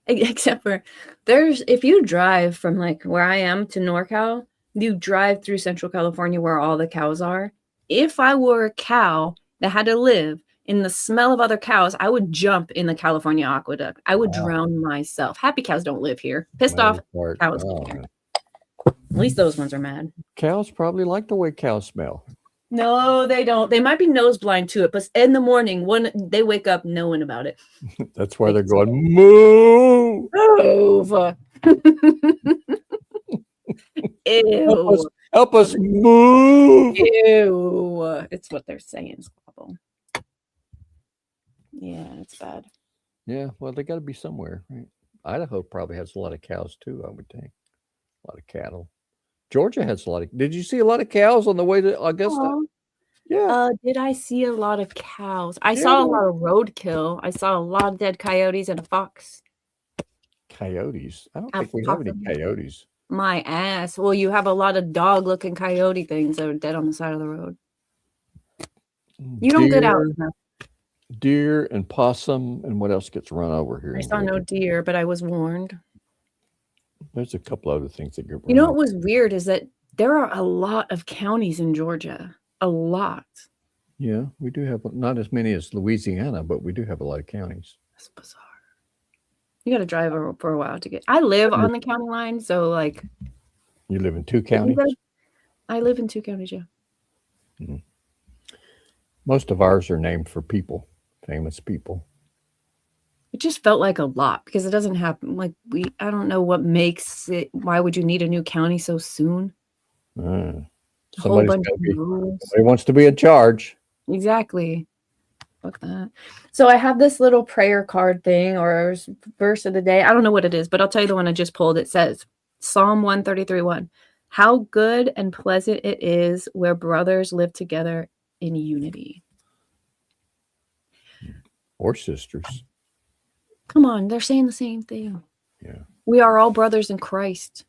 Except for if you drive from like where I am to NorCal, you drive through Central California where all the cows are. If I were a cow that had to live in the smell of other cows, I would jump in the California aqueduct. I would drown myself. Happy cows don't live here. Pissed off cows. At least those ones are mad. Cows probably like the way cows smell. No, they don't. They might be nose blind to it, but in the morning, when they wake up knowing about it. That's why they're going, moo! Over. Ew. Help us move. Ew. It's what they're saying, Squabble. Yeah, it's bad. Yeah, well, they got to be somewhere, right? Idaho probably has a lot of cows too, I would think. A lot of cattle. Georgia has a lot of. Did you see a lot of cows on the way to Augusta? Yeah. Did I see a lot of cows? I saw a lot of roadkill. I saw a lot of dead coyotes and a fox. Coyotes? I don't think we have any coyotes. My ass. Well, you have a lot of dog-looking coyote things that are dead on the side of the road. You don't get out enough. Deer and possum, and what else gets run over here? I saw no deer, but I was warned. There's a couple other things that get run. You know what was weird is that there are a lot of counties in Georgia. A lot. Yeah, we do have not as many as Louisiana, but we do have a lot of counties. That's bizarre. You got to drive for a while to get. I live on the county line, so like. You live in 2 counties? I live in 2 counties, yeah. Mm-hmm. Most of ours are named for people, famous people. It just felt like a lot because it doesn't happen. Like I don't know what makes it. Why would you need a new county so soon? Somebody wants to be in charge. Exactly. Fuck that. So I have this little prayer card thing or verse of the day. I don't know what it is, but I'll tell you the one I just pulled. It says Psalm 133:1. How good and pleasant it is where brothers live together in unity. Or sisters. Come on, they're saying the same thing. Yeah. We are all brothers in Christ.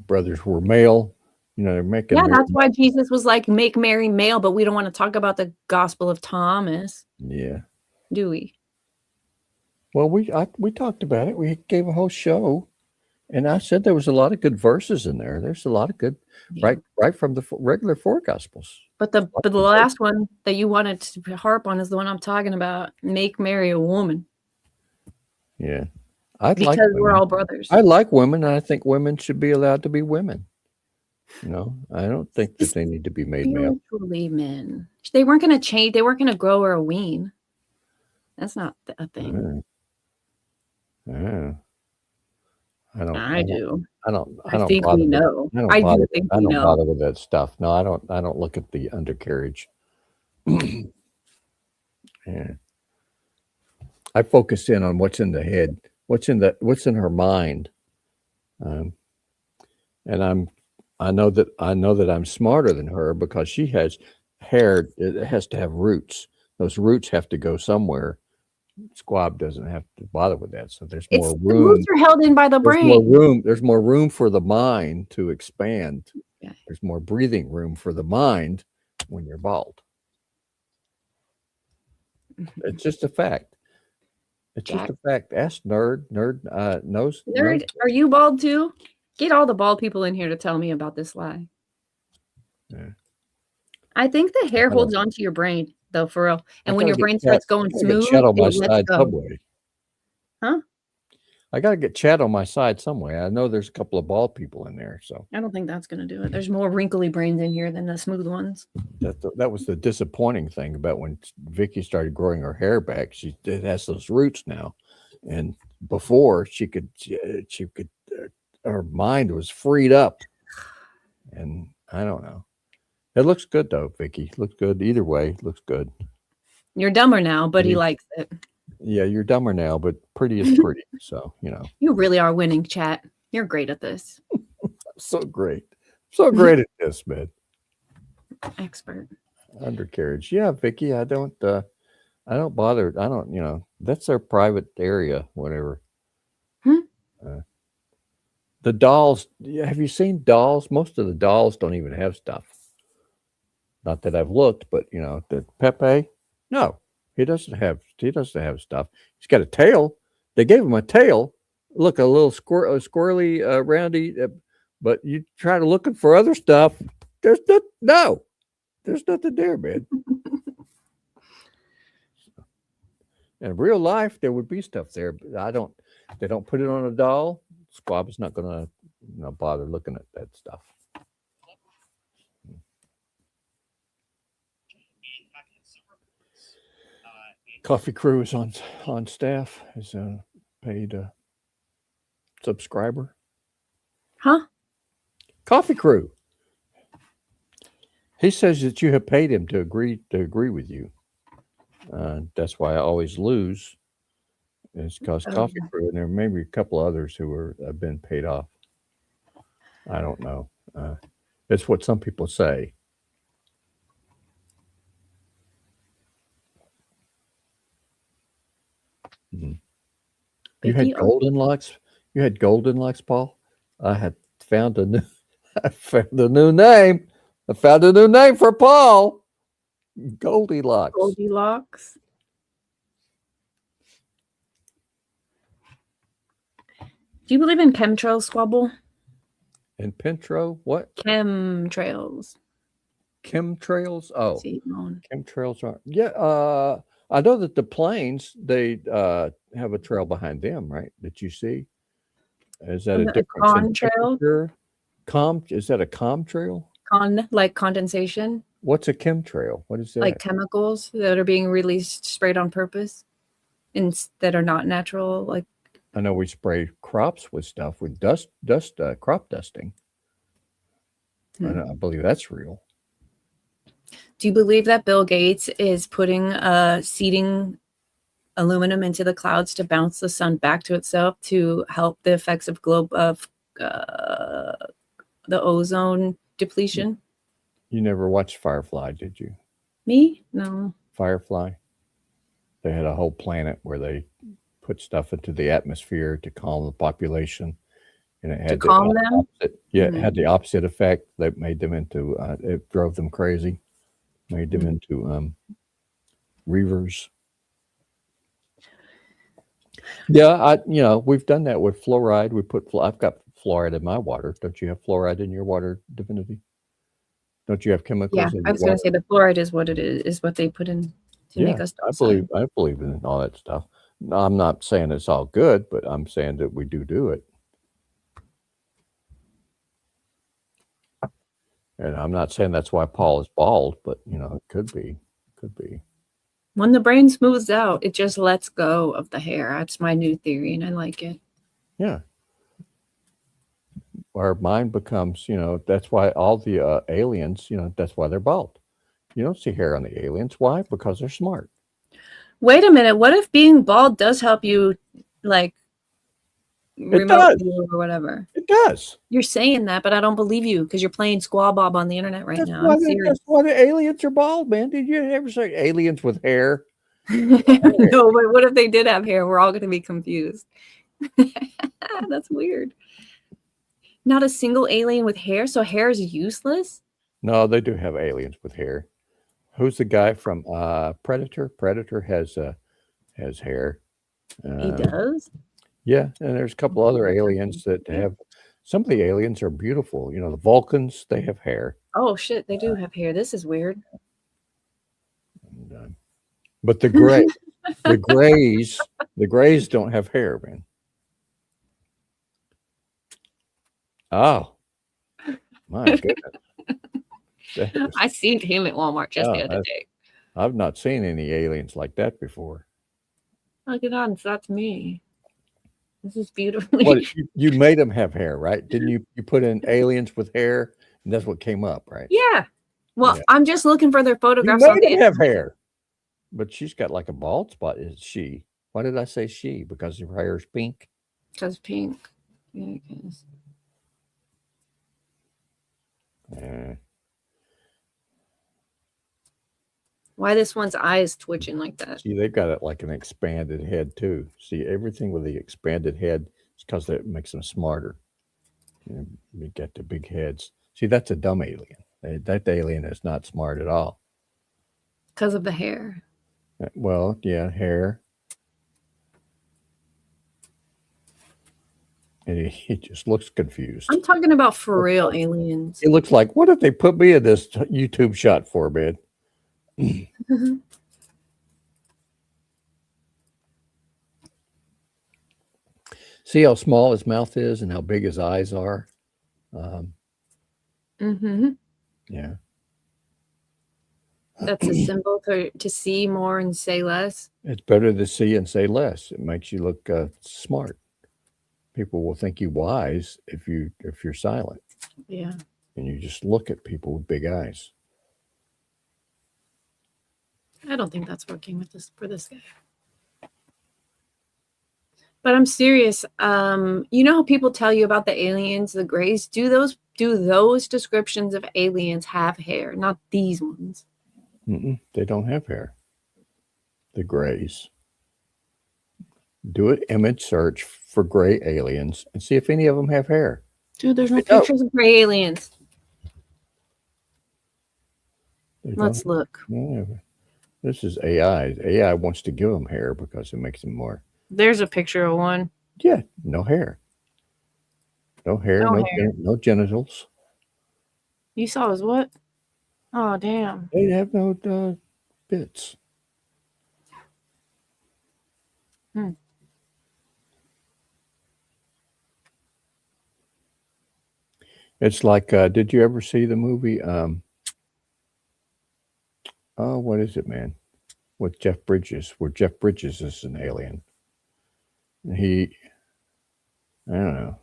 Brothers were male. You know, they're making. Yeah, that's why Jesus was like, make Mary male, but we don't want to talk about the Gospel of Thomas. Yeah. Do we? Well, we talked about it. We gave a whole show. And I said there was a lot of good verses in there. There's a lot of good, right from the regular 4 Gospels. But the last one that you wanted to harp on is the one I'm talking about. Make Mary a woman. Yeah. Because we're all brothers. I like women, and I think women should be allowed to be women. You know, I don't think that they need to be made male. Spiritually men. They weren't going to change. They weren't going to grow or wean. That's not a thing. Yeah. I don't. I do. I don't. I think we know. I do think we know. I don't bother with that stuff. No, I don't. I don't look at the undercarriage. Yeah. I focus in on what's in the head, what's in her mind, and I know that I'm smarter than her because she has hair. It has to have roots. Those roots have to go somewhere. Squab doesn't have to bother with that, so there's more room. The roots are held in by the brain. There's more room for the mind to expand. Yeah. There's more breathing room for the mind when you're bald. It's just a fact. It's just a fact. Ask Nerd. Nerd knows. Nerd, are you bald too? Get all the bald people in here to tell me about this lie. Yeah. I think the hair holds onto your brain, though, for real. And when your brain starts going smooth, Chat on my it lets side go. some way. Huh? I got to get Chat on my side some way. I know there's a couple of bald people in there, so I don't think that's going to do it. There's more wrinkly brains in here than the smooth ones. That was the disappointing thing about when Vicky started growing her hair back. It has those roots now, and before she could, her mind was freed up. And I don't know. It looks good though, Vicky. Looks good either way. Looks good. You're dumber now, but he likes it. Yeah, you're dumber now, but pretty is pretty. So, You really are winning, chat. You're great at this. So great. So great at this, man. Expert. Undercarriage. Yeah, Vicky, I don't bother. I don't, that's their private area, whatever. The dolls, have you seen dolls? Most of the dolls don't even have stuff. Not that I've looked, but the Pepe, no, he doesn't have stuff. He's got a tail. They gave him a tail. Look, a little squirrely, roundy, but you try to looking for other stuff. There's nothing there, man. In real life, there would be stuff there, but they don't put it on a doll. Squab is not going to bother looking at that stuff. Coffee Crew is on staff as a paid subscriber. Huh? Coffee Crew. He says that you have paid him to agree with you. That's why I always lose. It's because Coffee Crew, and there may be a couple others who have been paid off. I don't know. It's what some people say. Mm-hmm. You had golden locks. You had golden locks, Paul. I found a new name. I found a new name for Paul. Goldilocks. Goldilocks. Do you believe in chemtrails, Squabble? In Pentro? What? Chemtrails. Chemtrails? Oh. Simone. Chemtrails are. Yeah. I know that the planes, they have a trail behind them, right? That you see. Is that a difference in temperature? Is that a contrail? Like condensation. What's a chemtrail? What is that? Like chemicals that are being released, sprayed on purpose, and that are not natural. Like I know we spray crops with stuff with crop dusting. I believe that's real. Do you believe that Bill Gates is putting seeding aluminum into the clouds to bounce the sun back to itself to help the effects of the ozone depletion? You never watched Firefly, did you? Me? No. Firefly. They had a whole planet where they put stuff into the atmosphere to calm the population, and it had to calm them. It had the opposite effect. That made them into. It drove them crazy. Made them into reavers. Yeah, we've done that with fluoride. I've got fluoride in my water. Don't you have fluoride in your water, Divinity? Don't you have chemicals? Yeah, I was going to say the fluoride is what it is what they put in to make us. I believe in all that stuff. I'm not saying it's all good, but I'm saying that we do it. And I'm not saying that's why Paul is bald, but it could be. When the brain smooths out, it just lets go of the hair. That's my new theory, and I like it. Yeah. Our mind becomes, that's why all the aliens, that's why they're bald. You don't see hair on the aliens. Why? Because they're smart. Wait a minute. What if being bald does help you, like, remote view or whatever? It does. You're saying that, but I don't believe you because you're playing Squaw Bob on the internet right now. That's why the aliens are bald, man. Did you ever say aliens with hair? No, but what if they did have hair? We're all going to be confused. That's weird. Not a single alien with hair, so hair is useless? No, they do have aliens with hair. Who's the guy from Predator? Predator has hair. He does? Yeah, and there's a couple other aliens that have. Some of the aliens are beautiful. The Vulcans, they have hair. Oh shit, they do have hair. This is weird. But the Greys don't have hair, man. Oh, my goodness. I seen him at Walmart just the other day. I've not seen any aliens like that before. Look at that, that's me. This is beautiful. What you made them have hair, right? Didn't you? You put in aliens with hair, and that's what came up, right? Yeah. Well, Yeah. I'm just looking for their You photographs on made the them have hair, but she's got like a bald spot. Is she? Why did I say she? Because her hair is pink. because pink. Yeah, I guess. Why this one's eyes twitching like that? See, they've got it like an expanded head too. See, everything with the expanded head is because that makes them smarter. You get the big heads. See, that's a dumb alien. That alien is not smart at all. Because of the hair. Well, yeah, hair. And he just looks confused. I'm talking about for real aliens. It looks like, what if they put me in this YouTube shot for, man? See how small his mouth is and how big his eyes are? Yeah. That's a symbol to see more and say less. It's better to see and say less. It makes you look smart. People will think you wise if you're silent. Yeah. And you just look at people with big eyes. I don't think that's working with this for this guy. But I'm serious. You know how people tell you about the aliens, the grays? Do those descriptions of aliens have hair? Not these ones. They don't have hair. The grays. Do an image search for gray aliens and see if any of them have hair. Dude, there's no pictures of gray aliens. Let's look. Yeah. This is AI. AI wants to give them hair because it makes them more. There's a picture of one. Yeah, no hair. No hair, no genitals. You saw his what? Oh, damn. They have no bits. It's like, did you ever see the movie? What is it, man? With Jeff Bridges, where Jeff Bridges is an alien. I don't know.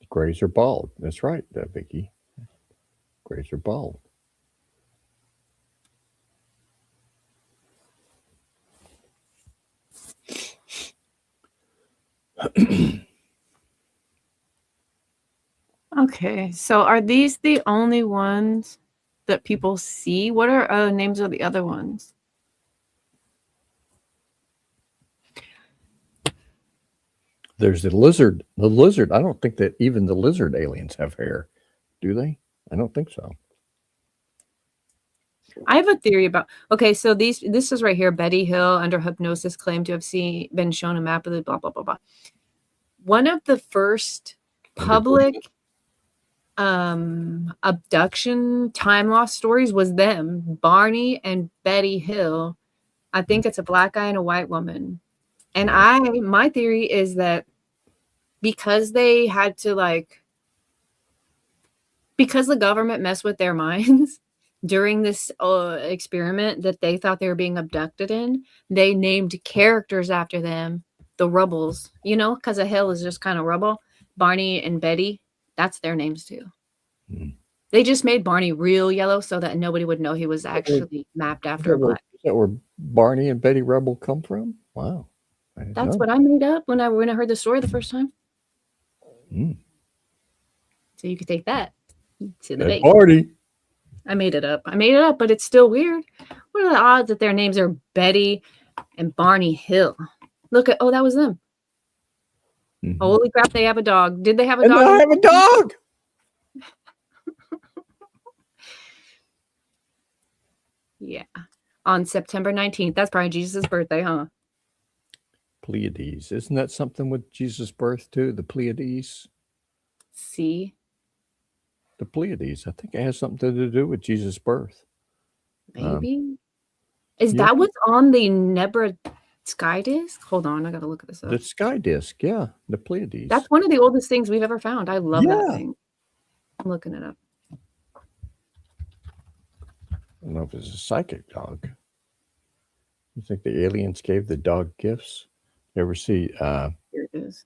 Grays are bald. That's right, Vicky. Grays are bald. Okay, so are these the only ones that people see? What are names of the other ones? There's the lizard. The lizard. I don't think that even the lizard aliens have hair. Do they? I don't think so. I have a theory about. Okay, so this is right here. Betty Hill, under hypnosis, claimed to have been shown a map of the blah blah blah blah. One of the first public abduction time loss stories was them, Barney and Betty Hill. I think it's a black guy and a white woman. And my theory is that because they had to because the government messed with their minds during this experiment that they thought they were being abducted in, they named characters after them, the Rubbles, because a hill is just kind of rubble. Barney and Betty, that's their names too. They just made Barney real yellow so that nobody would know he was actually mapped after a black. Is that where Barney and Betty Rubble come from? Wow. That's what I made up when I heard the story the first time. So you could take that to the bait. Party. I made it up, but it's still weird. What are the odds that their names are Betty and Barney Hill? Look at, that was them. Holy crap, they have a dog. Did they have a dog? I have a dog. Yeah. On September 19th. That's probably Jesus' birthday, huh? Pleiades. Isn't that something with Jesus' birth too? The Pleiades? See? The Pleiades. I think it has something to do with Jesus' birth. Maybe? Is that what's on the Nebra sky disk? Hold on, I gotta look at this up. The sky disk, yeah. The Pleiades. That's one of the oldest things we've ever found. I love that thing. I'm looking it up. don't know if it's a psychic dog. You think the aliens gave the dog gifts? You ever see? Here it is.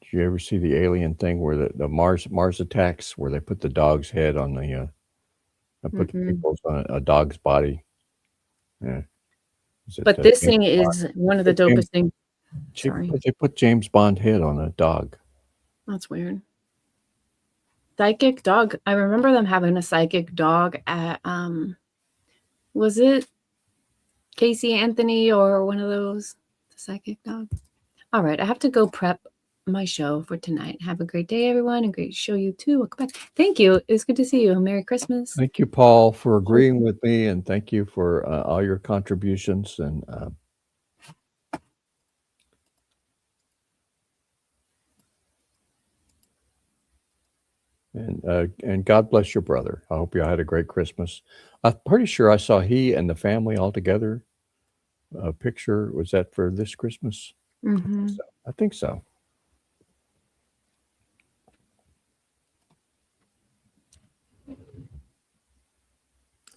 Did you ever see the alien thing where the Mars attacks, where they put the dog's head on the put the people's on a dog's body? Yeah. But this thing is one of the dopest things. Sorry. They put James Bond head on a dog. That's weird. Psychic dog. I remember them having a psychic dog at was it Casey Anthony or one of those? The psychic dog. All right, I have to go prep my show for tonight. Have a great day, everyone, and great show you too. Welcome back. Thank you. It's good to see you. Merry Christmas. Thank you, Paul, for agreeing with me, and thank you for all your contributions. And God bless your brother. I hope you had a great Christmas. I'm pretty sure I saw he and the family all together. A picture. Was that for this Christmas? Mm-hmm. I think so.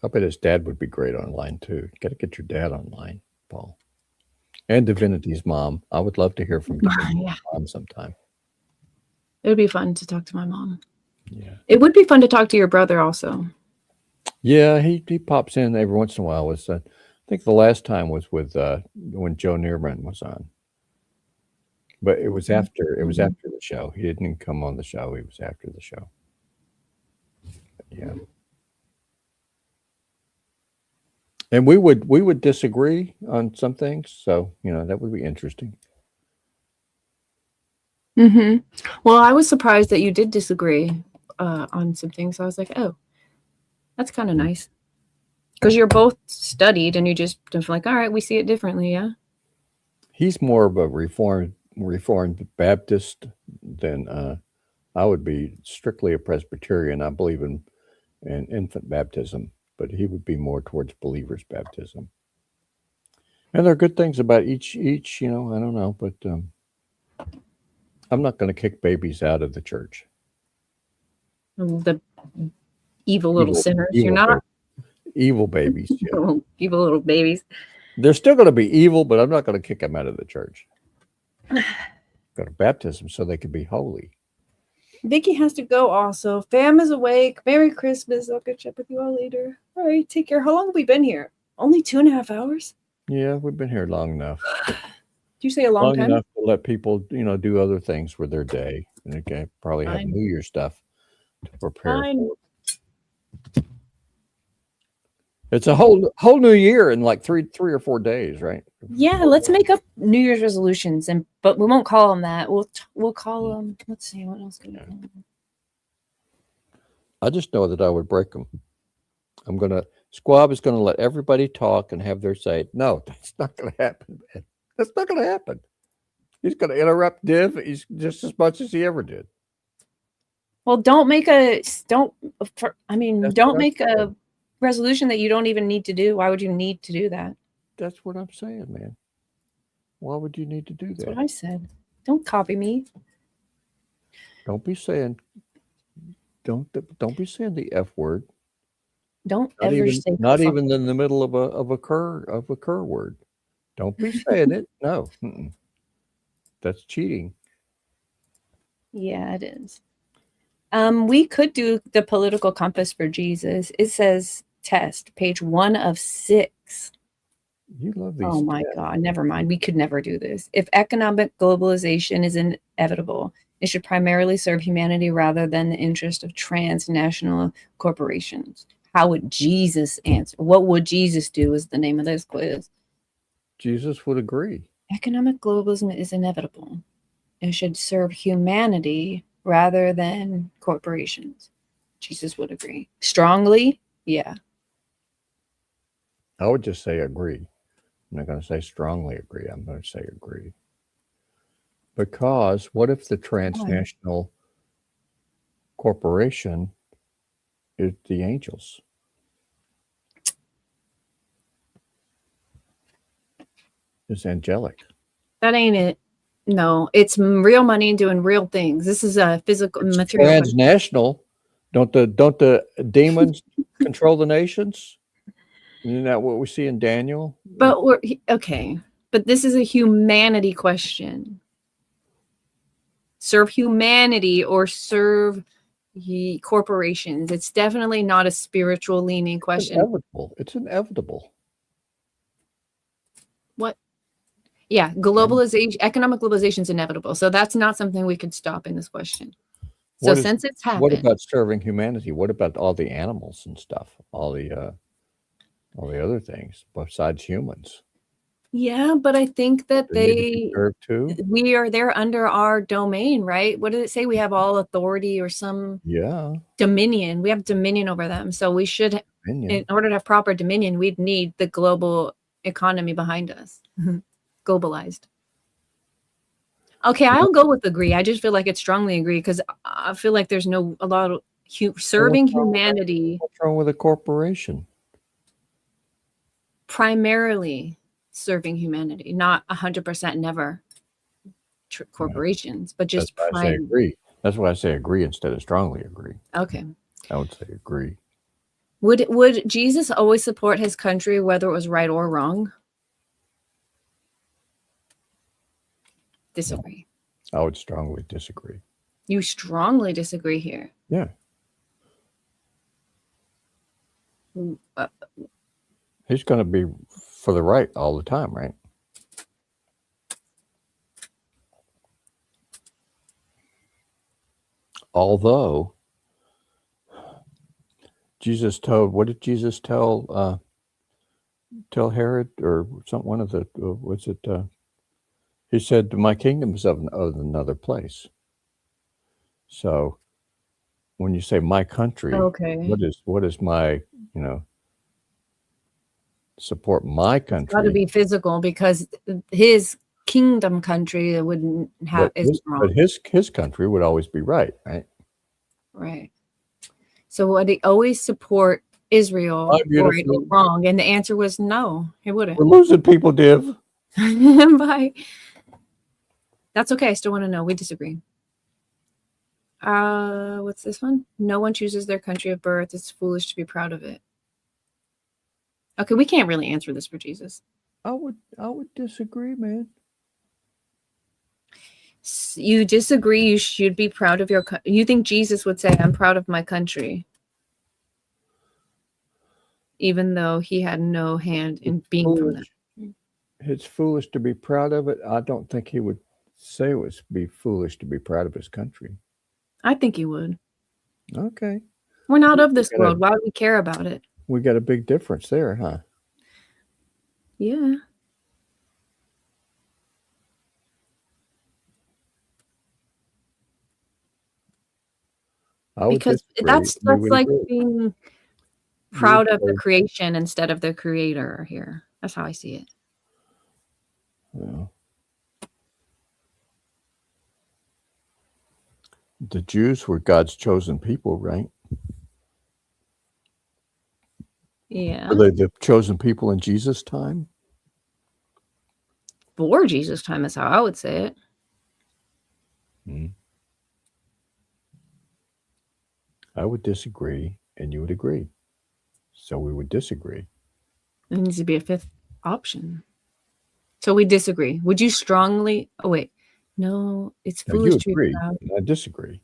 I bet his dad would be great online too. Got to get your dad online, Paul. And Divinity's mom. I would love to hear from Divinity's mom sometime. It would be fun to talk to my mom. Yeah. It would be fun to talk to your brother also. Yeah, he pops in every once in a while. I think the last time was with when Joe Neerman was on. But it was after the show. He didn't come on the show. He was after the show. Yeah. And we would disagree on some things, so that would be interesting. Mm-hmm. Well, I was surprised that you did disagree on some things. I was like, oh, that's kind of nice. Because you're both studied and you just like, all right, we see it differently, yeah? He's more of a Reformed Baptist than I would be. Strictly a Presbyterian. I believe in infant baptism, but he would be more towards believers' baptism. And there are good things about each, I don't know, but I'm not going to kick babies out of the church. The evil little sinners. You're not? Evil babies. Yeah. Evil little babies. They're still going to be evil, but I'm not going to kick them out of the church. Go to baptism so they can be holy. Vicky has to go also. Fam is awake. Merry Christmas. I'll catch up with you all later. All right, take care. How long have we been here? Only 2.5 hours? Yeah, we've been here long enough. Did you say a long time? Enough to let people, do other things with their day. And okay, probably have New Year stuff to prepare for. It's a whole new year in like three or 4 days, right? Yeah, let's make up New Year's resolutions, but we won't call them that. We'll call them. Let's see, what else can we call them? I just know that I would break them. Squab is gonna let everybody talk and have their say. No, that's not gonna happen, man. That's not gonna happen. He's gonna interrupt Div. He's just as much as he ever did. Well, don't make a resolution that you don't even need to do. Why would you need to do that? That's what I'm saying, man. Why would you need to do that? That's what I said. Don't copy me. Don't be saying the F word. Don't ever say not even in the middle of a cur word. Don't be saying it. No. That's cheating. Yeah, it is. We could do the political compass for Jesus. It says test, page 1 of 6. You love these. Oh my God, never mind. We could never do this. If economic globalization is inevitable, it should primarily serve humanity rather than the interest of transnational corporations. How would Jesus answer? What would Jesus do is the name of this quiz. Jesus would agree. Economic globalism is inevitable. It should serve humanity rather than corporations. Jesus would agree. Strongly? Yeah. I would just say agree. I'm not going to say strongly agree. I'm going to say agree. Because what if the transnational corporation is the angels? It's angelic. That ain't it. No, it's real money doing real things. This is a physical material. Transnational. Don't the demons control the nations? Isn't that what we see in Daniel? But we're okay. But this is a humanity question. Serve humanity or serve corporations. It's definitely not a spiritual leaning question. It's inevitable. What? Yeah, globalization, economic globalization is inevitable. So that's not something we could stop in this question. So since it's happened, what about serving humanity? What about all the animals and stuff? All the other things besides humans? Yeah, but I think that they're under our domain, right? What did it say? We have all authority or some dominion. We have dominion over them. So we should, in order to have proper dominion, we'd need the global economy behind us. Globalized. Okay, I'll go with agree. I just feel like it's strongly agree because I feel like there's a lot of serving humanity. What's wrong with a corporation? Primarily serving humanity, not 100% never corporations, but just That's why I say agree. That's why I say agree instead of strongly agree. Okay. I would say agree. Would Jesus always support his country, whether it was right or wrong? Disagree. No, I would strongly disagree. You strongly disagree here. Yeah. He's going to be for the right all the time, right? Although Jesus told, what did Jesus tell Herod or some one of the what's it? He said, "My kingdom is of another place." So when you say my country, okay, what is my support my country? It's got to be physical because his kingdom country wouldn't have but his country would always be right. Right. So would he always support Israel right or wrong? And the answer was no, he wouldn't. We're losing people, Div. Bye. That's okay. I still want to know. We disagree. What's this one? No one chooses their country of birth. It's foolish to be proud of it. Okay, we can't really answer this for Jesus. I would disagree, man. You disagree? You should be proud of your country. You think Jesus would say, "I'm proud of my country," even though he had no hand in being from that? It's foolish to be proud of it. I don't think he would say it would be foolish to be proud of his country. I think he would. Okay. We're not of this world. Why do we care about it? We got a big difference there, huh? Yeah. Because that's like being proud of the creation instead of the creator here. That's how I see it. Yeah. The Jews were God's chosen people, right? Yeah. Were they the chosen people in Jesus' time? For Jesus' time is how I would say it. I would disagree, and you would agree. So we would disagree. There needs to be a fifth option. So we disagree. Would you strongly? Oh wait, no. It's foolish to agree. I disagree.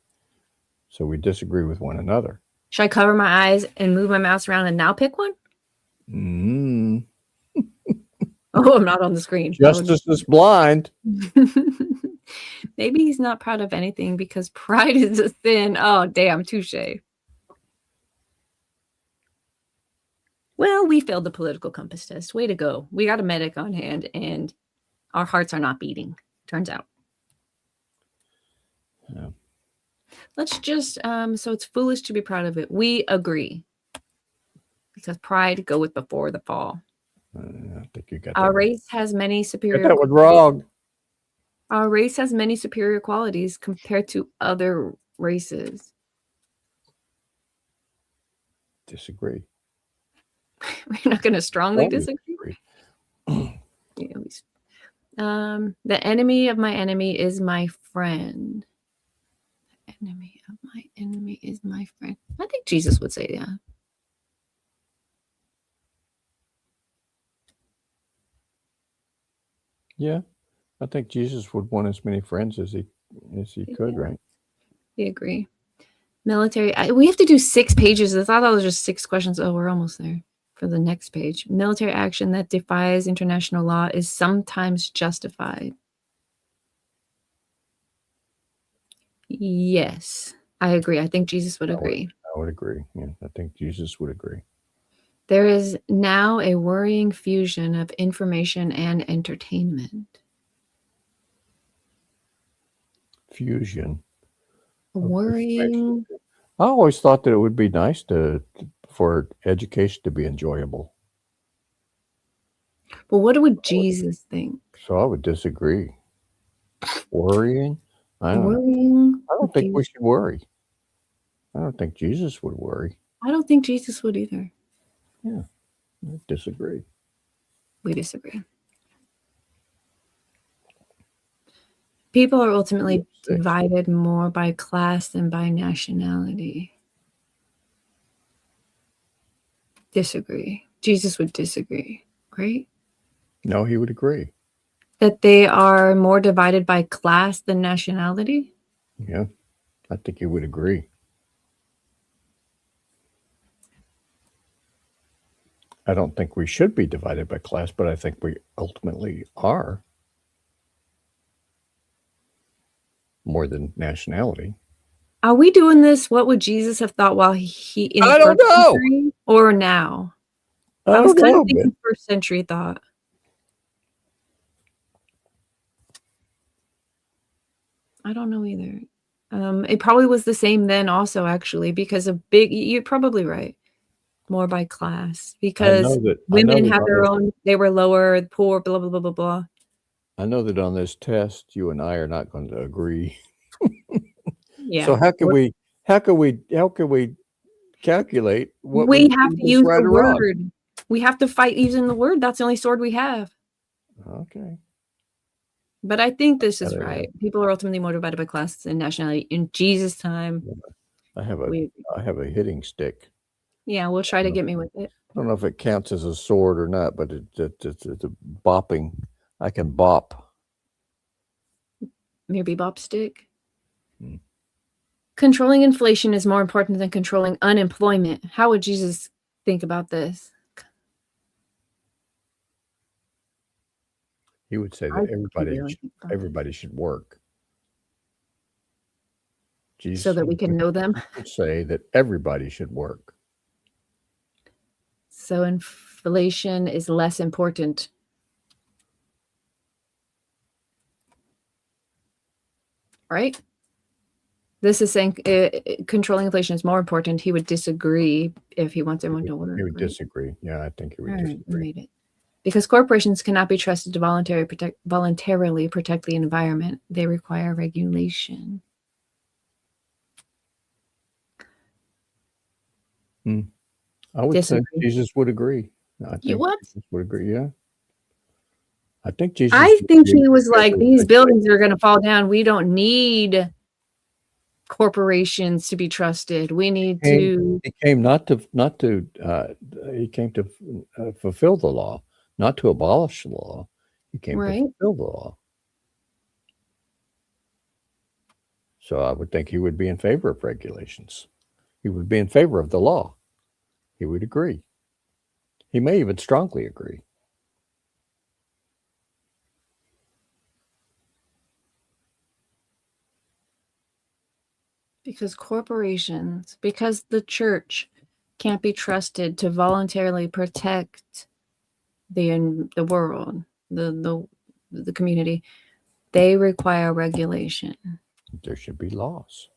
So we disagree with one another. Should I cover my eyes and move my mouse around and now pick one? Oh, I'm not on the screen. Justice is blind. Maybe he's not proud of anything because pride is a sin. Oh, damn, touche. Well, we failed the political compass test. Way to go. We got a medic on hand and our hearts are not beating, turns out. Yeah. Let's just, so it's foolish to be proud of it. We agree. Because pride goeth before the fall. I think you got our race has many superior. That was wrong. Our race has many superior qualities compared to other races. Disagree. We're not going to strongly disagree. Yeah, at least. The enemy of my enemy is my friend. enemy of my enemy is my friend. I think Jesus would say that. Yeah, I think Jesus would want as many friends as he could, right? We agree. Military. We have to do 6 pages. I thought that was just 6 questions. Oh, we're almost there for the next page. Military action that defies international law is sometimes justified. Yes, I agree. I think Jesus would agree. I would agree. Yeah, I think Jesus would agree. There is now a worrying fusion of information and entertainment. Fusion. Worrying. I always thought that it would be nice for education to be enjoyable. But what would Jesus think? So I would disagree. Worrying? I don't think we should worry. I don't think Jesus would worry. I don't think Jesus would either. Yeah, I disagree. We disagree. People are ultimately divided more by class than by nationality. Disagree. Jesus would disagree, right? No, he would agree. That they are more divided by class than nationality? Yeah, I think he would agree. I don't think we should be divided by class, but I think we ultimately are. More than nationality. Are we doing this? What would Jesus have thought while he in I don't know. Century or now? I was don't kind know, of thinking man. first century thought. I don't know either. It probably was the same then also, actually, because you're probably right. More by class, because women have their own, they were lower, poor, blah, blah, blah, blah, blah. I know that on this test, you and I are not going to agree. Yeah. So how can we calculate what we have to use right the word? We have to fight using the word. That's the only sword we have. Okay. But I think this is right. People are ultimately motivated by class and nationality. In Jesus' time, I have a hitting stick. Yeah, we'll try to get me with it. I don't know if it counts as a sword or not, but it's a bopping. I can bop. Maybe bop stick. Controlling inflation is more important than controlling unemployment. How would Jesus think about this? He would say that everybody should work. Jesus so that we can know them. Would say that everybody should work. So inflation is less important. Right? This is saying controlling inflation is more important. He would disagree if he wants everyone to work. He would disagree. Yeah, I think he would disagree. Made it. Because corporations cannot be trusted to voluntarily protect the environment. They require regulation. I would say Jesus would agree. I think Jesus would agree, yeah. I think Jesus. I think he was like, these buildings are going to fall down. We don't need corporations to be trusted. We need to. He came he came to fulfill the law, not to abolish the law. He came to fulfill the law. So I would think he would be in favor of regulations. He would be in favor of the law. He would agree. He may even strongly agree. Because because the church can't be trusted to voluntarily protect the world, the community, they require regulation. There should be laws.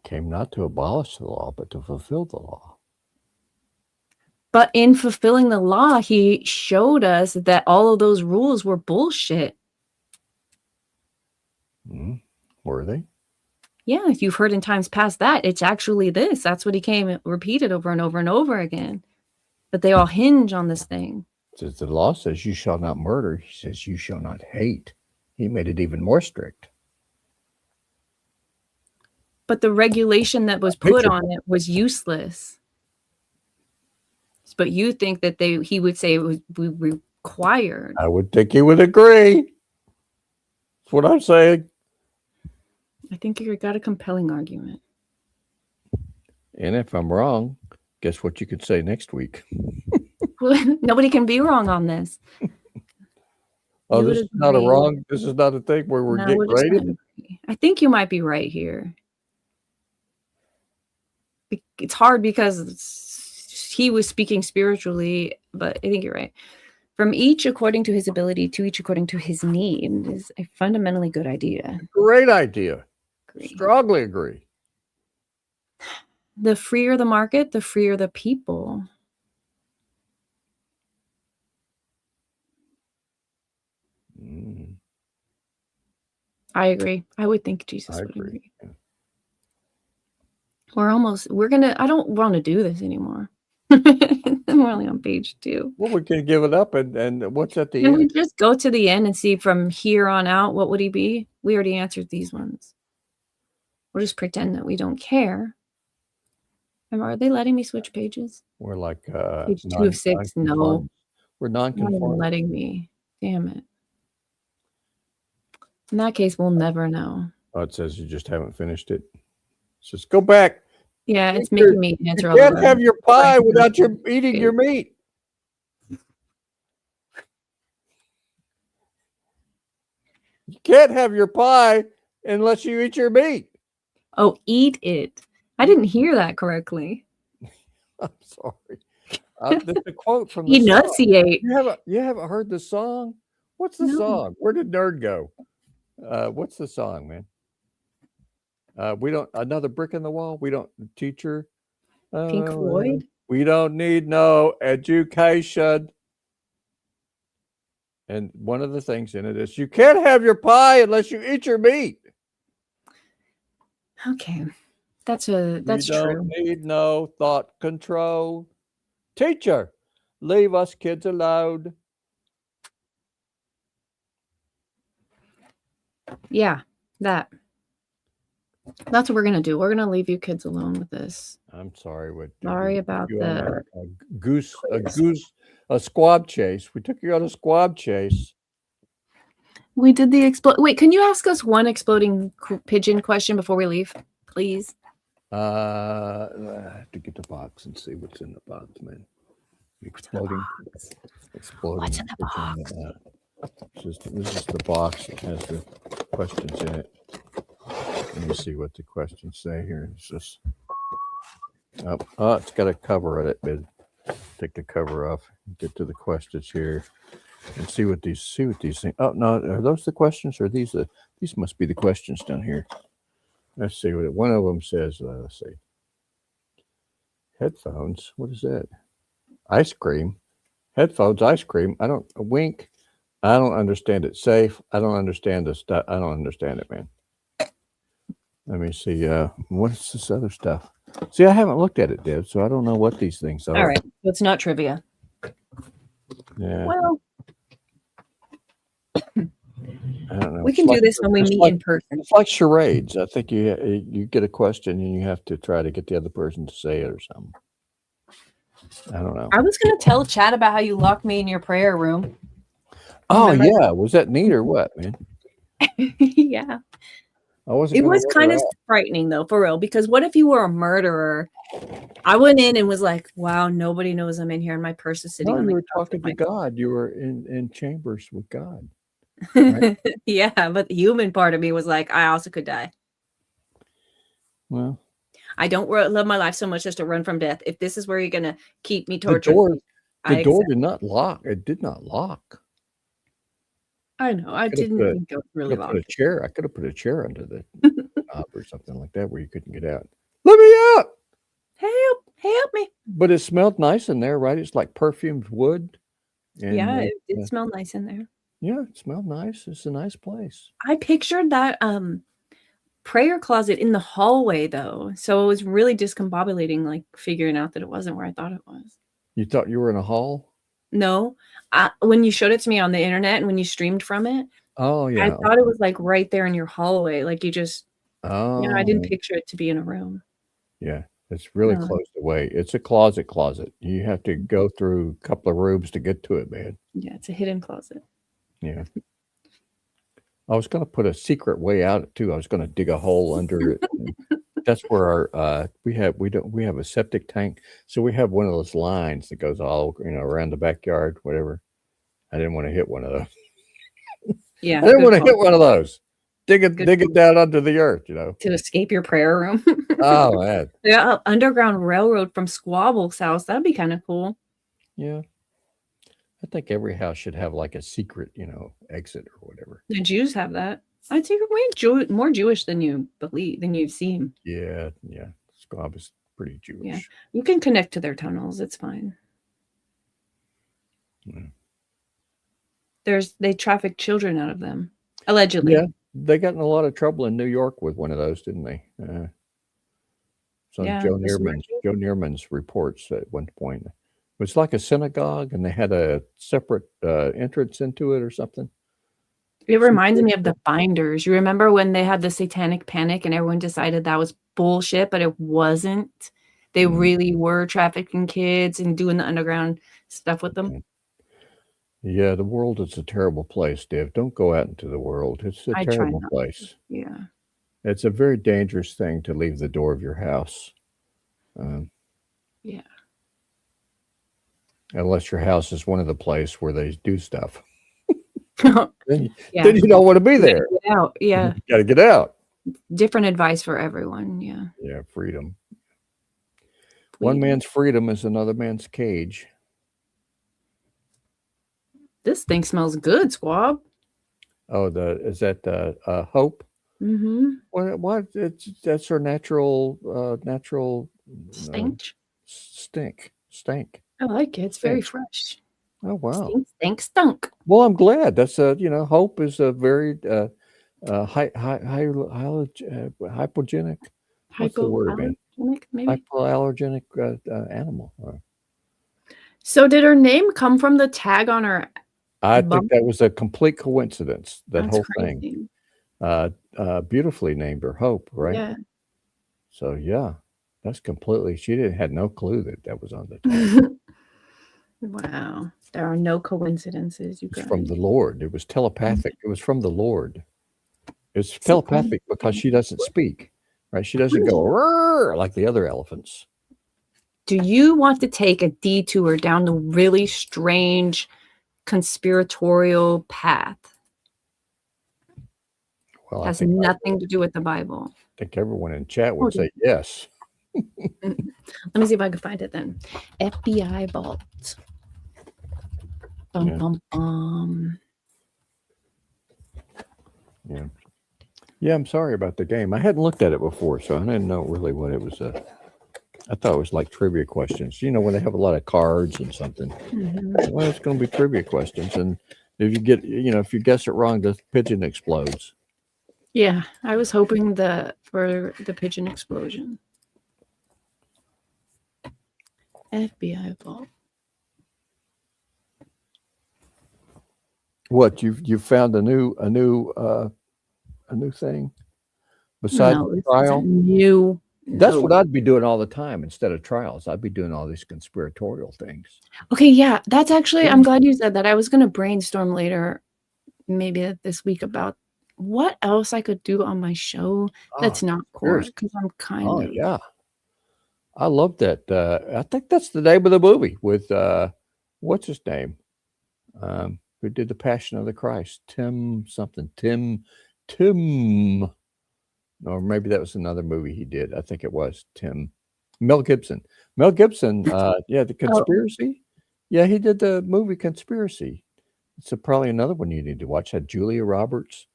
He came not to abolish the law, but to fulfill the law. But in fulfilling the law, he showed us that all of those rules were bullshit. Were they? Yeah, if you've heard in times past that, it's actually this. That's what he repeated over and over and over again. But they all hinge on this thing. The law says you shall not murder. He says you shall not hate. He made it even more strict. But the regulation that was put on it was useless. But you think that he would say it was required. I would think he would agree. That's what I'm saying. I think you got a compelling argument. And if I'm wrong, guess what you could say next week? Nobody can be wrong on this. Oh, this is not a wrong. This is not a thing where we're getting rated. I think you might be right here. It's hard because he was speaking spiritually, but I think you're right. From each according to his ability, to each according to his need is a fundamentally good idea. Great idea. Strongly agree. The freer the market, the freer the people. I agree. I would think Jesus would agree. Yeah. I don't want to do this anymore. I'm only on page 2. Well, we can give it up and what's at the end? Can we just go to the end and see from here on out, what would he be? We already answered these ones. We'll just pretend that we don't care. Are they letting me switch pages? We're like page 2 of 6. No. We're non-conforming. Not even letting me. Damn it. In that case, we'll never know. Oh, it says you just haven't finished it. It says go back. Yeah, it's making me answer all the You can't have your pie without your eating your meat. You can't have your pie unless you eat your meat. Oh, eat it. I didn't hear that correctly. I'm sorry. The quote from the enunciate. Song. You haven't heard the song? What's the song? Where did Nerd go? What's the song, man? We don't another brick in the wall. We don't teacher. Pink Floyd. We don't need no education. And one of the things in it is you can't have your pie unless you eat your meat. Okay, that's true. Don't need no thought control. Teacher, leave us kids alone. Yeah, that's what we're gonna do. We're gonna leave you kids alone with this. I'm sorry. Sorry about that. A squab chase. We took you on a squab chase. We did the Wait, can you ask us one exploding pigeon question before we leave, please? I have to get the box and see what's in the box, man. Exploding. What's in the box? This is the box that has the questions in it. Let me see what the questions say here. It's just it's got a cover on it, but take the cover off, get to the questions here, and see what these things. Oh no, are those the questions or these must be the questions down here. Let's see what one of them says. Let's see. Headphones. What is that? Ice cream. Headphones. Ice cream. I don't. A wink. I don't understand it. Safe. I don't understand this stuff. I don't understand it, man. Let me see. What's this other stuff? See, I haven't looked at it, Deb, so I don't know what these things are. All right. So it's not trivia. Yeah. Well, I don't know. We can do this when we meet in person. It's like charades. I think you get a question and you have to try to get the other person to say it or something. I don't know. I was going to tell Chad about how you locked me in your prayer room. Oh, yeah. Was that neat or what, man? Yeah. It was kind of frightening, though, for real, because what if you were a murderer? I went in and was like, wow, nobody knows I'm in here and my purse is sitting on the you were talking to God. You were in chambers with God. Right? Yeah, but the human part of me was like, I also could die. Well, I don't love my life so much as to run from death. If this is where you're going to keep me tortured. The door did not lock. It did not lock. I know. I didn't think it was really locked. I could have put a chair under the knob or something like that where you couldn't get out. Let me out. Help me. But it smelled nice in there, right? It's like perfumed wood. And, yeah, it smelled nice in there. Yeah, it smelled nice. It's a nice place. I pictured that prayer closet in the hallway, though. So it was really discombobulating, like figuring out that it wasn't where I thought it was. You thought you were in a hall? No. When you showed it to me on the internet and when you streamed from it, oh yeah, I thought it was like right there in your hallway. Like you just Yeah, I didn't Oh, picture it to be in a room. yeah. It's really No. closed away. It's a closet. You have to go through a couple of rooms to get to it, man. Yeah, it's a hidden closet. Yeah. I was going to put a secret way out too. I was going to dig a hole under it. That's where our we have a septic tank, so we have one of those lines that goes all around the backyard, whatever. I didn't want to hit one of those. Yeah, I didn't good want to call. hit one of those. Dig Good it call. down under the earth, To escape your prayer room. Oh man, Yeah, Underground Railroad from Squabble's house. That'd be kind of cool. yeah. I think every house should have like a secret, exit or whatever. The Jews have that. I'd say we're more Jewish than you believe, than you seem. Yeah. Squab is pretty Jewish. Yeah. You can connect to their tunnels. It's fine. Yeah. They traffic children out of them, allegedly. Yeah, they got in a lot of trouble in New York with one of those, didn't they? So Yeah, Joe the smart Neerman's reports at one point. It was like a synagogue, and they had a separate entrance into it or something. It reminds me of the Binders. You remember when they had the satanic panic and everyone decided that was bullshit, but it wasn't. They really were trafficking kids and doing the underground stuff with them. Yeah, the world is a terrible place, Dave. Don't go out into the world. It's a terrible place. Yeah. It's a very dangerous thing to leave the door of your house. Yeah. Unless your house is one of the places where they do stuff. Then Yeah. you don't want to be there. Get out. Yeah. You got to get out. Different advice for everyone. Yeah. Yeah, freedom. One man's freedom is another man's cage. This thing smells good, Squab. Oh, is that Hope? Mm-hmm. What? That's her natural Stink. Stank. I like it. It's very fresh. Oh wow. Stunk. Well, I'm glad. That's Hope is a very hypogenic. What's the word again? Maybe. Hypoallergenic animal. So did her name come from the tag on her? I think that was a complete coincidence. That's whole crazy. Thing. Beautifully named her Hope, right? Yeah. So yeah, that's completely. She had no clue that was on the tag. Wow, there are no coincidences. You guys. It's from the Lord. It was telepathic. It was from the Lord. It's telepathic because she doesn't speak, right? She doesn't go like the other elephants. Do you want to take a detour down the really strange conspiratorial path? Well, has nothing to do with the Bible. I think everyone in chat would say yes. Let me see if I can find it then. FBI vault. Bum. Yeah, I'm sorry about the game. I hadn't looked at it before, so I didn't know really what it was. I thought it was like trivia questions. When they have a lot of cards and something. Well, it's going to be trivia questions, and if you get, if you guess it wrong, the pigeon explodes. Yeah, I was hoping for the pigeon explosion. FBI vault. What you found a new thing besides the trial? That's what I'd be doing all the time instead of trials. I'd be doing all these conspiratorial things. Okay, yeah, that's actually. I'm glad you said that. I was going to brainstorm later, maybe this week, about what else I could do on my show that's not court, because I'm kind of. Yeah, I love that. I think that's the name of the movie with what's his name? Who did the Passion of the Christ? Tim, or maybe that was another movie he did. I think it was Mel Gibson. The Conspiracy. Yeah, he did the movie Conspiracy. It's probably another one you need to watch. Had Julia Roberts,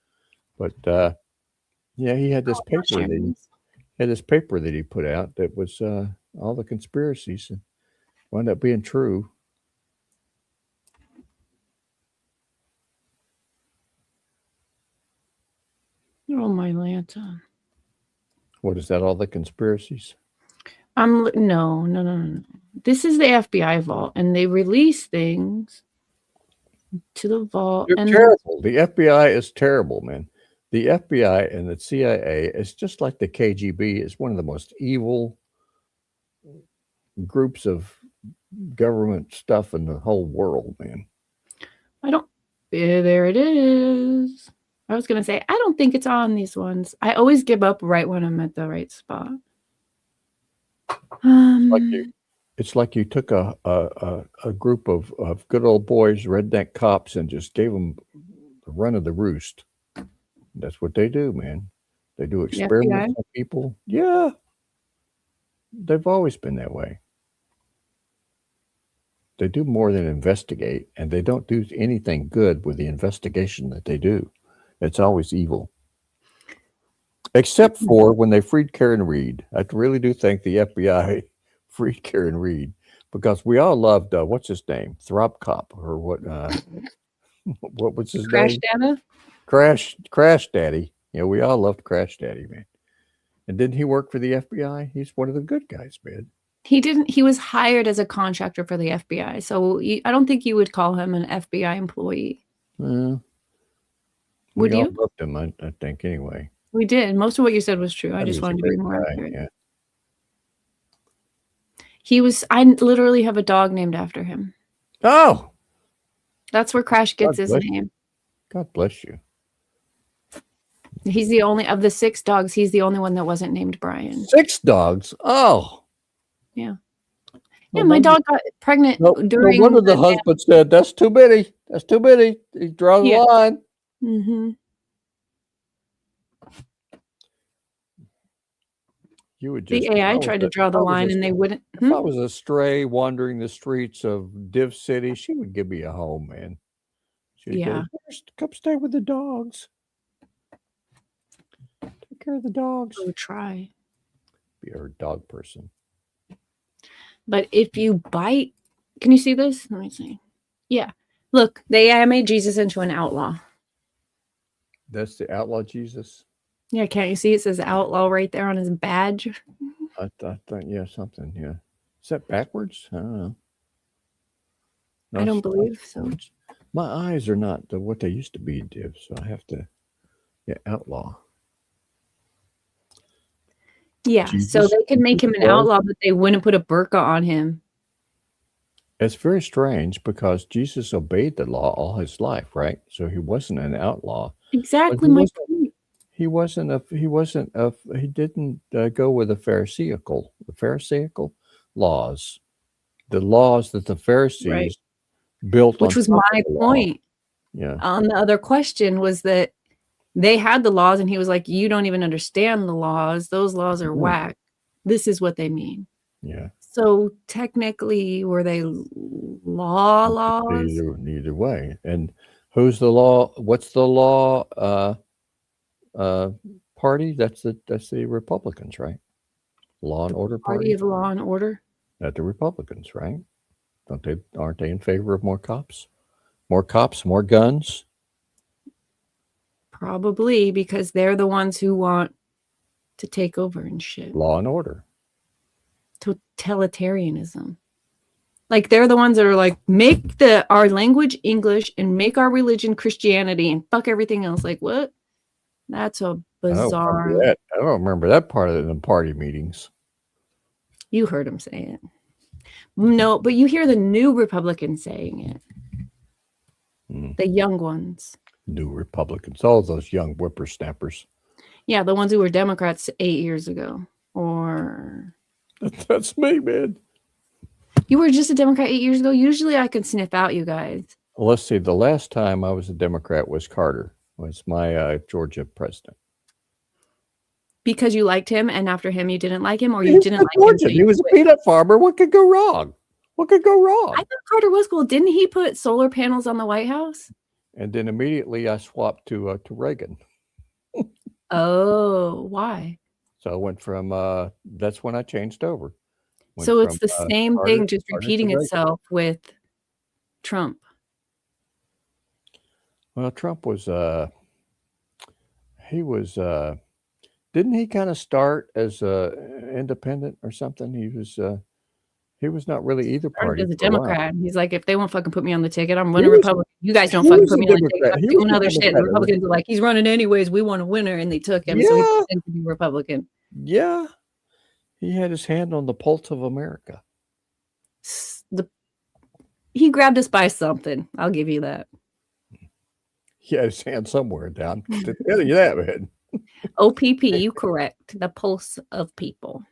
but he had this paper that he put out that was all the conspiracies and wound up being true. Oh, my Lanta. What is that? All the conspiracies? No. This is the FBI vault, and they release things to the vault. They're terrible. The FBI is terrible, man. the FBI and the CIA is just like the KGB is one of the most evil groups of government stuff in the whole world, man. There it is. I was gonna say I don't think it's on these ones. I always give up right when I'm at the right spot. It's like you took a group of good old boys, redneck cops, and just gave them the run of the roost. That's what they do, man. They do experiments on people. Yeah. They've always been that way. They do more than investigate, and they don't do anything good with the investigation that they do. It's always evil. Except for when they freed Karen Reed. I really do think the FBI freed Karen Reed because we all loved, what's his name? Throb Cop or what? What was his Crash name? Data? Crash Daddy. You know, we all loved Crash Daddy, man. And didn't he work for the FBI? He's one of the good guys, man. He didn't. He was hired as a contractor for the FBI. So I don't think you would call him an FBI employee. Would you? Loved him, I think, anyway. We did. Most of what you said was true. I just wanted to be more accurate. Yeah. I literally have a dog named after him. Oh! That's where Crash gets his name. God bless you. He's the only, of the 6 dogs, he's the only one that wasn't named Brian. 6 dogs? Oh. Yeah. Yeah, my dog got pregnant during. One of the husbands said, that's too many. That's too many. He draws the line. Mm-hmm. You would just, the AI tried to draw the line and they wouldn't. If I was a stray wandering the streets of Div City, she would give me a home, man. She'd go, come stay with the dogs. Take care of the dogs. Go try. Be a dog person. But if you bite, can you see this? Let me see. Yeah. Look, the AI made Jesus into an outlaw. That's the outlaw Jesus? Yeah, can't you see it says outlaw right there on his badge? I thought, yeah, something, yeah. Is that backwards? I don't know. No, I don't believe so. My eyes are not what they used to be, Div, so I have to, outlaw. Yeah, Jesus. So they could make him an outlaw, but they wouldn't put a burqa on him. It's very strange because Jesus obeyed the law all his life, right? So he wasn't an outlaw. Exactly my point. He didn't go with the Pharisaical laws, the laws that the Pharisees built, which was my point. Yeah. On the other question was that they had the laws, and he was like, "You don't even understand the laws. Those laws are whack. This is what they mean." Yeah. So technically, were they laws? Neither way. And who's the law? What's the law? Party? That's the Republicans, right? Law and Order Party. Party of Law and Order. That's the Republicans, right? Aren't they in favor of more cops? More cops, more guns? Probably, because they're the ones who want to take over and shit. Law and order. Totalitarianism. Like, they're the ones that are like, make our language English and make our religion Christianity and fuck everything else. Like, what? That's a bizarre. I don't remember that part of the party meetings. You heard him say it. No, but you hear the new Republicans saying it. The young ones. New Republicans, all those young whippersnappers. Yeah, the ones who were Democrats 8 years ago. Or that's me, man. You were just a Democrat 8 years ago? Usually I can sniff out you guys. Well, let's see. The last time I was a Democrat was Carter, was my Georgia president. Because you liked him, and after him you didn't like him, or you didn't like him? So he was a peanut farmer. What could go wrong? What could go wrong? I thought Carter was cool. Didn't he put solar panels on the White House? And then immediately I swapped to Reagan. Oh, why? So I went from, that's when I changed over. So it's the same thing, just repeating itself with Trump. Well, Trump was, didn't he kind of start as independent or something? He was not really either party. As a Democrat. He's like, if they won't fucking put me on the ticket, I'm running Republican. You guys don't He fucking was put a me on Democrat. TikTok He was doing a other shit. The Democrat. Republicans are like, he's running anyways. We want a winner, and they took him, so he Yeah. pretended to be Republican. Yeah. He had his hand on the pulse of America. He grabbed us by something. I'll give you that. He had his hand somewhere down. To tell you that, man. OPP, you correct. The pulse of people.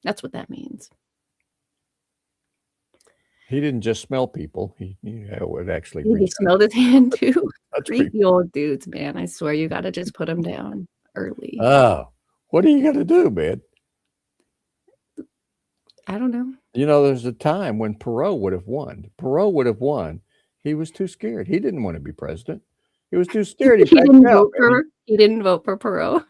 That's what that means. He didn't just smell people. He would actually Did he reach out. smelled his hand too? That's Creepy old dudes, man. I swear you got to just put them down early. Oh, what are you going to do, man? I don't know. You know, there's a time when Perot would have won. Perot would have won. He was too scared. He didn't want to be president. He was too scared. He didn't vote for. He didn't vote for Perot.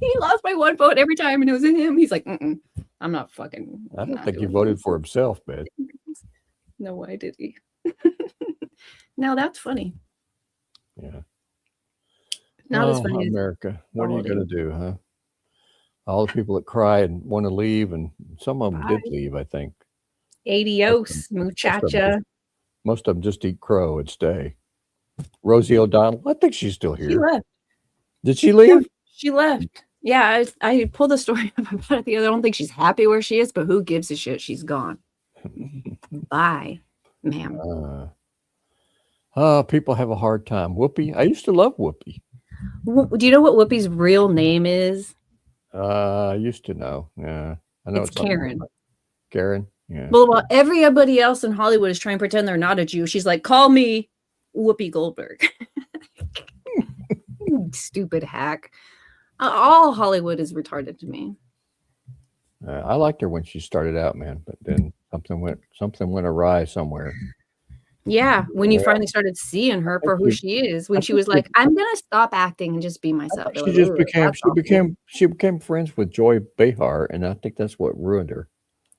He lost by 1 vote every time, and it was him. He's like, I'm not fucking. I don't think he voted for himself, man. No, why did he? Now that's funny. Yeah. Not as funny America. as What are you going to do, huh? All the people that cry and want to leave, and some of them did leave, I think. Adios, muchacha. Most of them just eat crow and stay. Rosie O'Donnell, I think she's still here. She left. Did she leave? Yeah, she left. Yeah, I pulled the story up about it the other. I don't think she's happy where she is, but who gives a shit? She's gone. Bye, ma'am. People have a hard time. Whoopi. I used to love Whoopi. Do you know what Whoopi's real name is? I used to know. Yeah, I know it's Karen. Karen. Yeah. Well, while everybody else in Hollywood is trying to pretend they're not a Jew, she's like, "Call me Whoopi Goldberg." Stupid hack. All Hollywood is retarded to me. I liked her when she started out, man, but then something went awry somewhere. Yeah, when you finally started seeing her for who she is, when she was like, "I'm gonna stop acting and just be myself." She became friends with Joy Behar, and I think that's what ruined her.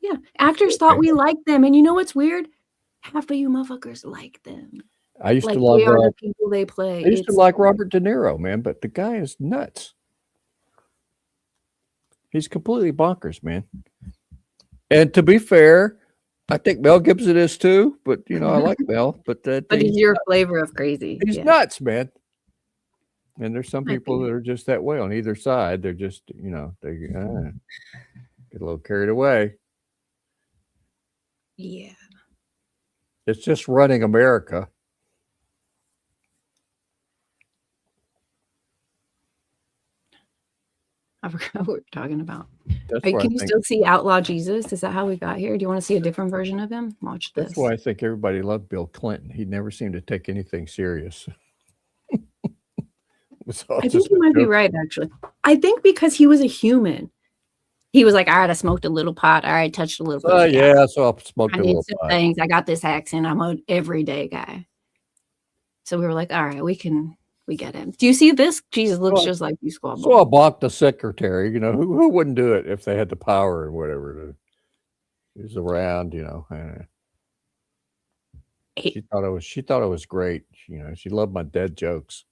Yeah, actors thought we liked them, and you know what's weird? Half of you motherfuckers like them. I used to love the people they play. I used to like Robert De Niro, man, but the guy is nuts. He's completely bonkers, man. And to be fair, I think Mel Gibson is too, but I like Mel, but he's your flavor of crazy. He's nuts, man. And there's some people that are just that way on either side. They're just, they get a little carried away. Yeah. It's just running America. I forgot what we were talking about. Can you still see Outlaw Jesus? Is that how we got here? Do you want to see a different version of him? Watch this. That's why I think everybody loved Bill Clinton. He never seemed to take anything serious. I think you might be right, actually. I think because he was a human. He was like, all right, I smoked a little pot. All right, touched a little pot. Yeah, so I smoked a little pot. Things. I got this accent. I'm an everyday guy. So we were like, all right, we get him. Do you see this? Jesus looks just like you, Squabble. So I balked the secretary. Who wouldn't do it if they had the power or whatever? He was around, She thought it was great. She loved my dead jokes.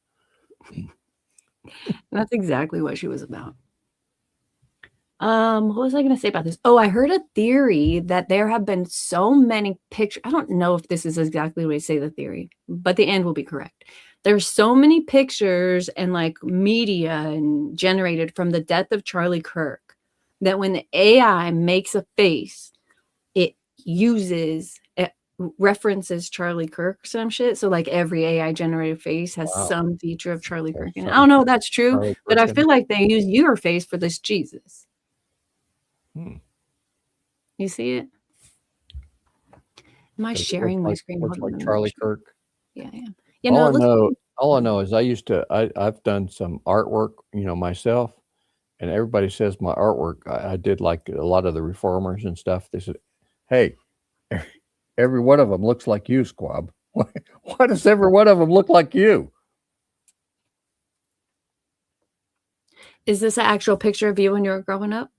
That's exactly what she was about. What was I going to say about this? Oh, I heard a theory that there have been so many pictures. I don't know if this is exactly the way to say the theory, but the end will be correct. There's so many pictures and media and generated from the death of Charlie Kirk that when the AI makes a face, it references Charlie Kirk or some shit. So every AI generated face has some feature of Charlie Kirk. And I don't know if that's true, but I feel like they use your face for this Jesus. You see it? Am I sharing my screen? Looks like Charlie Kirk. Yeah. All I know is I've done some artwork, myself, and everybody says my artwork. I did like a lot of the reformers and stuff. They said, "Hey, every one of them looks like you, Squab. Why does every one of them look like you?" Is this an actual picture of you when you were growing up?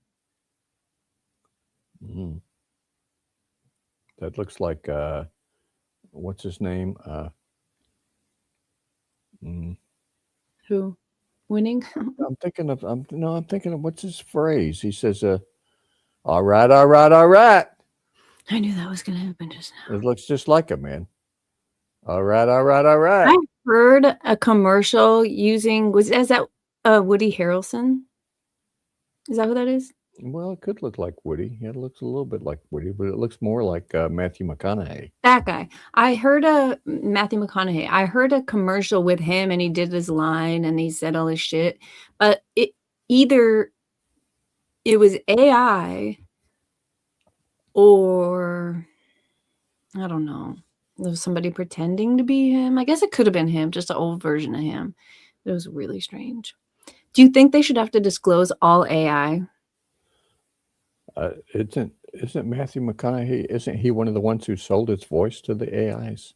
That looks like what's his name? Who? Winning? I'm thinking of what's his phrase? He says, all right. I knew that was going to happen just now. It looks just like him, man. All right, all right, all right. I heard a commercial using, is that Woody Harrelson? Is that who that is? Well, it could look like Woody. Yeah, it looks a little bit like Woody, but it looks more like Matthew McConaughey. That guy. I heard Matthew McConaughey. I heard a commercial with him and he did his line and he said all this shit. But either it was AI or I don't know. There was somebody pretending to be him. I guess it could have been him, just an old version of him. It was really strange. Do you think they should have to disclose all AI? Isn't Matthew McConaughey, isn't he one of the ones who sold his voice to the AIs?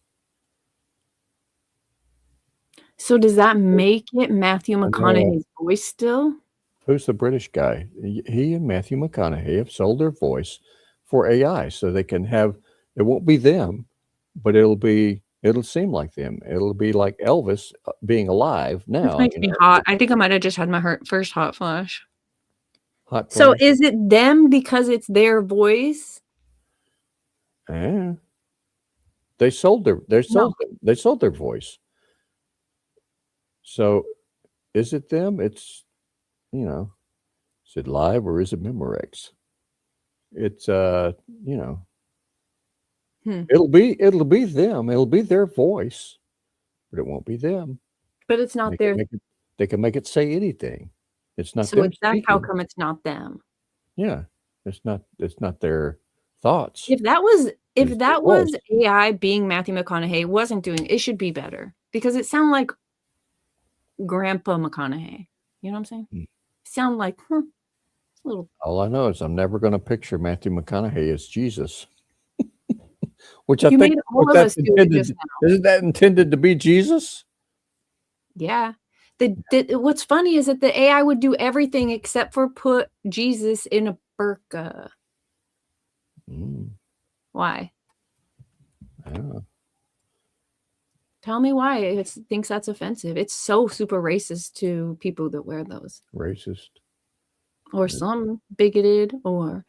So does that make it Matthew McConaughey's voice still? Who's the British guy? He and Matthew McConaughey have sold their voice for AI, so they can have, it won't be them, but it'll seem like them. It'll be like Elvis being alive now. This makes me hot. I think I might have just had my first hot flash. Hot So flash. is it them because it's their voice? Yeah. They sold their voice. So is it them? It's, is it live or is it Memorex? It's it'll be them. It'll be their voice, but it won't be them. But it's not They can make it say anything. It's not. So it's that. How come it's not them? Yeah, it's not their thoughts. If that was AI being Matthew McConaughey, wasn't doing it, should be better because it sounded like Grandpa McConaughey. You know what I'm saying? Sound like a little. All I know is I'm never going to picture Matthew McConaughey as Jesus. Which I You think made all of us do it just now. Isn't that intended to be Jesus? Yeah. What's funny is that the AI would do everything except for put Jesus in a burqa. Why? Tell me why it thinks that's offensive. It's so super racist to people that wear those. Racist. Or some bigoted or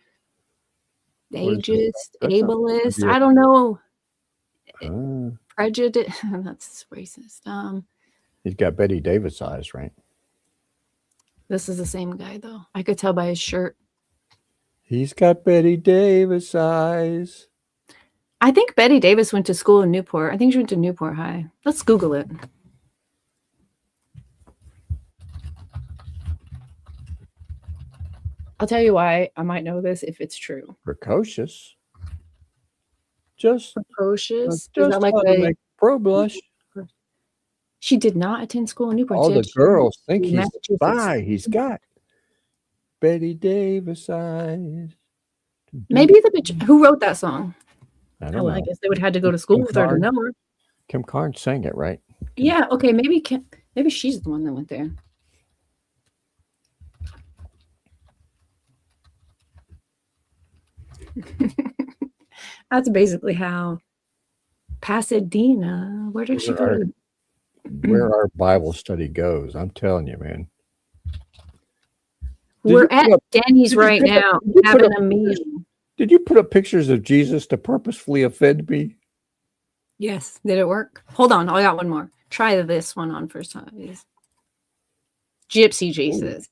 ageist, ableist. I don't know. Prejudice. That's racist. He's got Betty Davis eyes, right? This is the same guy, though. I could tell by his shirt. He's got Betty Davis eyes. I think Betty Davis went to school in Newport. I think she went to Newport High. Let's Google it. I'll tell you why I might know this if it's true. Precocious. Just precocious. Just like to make pro blush. She did not attend school in Newport. All the girls think he's spy. He's got Betty Davis eyes. Maybe the bitch who wrote that song. I don't know. I guess they would have had to go to school with her to know her. Kim Carnes sang it, right? Yeah. Okay. Maybe she's the one that went there. That's basically how Pasadena. Where did she go? Where our Bible study goes, I'm telling you, man. We're at Denny's right now having a meal. Did you put up pictures of Jesus to purposefully offend me? Yes. Did it work? Hold on. I got one more. Try this one on for size. Gypsy Jesus.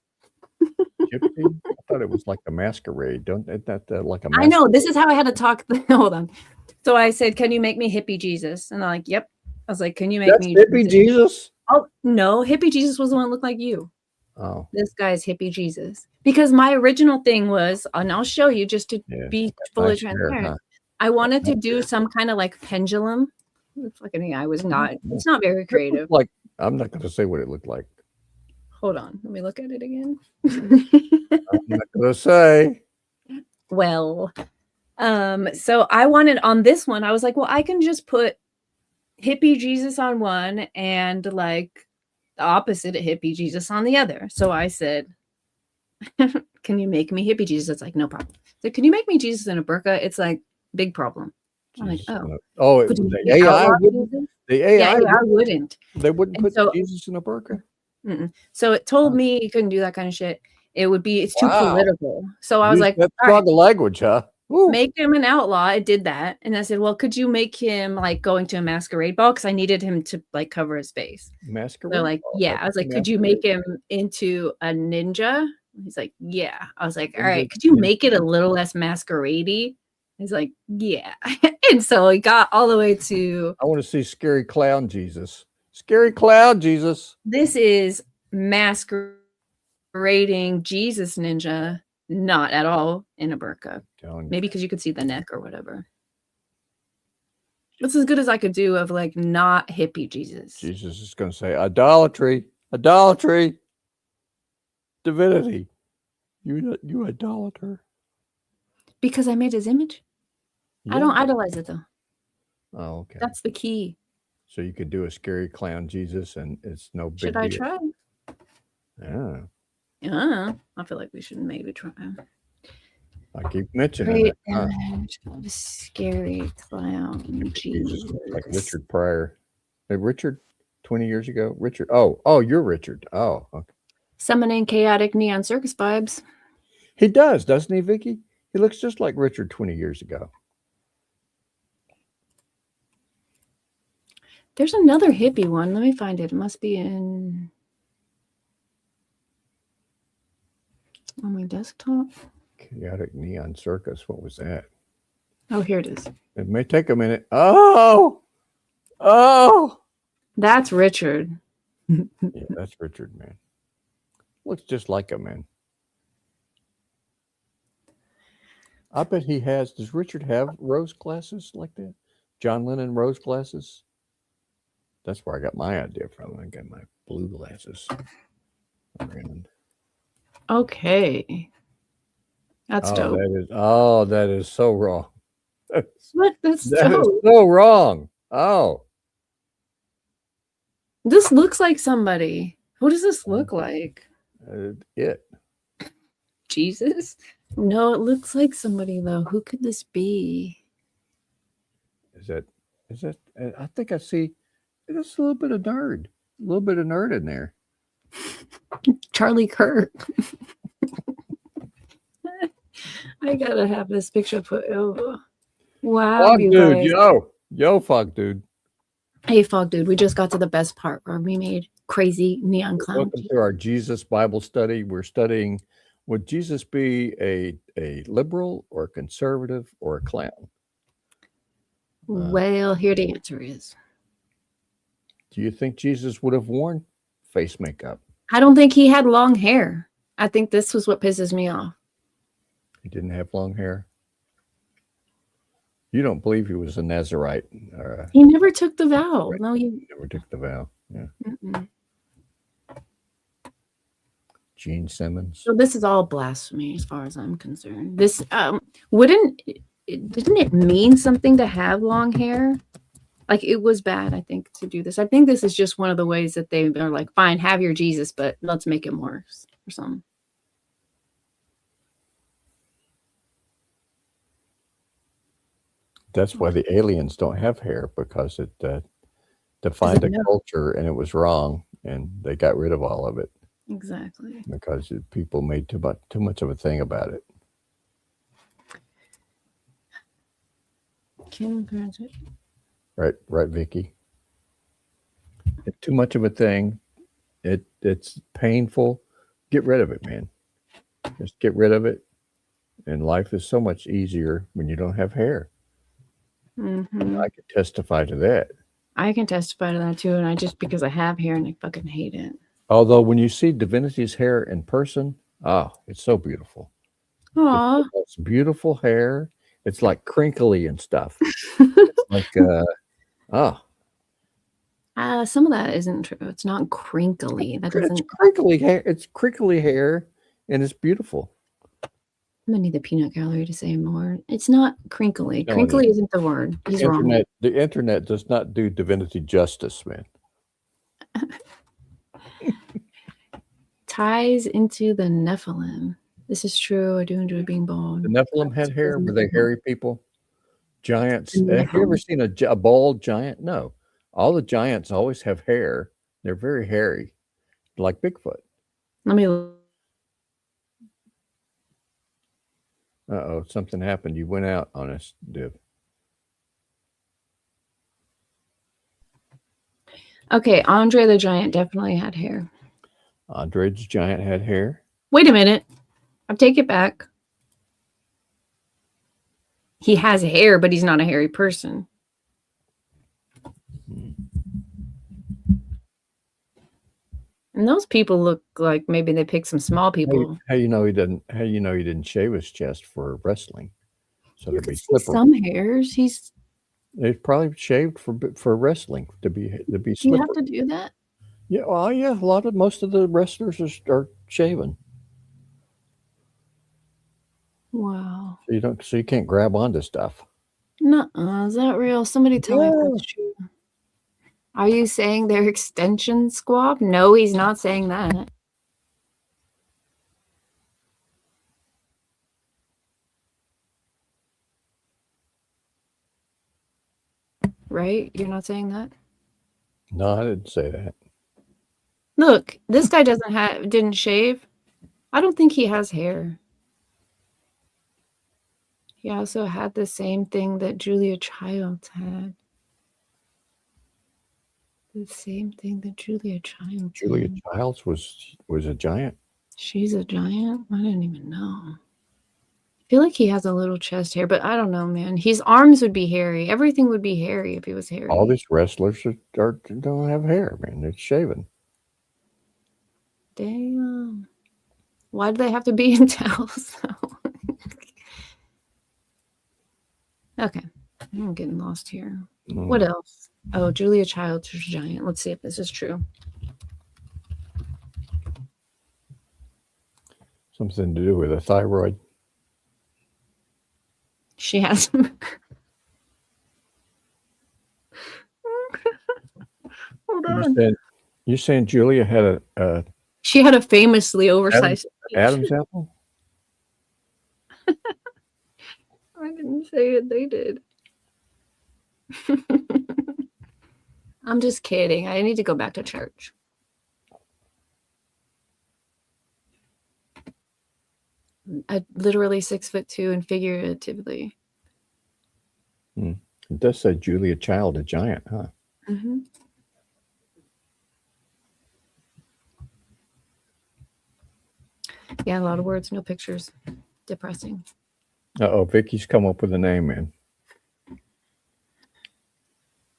Gypsy? I thought it was like a masquerade. Don't that like a masquerade? I know. This is how I had to talk. Hold on. So I said, "Can you make me hippie Jesus?" And they're like, "Yep." I was like, "Can you make me hippie Jesus?" Oh no, hippie Jesus was the one that looked like you. Oh, this guy's hippie Jesus. Because my original thing was, and I'll show you just to be fully transparent. Huh? I wanted to do some kind of like pendulum. Fucking I was not. It's not very creative. Like I'm not going to say what it looked like. Hold on, let me look at it again. I'm not going to say. Well, so I wanted on this one. I was like, well, I can just put hippie Jesus on one and like the opposite of hippie Jesus on the other. So I said, can you make me hippie Jesus? It's like, no problem. So can you make me Jesus in a burqa? It's like, big problem. I'm like, the AI wouldn't. The AI wouldn't. They wouldn't put Jesus in a burqa. So it told me you couldn't do that kind of shit. It's too political. So I was like, that's strong language, huh? Woo. make him an outlaw. I did that. And I said, well, could you make him like going to a masquerade ball? Because I needed him to like cover his face. Masquerade. They're like, ball. yeah. I was like, could you make him into a ninja? He's like, yeah. I was like, all right, Ninja- could you make it a little less masquerade-y? He's like, yeah. And so he got all the way to I want to see Scary Clown Jesus. Scary Clown Jesus. this is masquerading Jesus ninja, not at all in a burqa. Telling you. Maybe because you could see the neck or whatever. That's as good as I could do of like not hippie Jesus. Jesus is going to say, idolatry, idolatry, divinity. You idolater. Because I made his image. I don't Yeah. idolize it though. Oh, okay. That's the key. So you could do a Scary Clown Jesus, and it's no big Should I deal. try? Yeah. Yeah. I feel like we should maybe try. I keep mentioning Great it. Huh? image of a scary clown Jesus, Jesus. like Richard Pryor. Hey, Richard, 20 years ago. Richard. Oh, you're Richard. Oh, okay. Summoning chaotic neon circus vibes. He does, doesn't he, Vicky? He looks just like Richard 20 years ago. There's another hippie one. Let me find it. It must be on my desktop. Chaotic Neon Circus. What was that? Oh, here it is. It may take a minute. Oh, That's Richard. yeah, that's Richard, man. Looks just like him, man. I bet he has. Does Richard have rose glasses like that? John Lennon rose glasses? That's where I got my idea from. I got my blue glasses. Around. Okay. That's dope. That is so wrong. What? That's That is dope. so wrong. Oh, This looks like somebody. Who does this look like? it. Jesus? No, it looks like somebody though. Who could this be? Is that? I think I see. There's a little bit of nerd. In there. Charlie Kirk. I gotta have this picture put over. Wow, Fog you dude, guys. yo, fog dude. Hey, Fog Dude, we just got to the best part where we made crazy neon clown. Welcome to our Jesus Bible study. We're studying: would Jesus be a liberal or a conservative or a clown? Well, here the answer is. Do you think Jesus would have worn face makeup? I don't think he had long hair. I think this was what pisses me off. He didn't have long hair. You don't believe he was a Nazarite? He never took the vow. No, he Never took the vow. Yeah. mm-mm. Gene Simmons. So this is all blasphemy as far as I'm concerned. This didn't it mean something to have long hair? Like it was bad, I think, to do this. I think this is just one of the ways that they are like, fine, have your Jesus, but let's make him worse or something. That's why the aliens don't have hair, because it defined a culture and it was wrong, and they got rid of all of it Exactly. because people made too much of a thing about it. Right, Vicky. It's too much of a thing. It's painful. Get rid of it, man. Just get rid of it, and life is so much easier when you don't have hair. Mm-hmm. I could testify to that. I can testify to that too, and I just because I have hair and I fucking hate it. Although when you see Divinity's hair in person, it's so beautiful. Aw. It's beautiful hair. It's like crinkly and stuff. It's like Some of that isn't true. It's not crinkly. That it's doesn't. crinkly hair. It's crinkly hair, and it's beautiful. I'm gonna need the peanut gallery to say more. It's not crinkly. No, Crinkly isn't the word. He's wrong. The internet does not do Divinity justice, man. Ties into the Nephilim. This is true. I do enjoy being bald. The Nephilim had hair. Were they hairy people? Giants. The Have you ever Nephilim. seen a bald giant? No. All the giants always have hair. They're very hairy, like Bigfoot. Let me. Uh-oh, something happened. You went out on us, Div. Okay, Andre the Giant definitely had hair. Andre the Giant had hair. Wait a minute. I'll take it back. He has hair, but he's not a hairy person. And those people look like maybe they picked some small people. How you know he didn't? How you know he didn't shave his chest for wrestling? So You to can be see slippery. some hairs. He's. It's probably shaved for wrestling to be Do you slippery. have to do that? Yeah, well, yeah. Most of the wrestlers are shaven, Wow. so you can't grab onto stuff. Nuh-uh. Is that real? Somebody tell me if Yeah. that's true. Are you saying they're extension squab? No, he's not saying that. Right? You're not saying that? No, I didn't say that. Look, this guy didn't shave. I don't think he has hair. He also had the same thing that Julia Childs had. The same thing that Julia Childs Julia had. Childs was a giant. She's a giant? I didn't even know. I feel like he has a little chest hair, but I don't know, man. His arms would be hairy. Everything would be hairy if he was hairy. All these wrestlers don't have hair, man. They're shaven. Damn. Why do they have to be in towels, though? Okay. I'm getting lost here. What else? Oh, Julia Childs is giant. Let's see if this is true. Something to do with a thyroid. She has. Hold on. You're saying Julia had a She had a famously oversized Adam's apple? I didn't say it. They did. I'm just kidding. I need to go back to church. Literally 6'2" and figuratively. It does say Julia Child, a giant, huh? Mm-hmm. Yeah, a lot of words, no pictures. Depressing. Uh-oh, Vicky's come up with a name, man.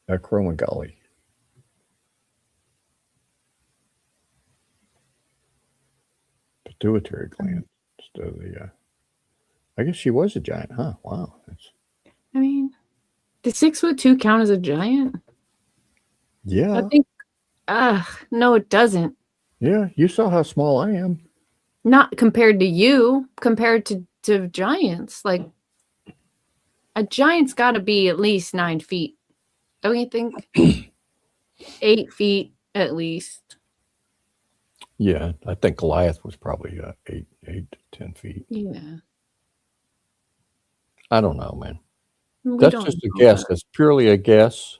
Acromegaly. Pituitary gland. So I guess she was a giant, huh? Wow. I mean, did 6'2" count as a giant? Yeah. I think. No, it doesn't. Yeah, you saw how small I am. Not compared to you. Compared to giants, like a giant's got to be at least 9 feet. Don't you think? 8 feet at least. Yeah, I think Goliath was probably 8 to 10 feet. Yeah. I don't know, man. That's just a guess. That's purely a guess.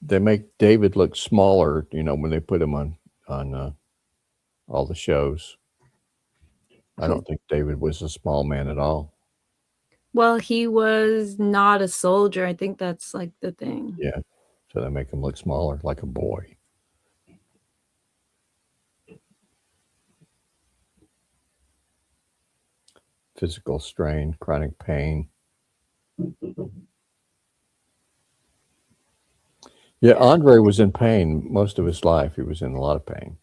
They make David look smaller, when they put him on all the shows. I don't think David was a small man at all. Well, he was not a soldier. I think that's like the thing. Yeah. So they make him look smaller, like a boy. Physical strain, chronic pain. Yeah, Andre was in pain most of his life. He was in a lot of pain.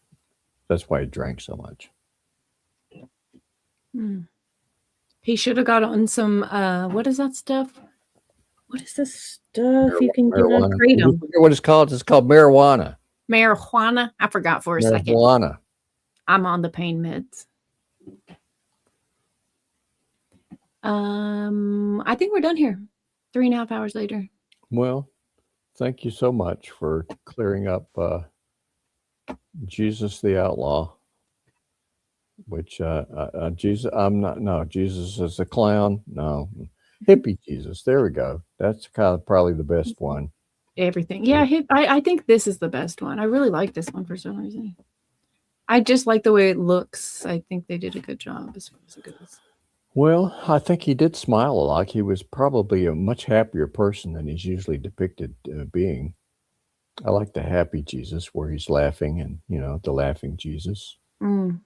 That's why he drank so much. He should have got on some, what is that stuff? What is this stuff you can get on Kratom? What it's called? It's called marijuana. Marijuana? I forgot for a second. Marijuana. I'm on the pain meds. I think we're done here. 3.5 hours later. Well, thank you so much for clearing up Jesus the Outlaw. Which Jesus, Jesus is a clown. No, hippie Jesus. There we go. That's probably the best one. Everything. Yeah, I think this is the best one. I really like this one for some reason. I just like the way it looks. I think they did a good job as far as it goes. Well, I think he did smile a lot. He was probably a much happier person than he's usually depicted being. I like the happy Jesus where he's laughing and, the laughing Jesus. Mm.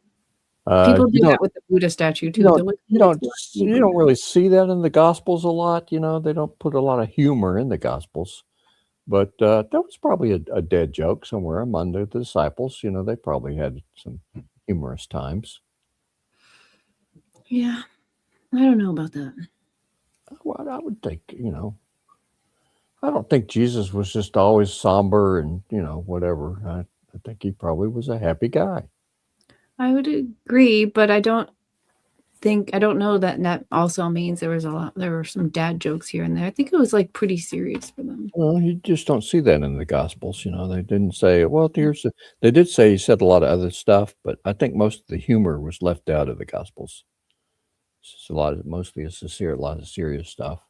Uh, People you do that don't, with the Buddha statue you too. They're don't, like, you "It's don't, laughing you don't Buddha." really see that in the Gospels a lot. They don't put a lot of humor in the Gospels. But that was probably a dead joke somewhere among the disciples. They probably had some humorous times. Yeah, I don't know about that. Well, I would think, I don't think Jesus was just always somber and, whatever. I think he probably was a happy guy. I would agree, but I don't know that also means there were some dad jokes here and there. I think it was like pretty serious for them. Well, you just don't see that in the Gospels. They didn't say, well, they did say he said a lot of other stuff, but I think most of the humor was left out of the Gospels. It's a lot of serious stuff.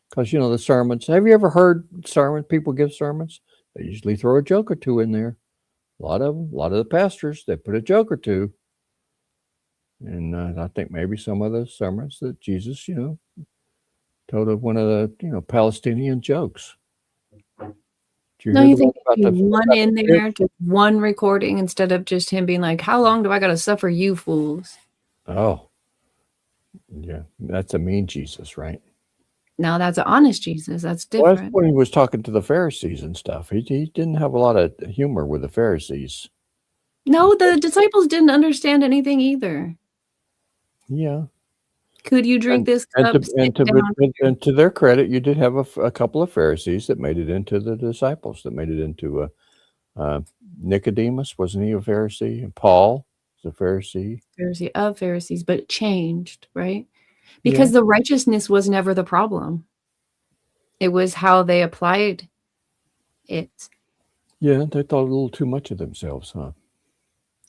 Because, the sermons, have you ever heard sermons, people give sermons? They usually throw a joke or two in there. A lot of the pastors, they put a joke or two. And I think maybe some of the sermons that Jesus, told of one of the, Palestinian jokes. No, you think one in there, just one recording instead of just him being like, how long do I got to suffer you fools? Oh, yeah. That's a mean Jesus, right? No, that's an honest Jesus. That's different. Well, that's when he was talking to the Pharisees and stuff. He didn't have a lot of humor with the Pharisees. No, the disciples didn't understand anything either. Yeah. Could you drink this cup? And to their credit, you did have a couple of Pharisees that made it into the disciples, that made it into Nicodemus. Wasn't he a Pharisee? And Paul was a Pharisee. Pharisee of Pharisees, but it changed, right? Because the righteousness was never the problem. It was how they applied it. Yeah, they thought a little too much of themselves, huh?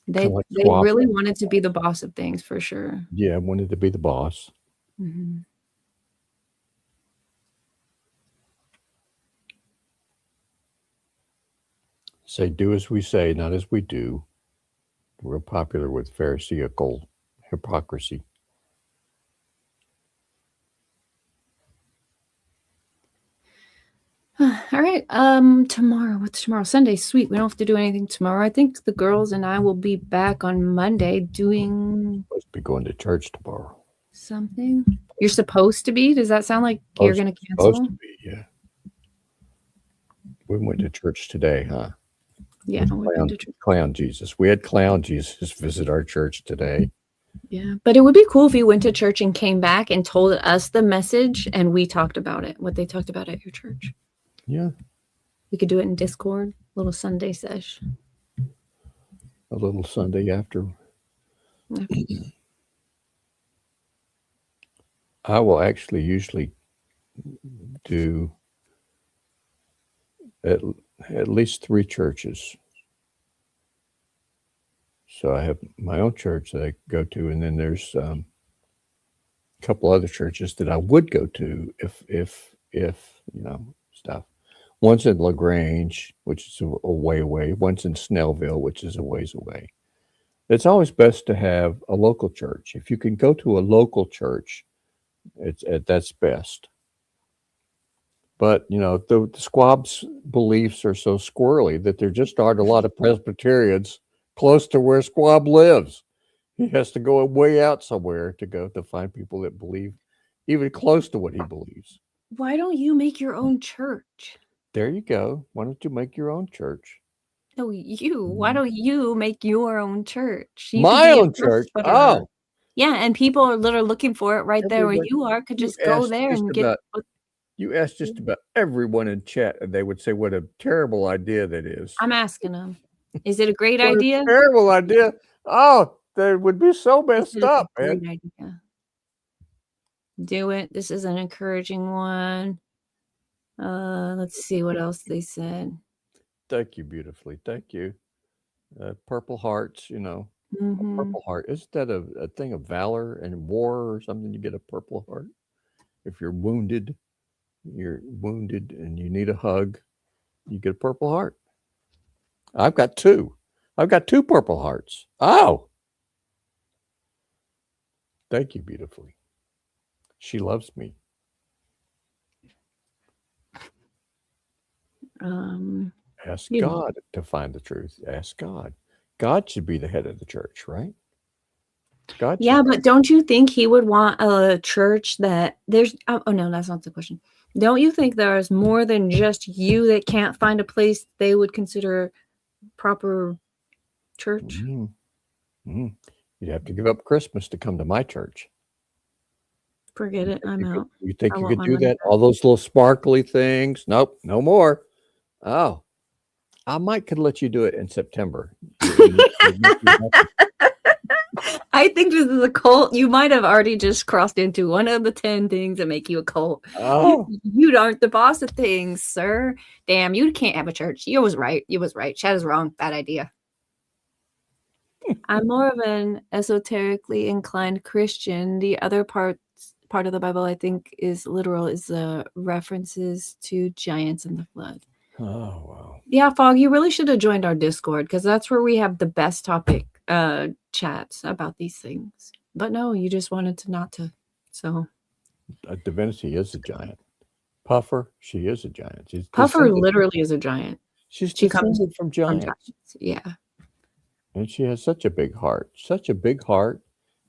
They really wanted to be the boss of things, for sure. Yeah, wanted to be the boss. Mm-hmm. Say, do as we say, not as we do. We're popular with Pharisaical hypocrisy. All right. Tomorrow. What's tomorrow? Sunday. Sweet. We don't have to do anything tomorrow. I think the girls and I will be back on Monday doing. Supposed to be going to church tomorrow. Something. You're supposed to be? Does that sound like you're going to cancel? Supposed to be, yeah. We went to church today, huh? Yeah, we went to church. Clown Jesus. We had Clown Jesus visit our church today. Yeah, but it would be cool if you went to church and came back and told us the message and we talked about it, what they talked about at your church. Yeah. We could do it in Discord, little Sunday sesh. A little Sunday after. Yeah. I will actually usually do at least 3 churches. So I have my own church that I go to, and then there's a couple other churches that I would go to if stuff. One's in LaGrange, which is a way away. One's in Snellville, which is a ways away. It's always best to have a local church. If you can go to a local church, that's best. But, the Squab's beliefs are so squirrely that there just aren't a lot of Presbyterians close to where Squab lives. He has to go way out somewhere to find people that believe even close to what he believes. Why don't you make your own church? There you go. Why don't you make your own church? No, you. Why don't you make your own church? My own church? Oh. Yeah, and people that are looking for it right there where you are could just go there and get... You asked just about everyone in chat, and they would say what a terrible idea that is. I'm asking them. Is it a great idea? A terrible idea. Oh, they would be so messed up, man. Great idea. Do it. This is an encouraging one. Let's see what else they said. Thank you beautifully. Thank you. Purple hearts, Mm-hmm. A purple heart. Isn't that a thing of valor and war or something? You get a purple heart. If you're wounded and you need a hug, you get a purple heart. I've got 2. I've got 2 Purple Hearts. Oh. Thank you, beautifully. She loves me. Ask You know. God to find the truth. Ask God. God should be the head of the church, right? God Yeah, should. but don't you think he would want a church that there's oh no, that's not the question. Don't you think there's more than just you that can't find a place they would consider proper church? Mm, mm. You'd have to give up Christmas to come to my church. Forget it. I'm out. You think I you want could my do money that? back. All those little sparkly things? Nope, no more. Oh, I might could let you do it in September. I think this is a cult. You might have already just crossed into one of the 10 things that make you a cult. Oh, You aren't the boss of things, sir. Damn, you can't have a church. You was right. You was right. Chad is wrong. Bad idea. I'm more of an esoterically inclined Christian. The other part of the Bible I think is literal, is the references to giants in the flood. oh wow. Yeah, Fog, you really should have joined our Discord, because that's where we have the best topic chats about these things. But no, you just wanted to not to. So Divinity is a giant. Puffer, she is a giant. She's Puffer descended- literally is a giant. She's She comes descended from from giants. giants. Yeah. And she has such a big heart,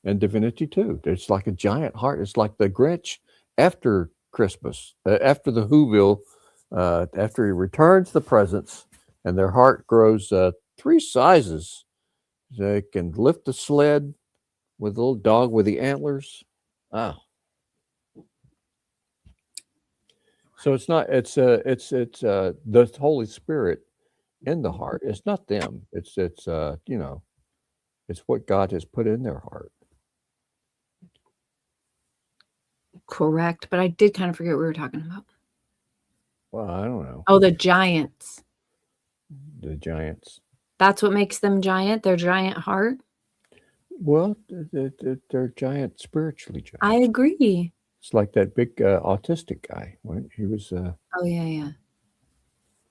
and divinity too. It's like a giant heart. It's like the Grinch after Christmas, after the Whoville, after he returns the presents, and their heart grows 3 sizes. They can lift the sled with the little dog with the antlers. Ah. So it's not. It's the Holy Spirit in the heart. It's not them. It's it's what God has put in their heart. Correct. But I did kind of forget what we were talking about. Well, I don't know. Oh, the giants. The giants. That's what makes them giant, their giant heart. Well, they're giant spiritually giant. I agree. It's like that big autistic guy. When he was Oh, yeah.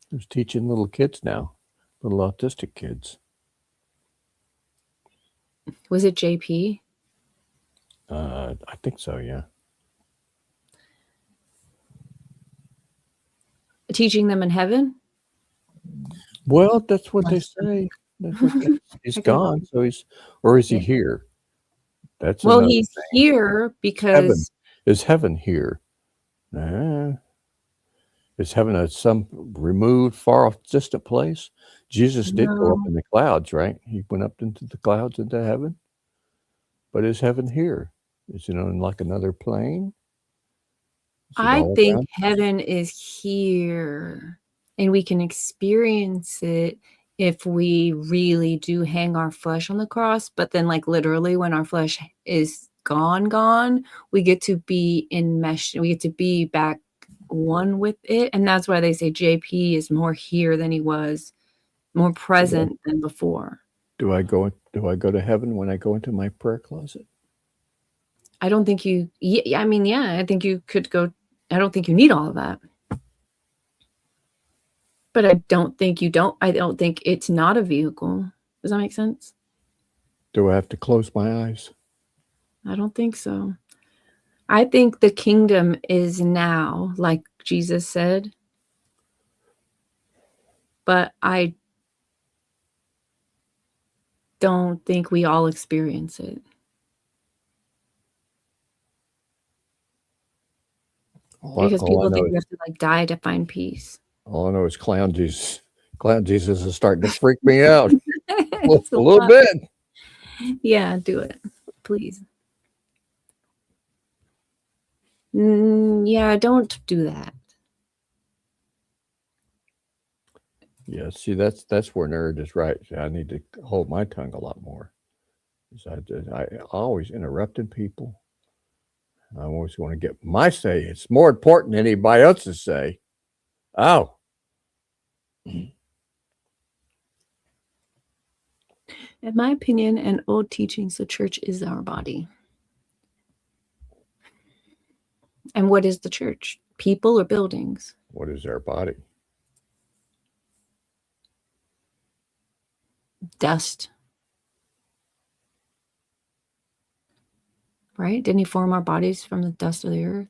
he was teaching little kids now, little autistic kids. Was it JP? I think so, yeah. Teaching them in heaven? Well, that's what they say. He's gone, so is he here? That's well, another he's thing. here because Is heaven here? Is heaven some removed, far off, distant place? Jesus did go up in the clouds, right? He went up into the clouds into heaven. But is heaven here? Is it on like another plane? I think heaven is here, and we can experience it if we really do hang our flesh on the cross. But then, like, literally when our flesh is gone, we get to be enmeshed. We get to be back one with it. And that's why they say JP is more here than he was, more present than before. Do I go to heaven when I go into my prayer closet? I don't think you, I think you could go. I don't think you need all of that. But I don't think it's not a vehicle. Does that make sense? Do I have to close my eyes? I don't think so. I think the kingdom is now, like Jesus said. But I don't think we all experience it. Because people think we have to like die to find peace. All I know is clown Jesus. Clown Jesus is starting to freak me out a little bit. Yeah, do it, please. Yeah, don't do that. Yeah, see, that's where nerd is right. I need to hold my tongue a lot more. I always interrupting people. I always want to get my say. It's more important than anybody else's say. Oh. In my opinion and old teachings, the church is our body. And what is the church? People or buildings? What is our body? dust. Right? Didn't he form our bodies from the dust of the earth?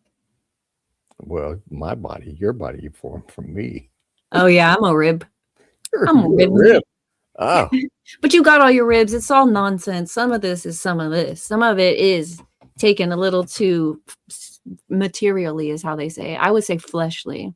Well, my body, your body, you formed from me. Oh yeah, I'm a rib. I'm a You're rib. Oh, But you got all your ribs. It's all nonsense. Some of this is some of this. Some of it is taken a little too materially, is how they say. I would say fleshly.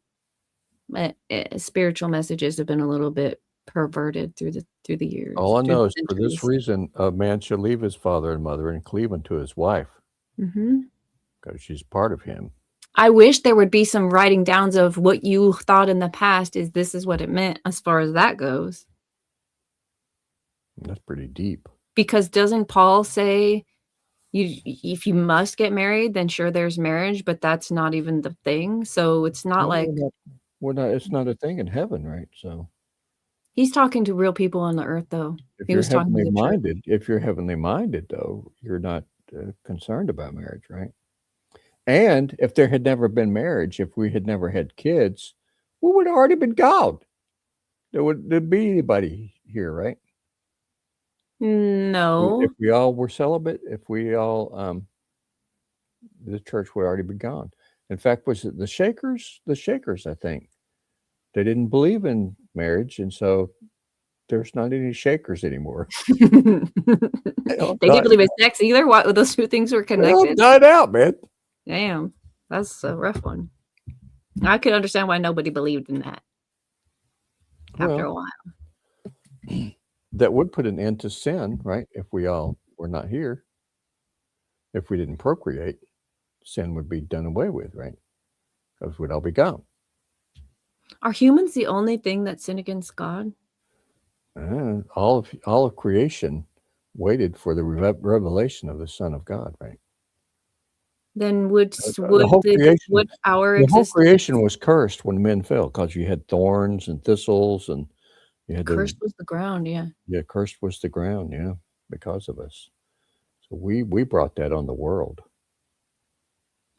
Spiritual messages have been a little bit perverted through the years. all I through know the is for this centuries. reason, a man shall leave his father and mother and cleave unto his wife, because she's part of him. I wish there would be some writing downs of what you thought in the past this is what it meant as far as that goes. That's pretty deep. Because doesn't Paul say if you must get married, then sure there's marriage, but that's not even the thing. So it's not like we're not. It's not a thing in heaven, right? So he's talking to real people on the earth, though. if you're heavenly minded, though, you're not concerned about marriage, right? And if there had never been marriage, if we had never had kids, we would have already been gone. There'd be anybody here, right? No. If we all were celibate, if we all, the church would already be gone. In fact, was it the Shakers? The Shakers, I think. They didn't believe in marriage, and so there's not any Shakers anymore. They didn't believe in sex either. What those two things were connected? Died out, man. Damn, that's a rough one. I could understand why nobody believed in that after a while. That would put an end to sin, right? If we all were not here, if we didn't procreate, sin would be done away with, right? Because we'd all be gone. Are humans the only thing that sin against God? All of creation waited for the revelation of the Son of God, right? Then would our the whole creation was cursed when men fell, because you had thorns and thistles, and you had cursed was the ground, yeah, cursed was the ground, yeah, because of us. So we brought that on the world.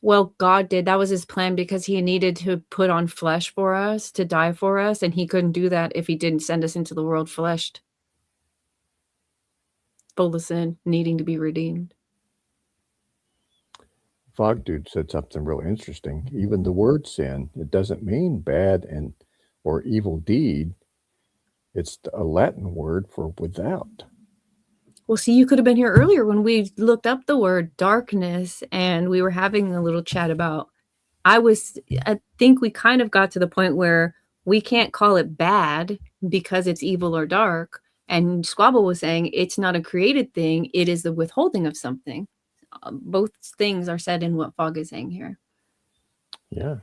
Well, God did. That was his plan, because he needed to put on flesh for us, to die for us, and he couldn't do that if he didn't send us into the world fleshed, full of sin, needing to be redeemed. Fog Dude said something real interesting. Even the word sin, it doesn't mean bad or evil deed. It's a Latin word for without. Well, see, you could have been here earlier when we looked up the word darkness, and we were having a little chat about, I think we kind of got to the point where we can't call it bad because it's evil or dark. And Squabble was saying it's not a created thing. It is the withholding of something. Both things are said in what Fog is saying here. Yeah.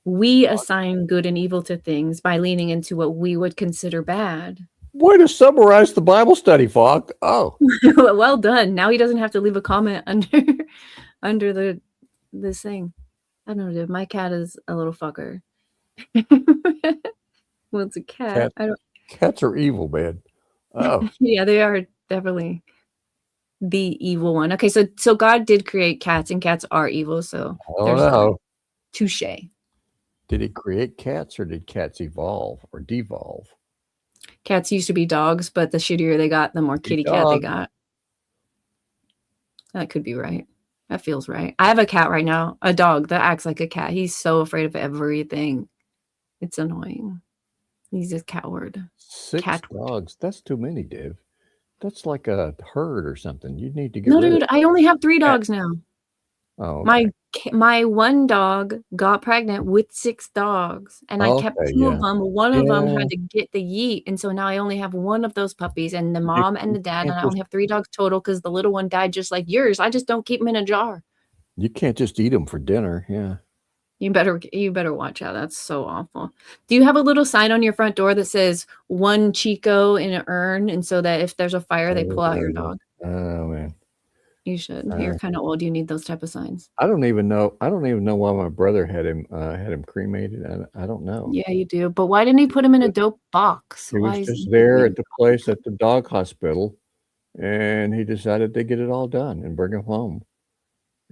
We assign good and evil to things by leaning into what we would consider bad. Way to summarize the Bible study, Fog. Oh. Well done. Now he doesn't have to leave a comment under this thing. I don't know, dude. My cat is a little fucker. Well, it's a cat. Cats are evil, man. Oh. Yeah, they are definitely the evil one. Okay, so God did create cats, and cats are evil, so touche. Did he create cats, or did cats evolve or devolve? Cats used to be dogs, but the shittier they got, the more kitty cat they got. That could be right. That feels right. I have a cat right now, a dog that acts like a cat. He's so afraid of everything. It's annoying. He's a coward. 6 dogs. That's too many, Div. That's like a herd or something. You need to get No, dude, I only have 3 dogs now. Oh, okay. My one dog got pregnant with 6 dogs, and I kept 2 of them. One of them had to get the yeet, and so now I only have 1 of those puppies, and the mom and the dad, and I only have 3 dogs total because the little one died just like yours. I just don't keep them in a jar. You can't just eat them for dinner. Yeah. You better watch out. That's so awful. Do you have a little sign on your front door that says "1 Chico in an urn," and so that if there's a fire, they pull out your dog? Oh man. You should. You're kind of old. You need those type of signs. I don't even know why my brother had him cremated. I don't know. Yeah, you do. But why didn't he put him in a dope box? He was just there at the place at the dog hospital, and he decided to get it all done and bring him home.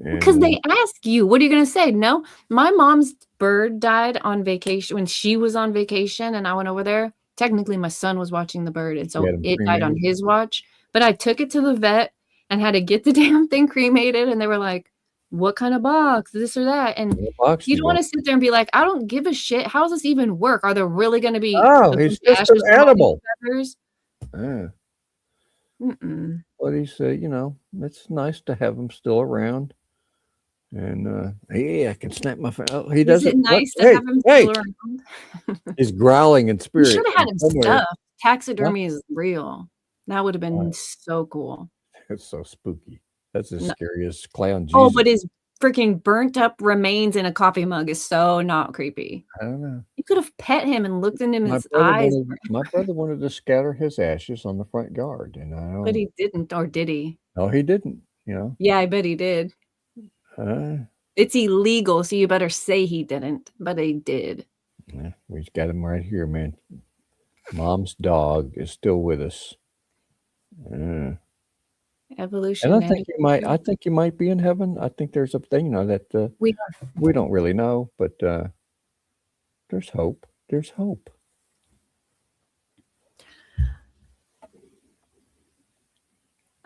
Because they ask you, what are you going to say? No, my mom's bird died on vacation when she was on vacation, and I went over there. technically my son was watching the bird, and so had him it died on cremated? his watch. But I took it to the vet and had to get the damn thing cremated, and they were like, "What kind of box? This or that?" And What box do you you don't want want? to sit there and be like, "I don't give a shit. How does this even work? Are there really going to be Oh, a he's bunch of just an ashes on all these animal. feathers?" Yeah. Mm-mm. But he said, you know, it's nice to have him still around. And yeah, I can snap my finger. Oh, he Is doesn't. it nice to Hey, have him hey! still around? He's growling in You spirit. should have had him somewhere. stuffed. Taxidermy is real. That would have been so cool. It's so spooky. That's as No. scary as clown Jesus. Oh, but his freaking burnt up remains in a coffee mug is so not creepy. I don't know. You could have pet him and looked into My his brother, eyes, my brother wanted to scatter his ashes on the front yard, and I but don't. he didn't, or did he? No, he didn't. You know. Yeah, I bet he did. It's illegal, so you better say he didn't, but he did. Yeah, we've got him right here, man. Mom's dog is still with us. Evolution. And I think you might. I think you might be in heaven. I think there's a thing, you know, that we don't really know, but there's hope. There's hope.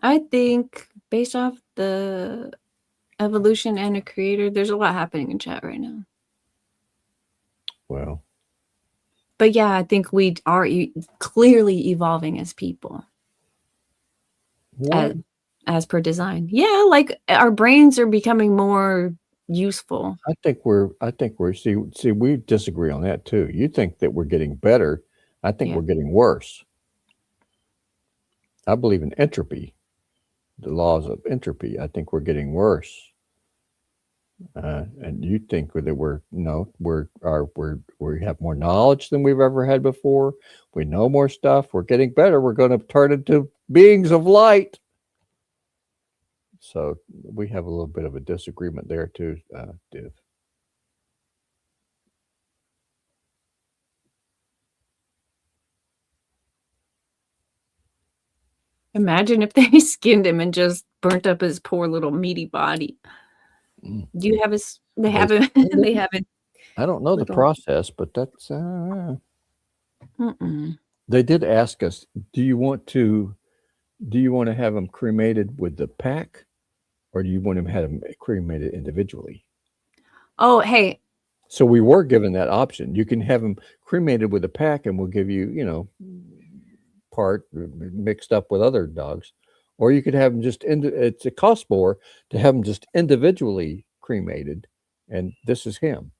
I think based off the evolution and a creator, there's a lot happening in chat right now. Well, but yeah, I think we are clearly evolving as people. As per design. Yeah, like our brains are becoming more useful. I think we're see we disagree on that too. You think that we're getting better. I think we're getting worse. I believe in entropy, the laws of entropy. I think we're getting worse. And you think that we have more knowledge than we've ever had before. We know more stuff. We're getting better. We're going to turn into beings of light. So we have a little bit of a disagreement there too, Div. Imagine if they skinned him and just burnt up his poor little meaty body. Do you have his? They haven't. They haven't. I don't know the process, but that's. They did ask us, do you want to have them cremated with the pack, or do you want to have them cremated individually? Oh, hey. So we were given that option. You can have them cremated with a pack, and we'll give you, part mixed up with other dogs, or you could have them just it costs more to have them just individually cremated, and this is him,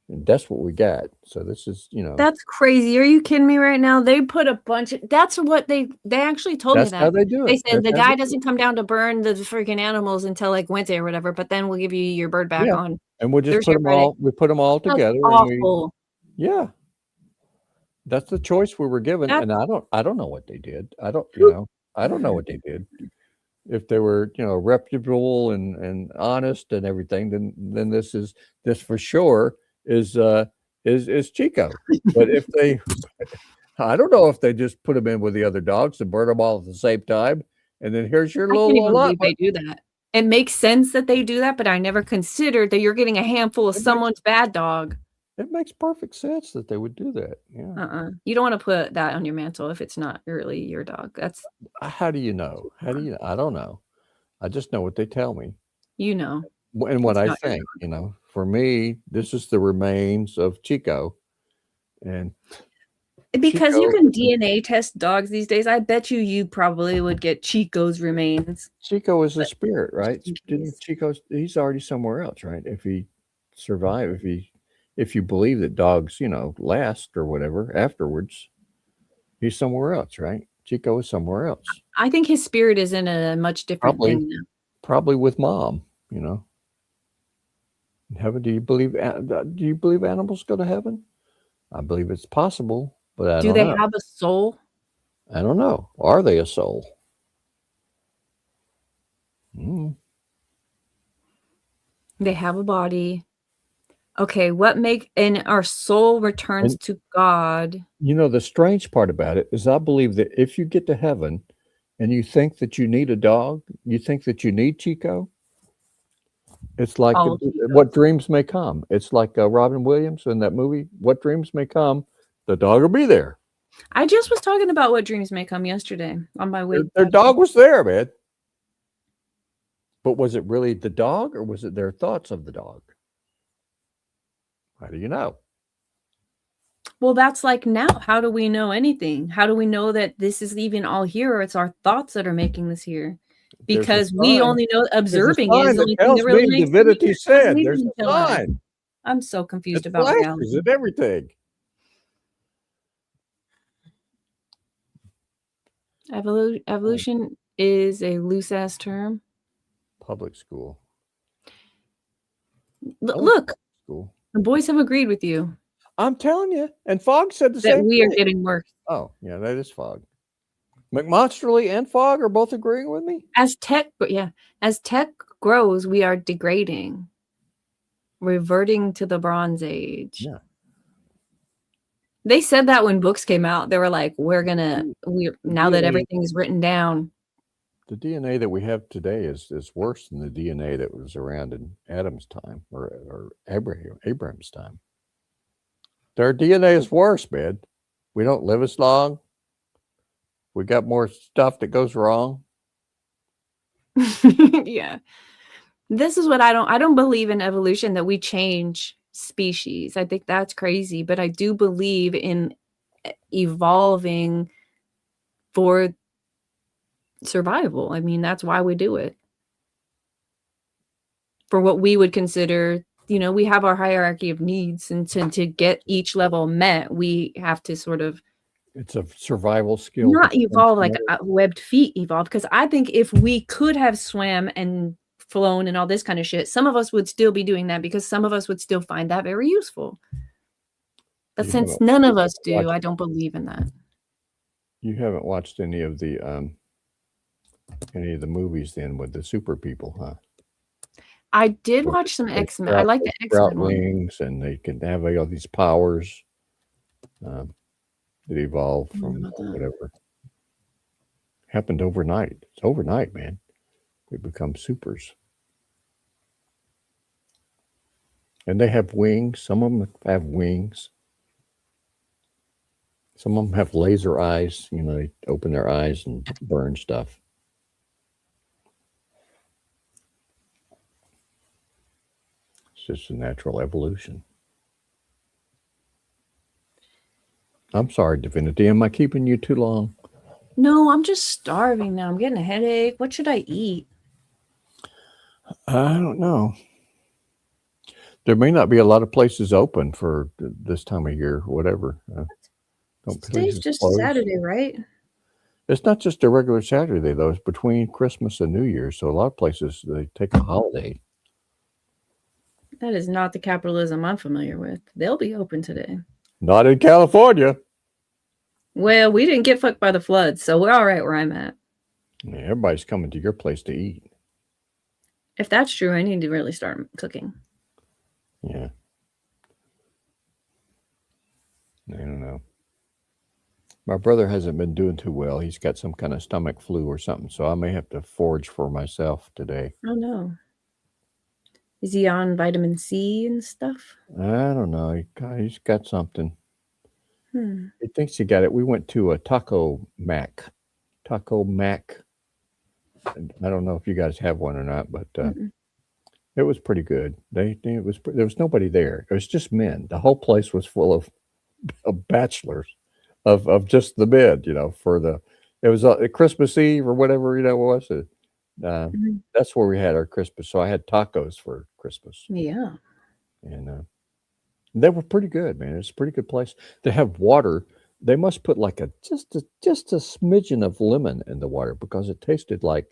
and that's what we got. So this is that's crazy. Are you kidding me right now? They put a bunch of that's what they actually told me that. That's how they do it. They said the guy doesn't come down to burn the freaking animals until like Wednesday or whatever, but then we'll give you your bird back on, and we'll just put them all together. That's awful. That's the choice we were given, and I don't know what they did. I don't know what they did. If they were, reputable and honest and everything, then this for sure is Chico. But if they, I don't know if they just put them in with the other dogs and burn them all at the same time, and then here's your little lot. They do that. It makes sense that they do that, but I never considered that you're getting a handful of someone's bad dog. It makes perfect sense that they would do that. Yeah. You don't want to put that on your mantle if it's not really your dog. That's how do you know? I don't know. I just know what they tell me. And what I think. For me, this is the remains of Chico, and because Chico, you can DNA test dogs these days, I bet you probably would get Chico's remains. Chico is a spirit, right? Chico's he's already somewhere else, right? If he survived, if you believe that dogs, last or whatever afterwards, he's somewhere else, right? Chico is somewhere else. I think his spirit is in a much different thing now. Probably with mom, Heaven? Do you believe animals go to heaven? I believe it's possible, but I don't know. Do they have a soul? I don't know. Are they a soul? They have a body. Okay, and our soul returns to God. The strange part about it is I believe that if you get to heaven and you think that you need a dog, you think that you need Chico, it's like what dreams may come. It's like Robin Williams in that movie, What Dreams May Come, the dog will be there. I just was talking about what dreams may come yesterday on my way. Their dog was there, man. But was it really the dog, or was it their thoughts of the dog? How do you know? Well, that's like now. How do we know anything? How do we know that this is even all here, or it's our thoughts that are making this here? Because we only know observing is the only thing that really makes divinity said. Leave There's me a alone. sign. I'm so confused It about flashes reality. and everything. Evolution is a loose ass term. Public school. Look, School. the boys have agreed with you I'm telling you. And Fogg said the that same we are thing. getting worse. Oh, yeah, that is Fogg. McMonsterly and Fogg are both agreeing with me. As tech grows, we are degrading, reverting to the Bronze Age. Yeah. They said that when books came out. They were like, now that everything is written down. The DNA that we have today is worse than the DNA that was around in Adam's time or Abraham's time. Their DNA is worse, man. We don't live as long. We got more stuff that goes wrong. Yeah. This is what I don't believe in evolution, that we change species. I think that's crazy, but I do believe in evolving for survival. I mean, that's why we do it. For what we would consider, we have our hierarchy of needs, and to get each level met, we have to sort of, it's a survival skill. Not evolve like webbed feet evolve, because I think if we could have swam and flown and all this kind of shit, some of us would still be doing that, because some of us would still find that very useful. But since none of us do, I don't believe in that. You haven't watched any of the movies then with the super people, huh? I did watch some X-Men. I like the X-Men wings, and they can have all these powers that evolve from whatever. Happened overnight. It's overnight, man. We become supers. And they have wings. Some of them have wings. Some of them have laser eyes. They open their eyes and burn stuff. It's just a natural evolution. I'm sorry, Divinity. Am I keeping you too long? No, I'm just starving now. I'm getting a headache. What should I eat? I don't know. There may not be a lot of places open for this time of year, whatever. Today's just Saturday, right? It's not just a regular Saturday, though. It's between Christmas and New Year. So a lot of places, they take a holiday. That is not the capitalism I'm familiar with. They'll be open today. Not in California. Well, we didn't get fucked by the floods, so we're all right where I'm at. Yeah, everybody's coming to your place to eat. If that's true, I need to really start cooking. Yeah. I don't know. My brother hasn't been doing too well. He's got some kind of stomach flu or something, so I may have to forage for myself today. Oh, no. Is he on vitamin C and stuff? I don't know. He's got something. He thinks he got it. We went to a Taco Mac. I don't know if you guys have one or not, but it was pretty good. There was nobody there. It was just men. The whole place was full of bachelors, of just the men. It was Christmas Eve or whatever it was. That's where we had our Christmas. So I had tacos for Christmas. Yeah, and they were pretty good, man. It's a pretty good place. They have water. They must put like just a smidgen of lemon in the water, because it tasted like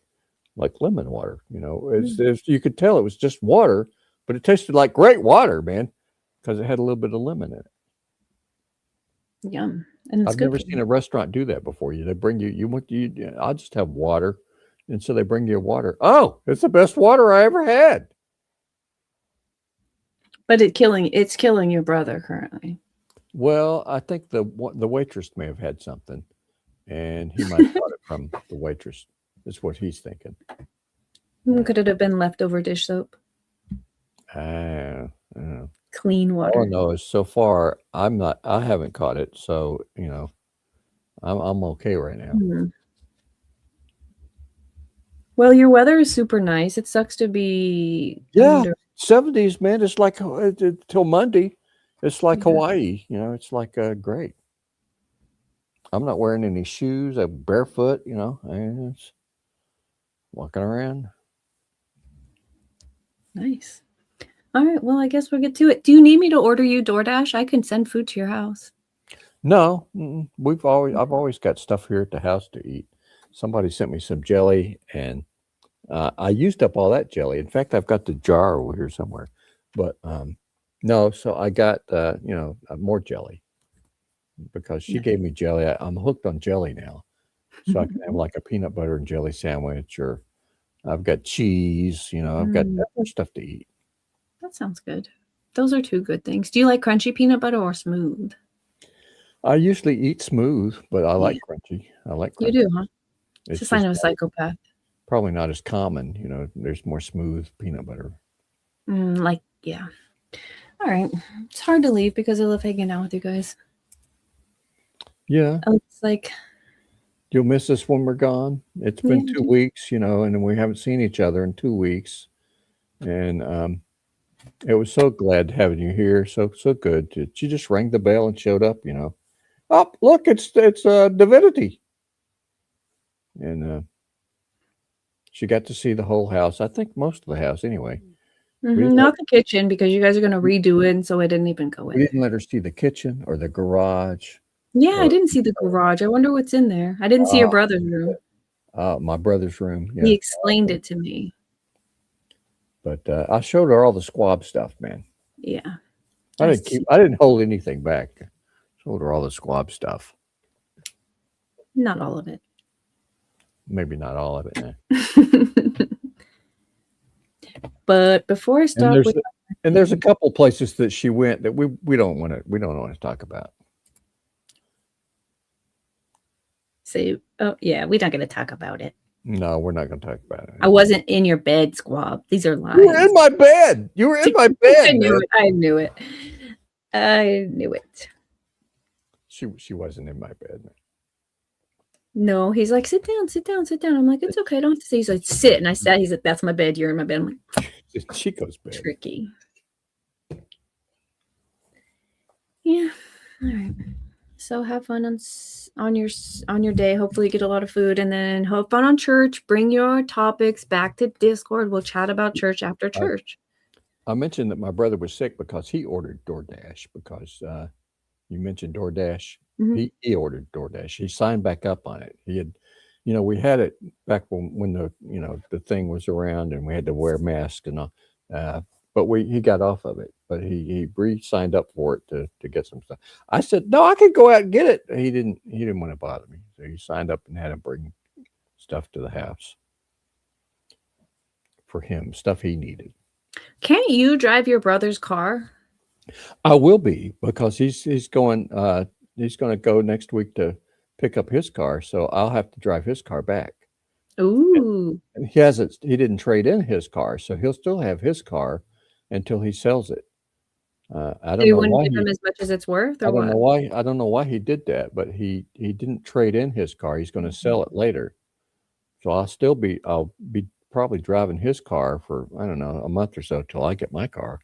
lemon water. You could tell it was just water, but it tasted like great water, man, because it had a little bit of lemon in it. Yum. And I've never seen a restaurant do that before. They bring you. I'll just have water, and so they bring you water. Oh, it's the best water I ever had. But it's killing your brother currently. Well, I think the waitress may have had something, and he might have got it from the waitress. Is what he's thinking. Could it have been leftover dish soap? I don't know. Clean water. All I know is so far I haven't caught it. So I'm okay right now. Mhm. Well, your weather is super nice. It sucks to be Yeah, under. 70s, man. It's like till Monday. It's like Yeah. Hawaii. It's like great. I'm not wearing any shoes. I'm barefoot. And it's walking around. Nice. All right. Well, I guess we'll get to it. Do you need me to order you DoorDash? I can send food to your house. No, I've always got stuff here at the house to eat. Somebody sent me some jelly, and I used up all that jelly. In fact, I've got the jar over here somewhere. But no, so I got more jelly because she gave me jelly. I'm hooked on jelly now, so I can have like a peanut butter and jelly sandwich, or I've got cheese. I've got other stuff to eat. That sounds good. Those are two good things. Do you like crunchy peanut butter or smooth? I usually eat smooth, but I like crunchy. I like crunchy. You do, huh? It's It's a sign of a just psychopath. probably not as common. There's more smooth peanut butter. Yeah. All right. It's hard to leave because I love hanging out with you guys. Yeah. It's like You'll miss us when we're gone. It's been 2 weeks, and we haven't seen each other in 2 weeks. And it was so glad having you here. So good. She just rang the bell and showed up. Oh, look, it's Divinity, and she got to see the whole house. I think most of the house, anyway. Not the kitchen because you guys are going to redo it, and so I didn't even go in. We didn't let her see the kitchen or the garage. Yeah, I didn't see the garage. I wonder what's in there. I didn't see your brother's room. My brother's room. Yeah. He explained it to me. But I showed her all the squab stuff, man. Yeah. I didn't hold anything back. Showed her all the squab stuff. Not all of it. Maybe not all of it. But before I start, there's a couple places that she went that we don't want to talk about. Say, oh yeah, we're not going to talk about it. No, we're not going to talk about it. I wasn't in your bed, Squab. These are lies. You were in my bed. You were in my bed. I knew it. I knew it. She wasn't in my bed. No, he's like, sit down. I'm like, it's okay. I don't have to say. He's like, sit. And I sat. He's like, that's my bed. You're in my bed. I'm like, it's Chico's bed. Tricky. Yeah. All right. So have fun on your day. Hopefully you get a lot of food, and then have fun on church. Bring your topics back to Discord. We'll chat about church after church. I mentioned that my brother was sick because he ordered DoorDash because you mentioned DoorDash. Mm-hmm. He ordered DoorDash. He signed back up on it. He had, we had it back when the thing was around and we had to wear masks and all. But he got off of it. But he re-signed up for it to get some stuff. I said, no, I could go out and get it. He didn't want to bother me. So he signed up and had him bring stuff to the house for him, stuff he needed. Can't you drive your brother's car? I will be, because he's going to go next week to pick up his car. So I'll have to drive his car back. Ooh. And he didn't trade in his car. So he'll still have his car until he sells it. I don't know why give him as much as it's worth, or I don't know why he did that, but he didn't trade in his car. He's going to sell it later. So I'll be probably driving his car for, I don't know, a month or so till I get my car.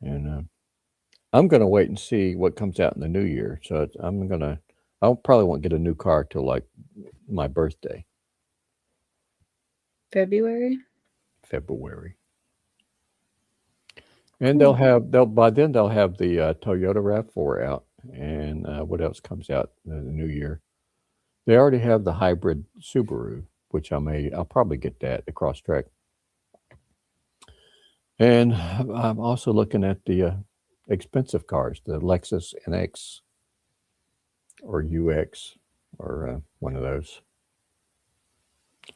And I'm going to wait and see what comes out in the new year. So I probably won't get a new car till like my birthday. February. And by then they'll have the Toyota RAV4 out, and what else comes out in the new year? They already have the hybrid Subaru, which I'll probably get that, the Crosstrek. And I'm also looking at the expensive cars, the Lexus NX or UX or one of those.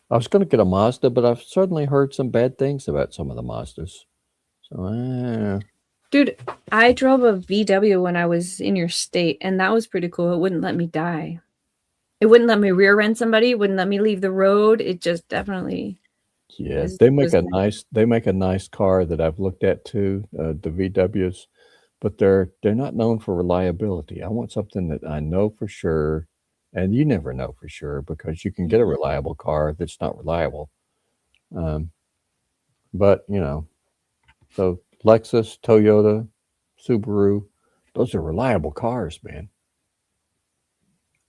I was going to get a Mazda, but I've certainly heard some bad things about some of the Mazdas. So, Dude, I drove a VW when I was in your state, and that was pretty cool. It wouldn't let me die. It wouldn't let me rear end somebody. It wouldn't let me leave the road. It just definitely. Yeah, they make a nice car that I've looked at too, the VWs, but they're not known for reliability. I want something that I know for sure, and you never know for sure because you can get a reliable car that's not reliable. But so Lexus, Toyota, Subaru, those are reliable cars, man.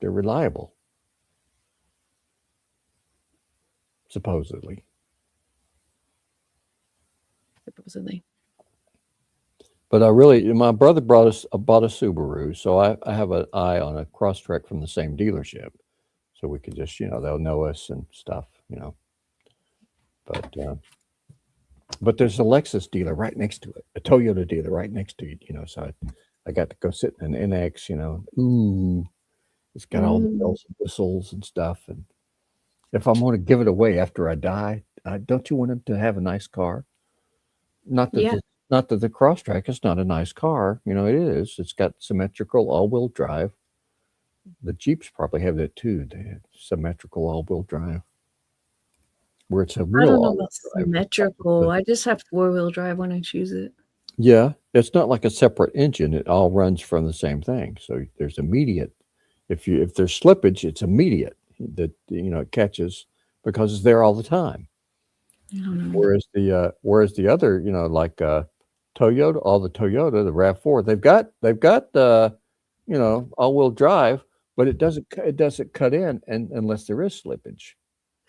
They're reliable, supposedly. But my brother bought a Subaru, so I have an eye on a Crosstrek from the same dealership, so we could just they'll know us and stuff, But there's a Lexus dealer right next to it, a Toyota dealer right next to it, So I got to go sit in an NX, Ooh, it's got all the bells and whistles and stuff. And if I'm going to give it away after I die, don't you want him to have a nice car? Not that the Crosstrek is not a nice car, it is. It's got symmetrical all-wheel drive. The Jeeps probably have that too. They have symmetrical all-wheel drive. Where it's a real I don't know about symmetrical. I just have 4-wheel drive when I choose it. Yeah, it's not like a separate engine. It all runs from the same thing. So there's immediate. If there's slippage, it's immediate. That it catches because it's there all the time. I don't know. Whereas the other, like Toyota, all the Toyota, the RAV4, they've got all-wheel drive, but it doesn't cut in unless there is slippage.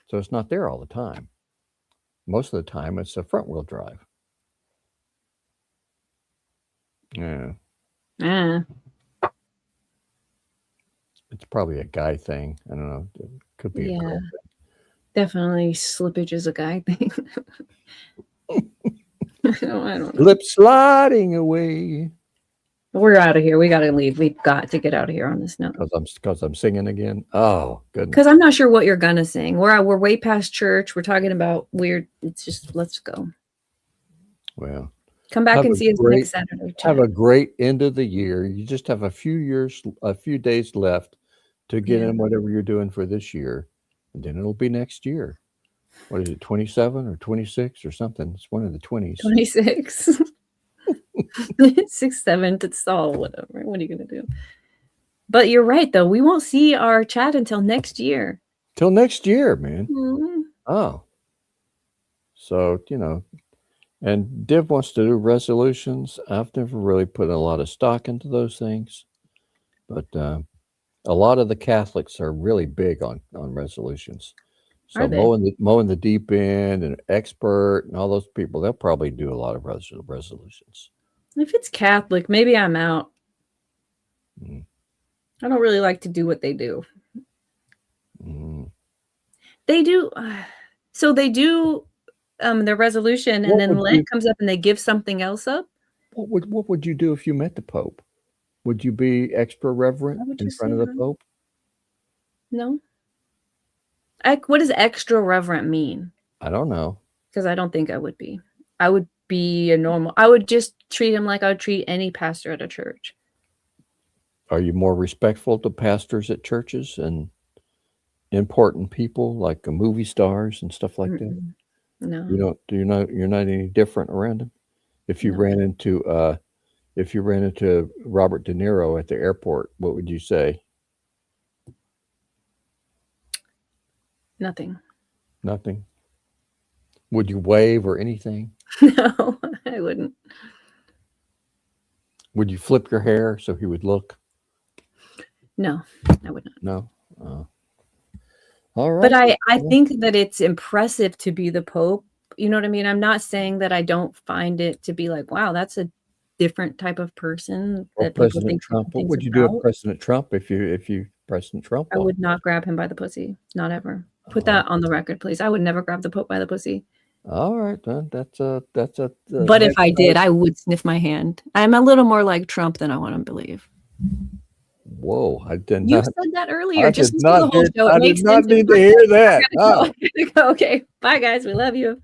So it's not there all the time. Most of the time, it's a front-wheel drive. Yeah. It's probably a guy thing. I don't know. It could be a girl thing. Definitely slippage is a guy thing. I don't know. Lip sliding away. We're out of here. We got to leave. We've got to get out of here on this note. Because I'm singing again. Oh, goodness. Because I'm not sure what you're gonna sing. We're way past church. We're talking about weird. It's just let's go. Well, come back and see us next Saturday. Have a great end of the year. You just have a few days left to get in whatever you're doing for this year, and then it'll be next year. What is it, 27 or 26 or something? It's one of the 20s. 26. 6, 7, it's all whatever. What are you gonna do? But you're right, though. We won't see our chat until next year. Till next year, man. Mm-hmm. Oh. So, and Div wants to do resolutions. I've never really put a lot of stock into those things. But a lot of the Catholics are really big on resolutions. So mowing the deep end and expert and all those people, they'll probably do a lot of resolutions. If it's Catholic, maybe I'm out. I don't really like to do what they do. They do. So they do their resolution, and then Lent comes up and they give something else up. What would you do if you met the Pope? Would you be extra reverent in front of the Pope? No. What does extra reverent mean? I don't know. Because I don't think I would be. I would be a normal. I would just treat him like I would treat any pastor at a church. Are you more respectful to pastors at churches and important people like movie stars and stuff like that? No. You're not any different around them? If you ran into Robert De Niro at the airport, what would you say? Nothing. Nothing. Would you wave or anything? No, I wouldn't. Would you flip your hair so he would look? No, I would not. No. All right. But I think that it's impressive to be the Pope. You know what I mean? I'm not saying that I don't find it to be like, wow, that's a different type of person. Or President Trump. What would you do with President Trump if you President Trump? I would not grab him by the pussy. Not ever. Put that on the record, please. I would never grab the Pope by the pussy. All right, then that's a. But if I did, I would sniff my hand. I'm a little more like Trump than I want to believe. Whoa, I did not. You said that earlier. I just did not. The whole show. I did not need to hear that. Okay, bye guys. We love you.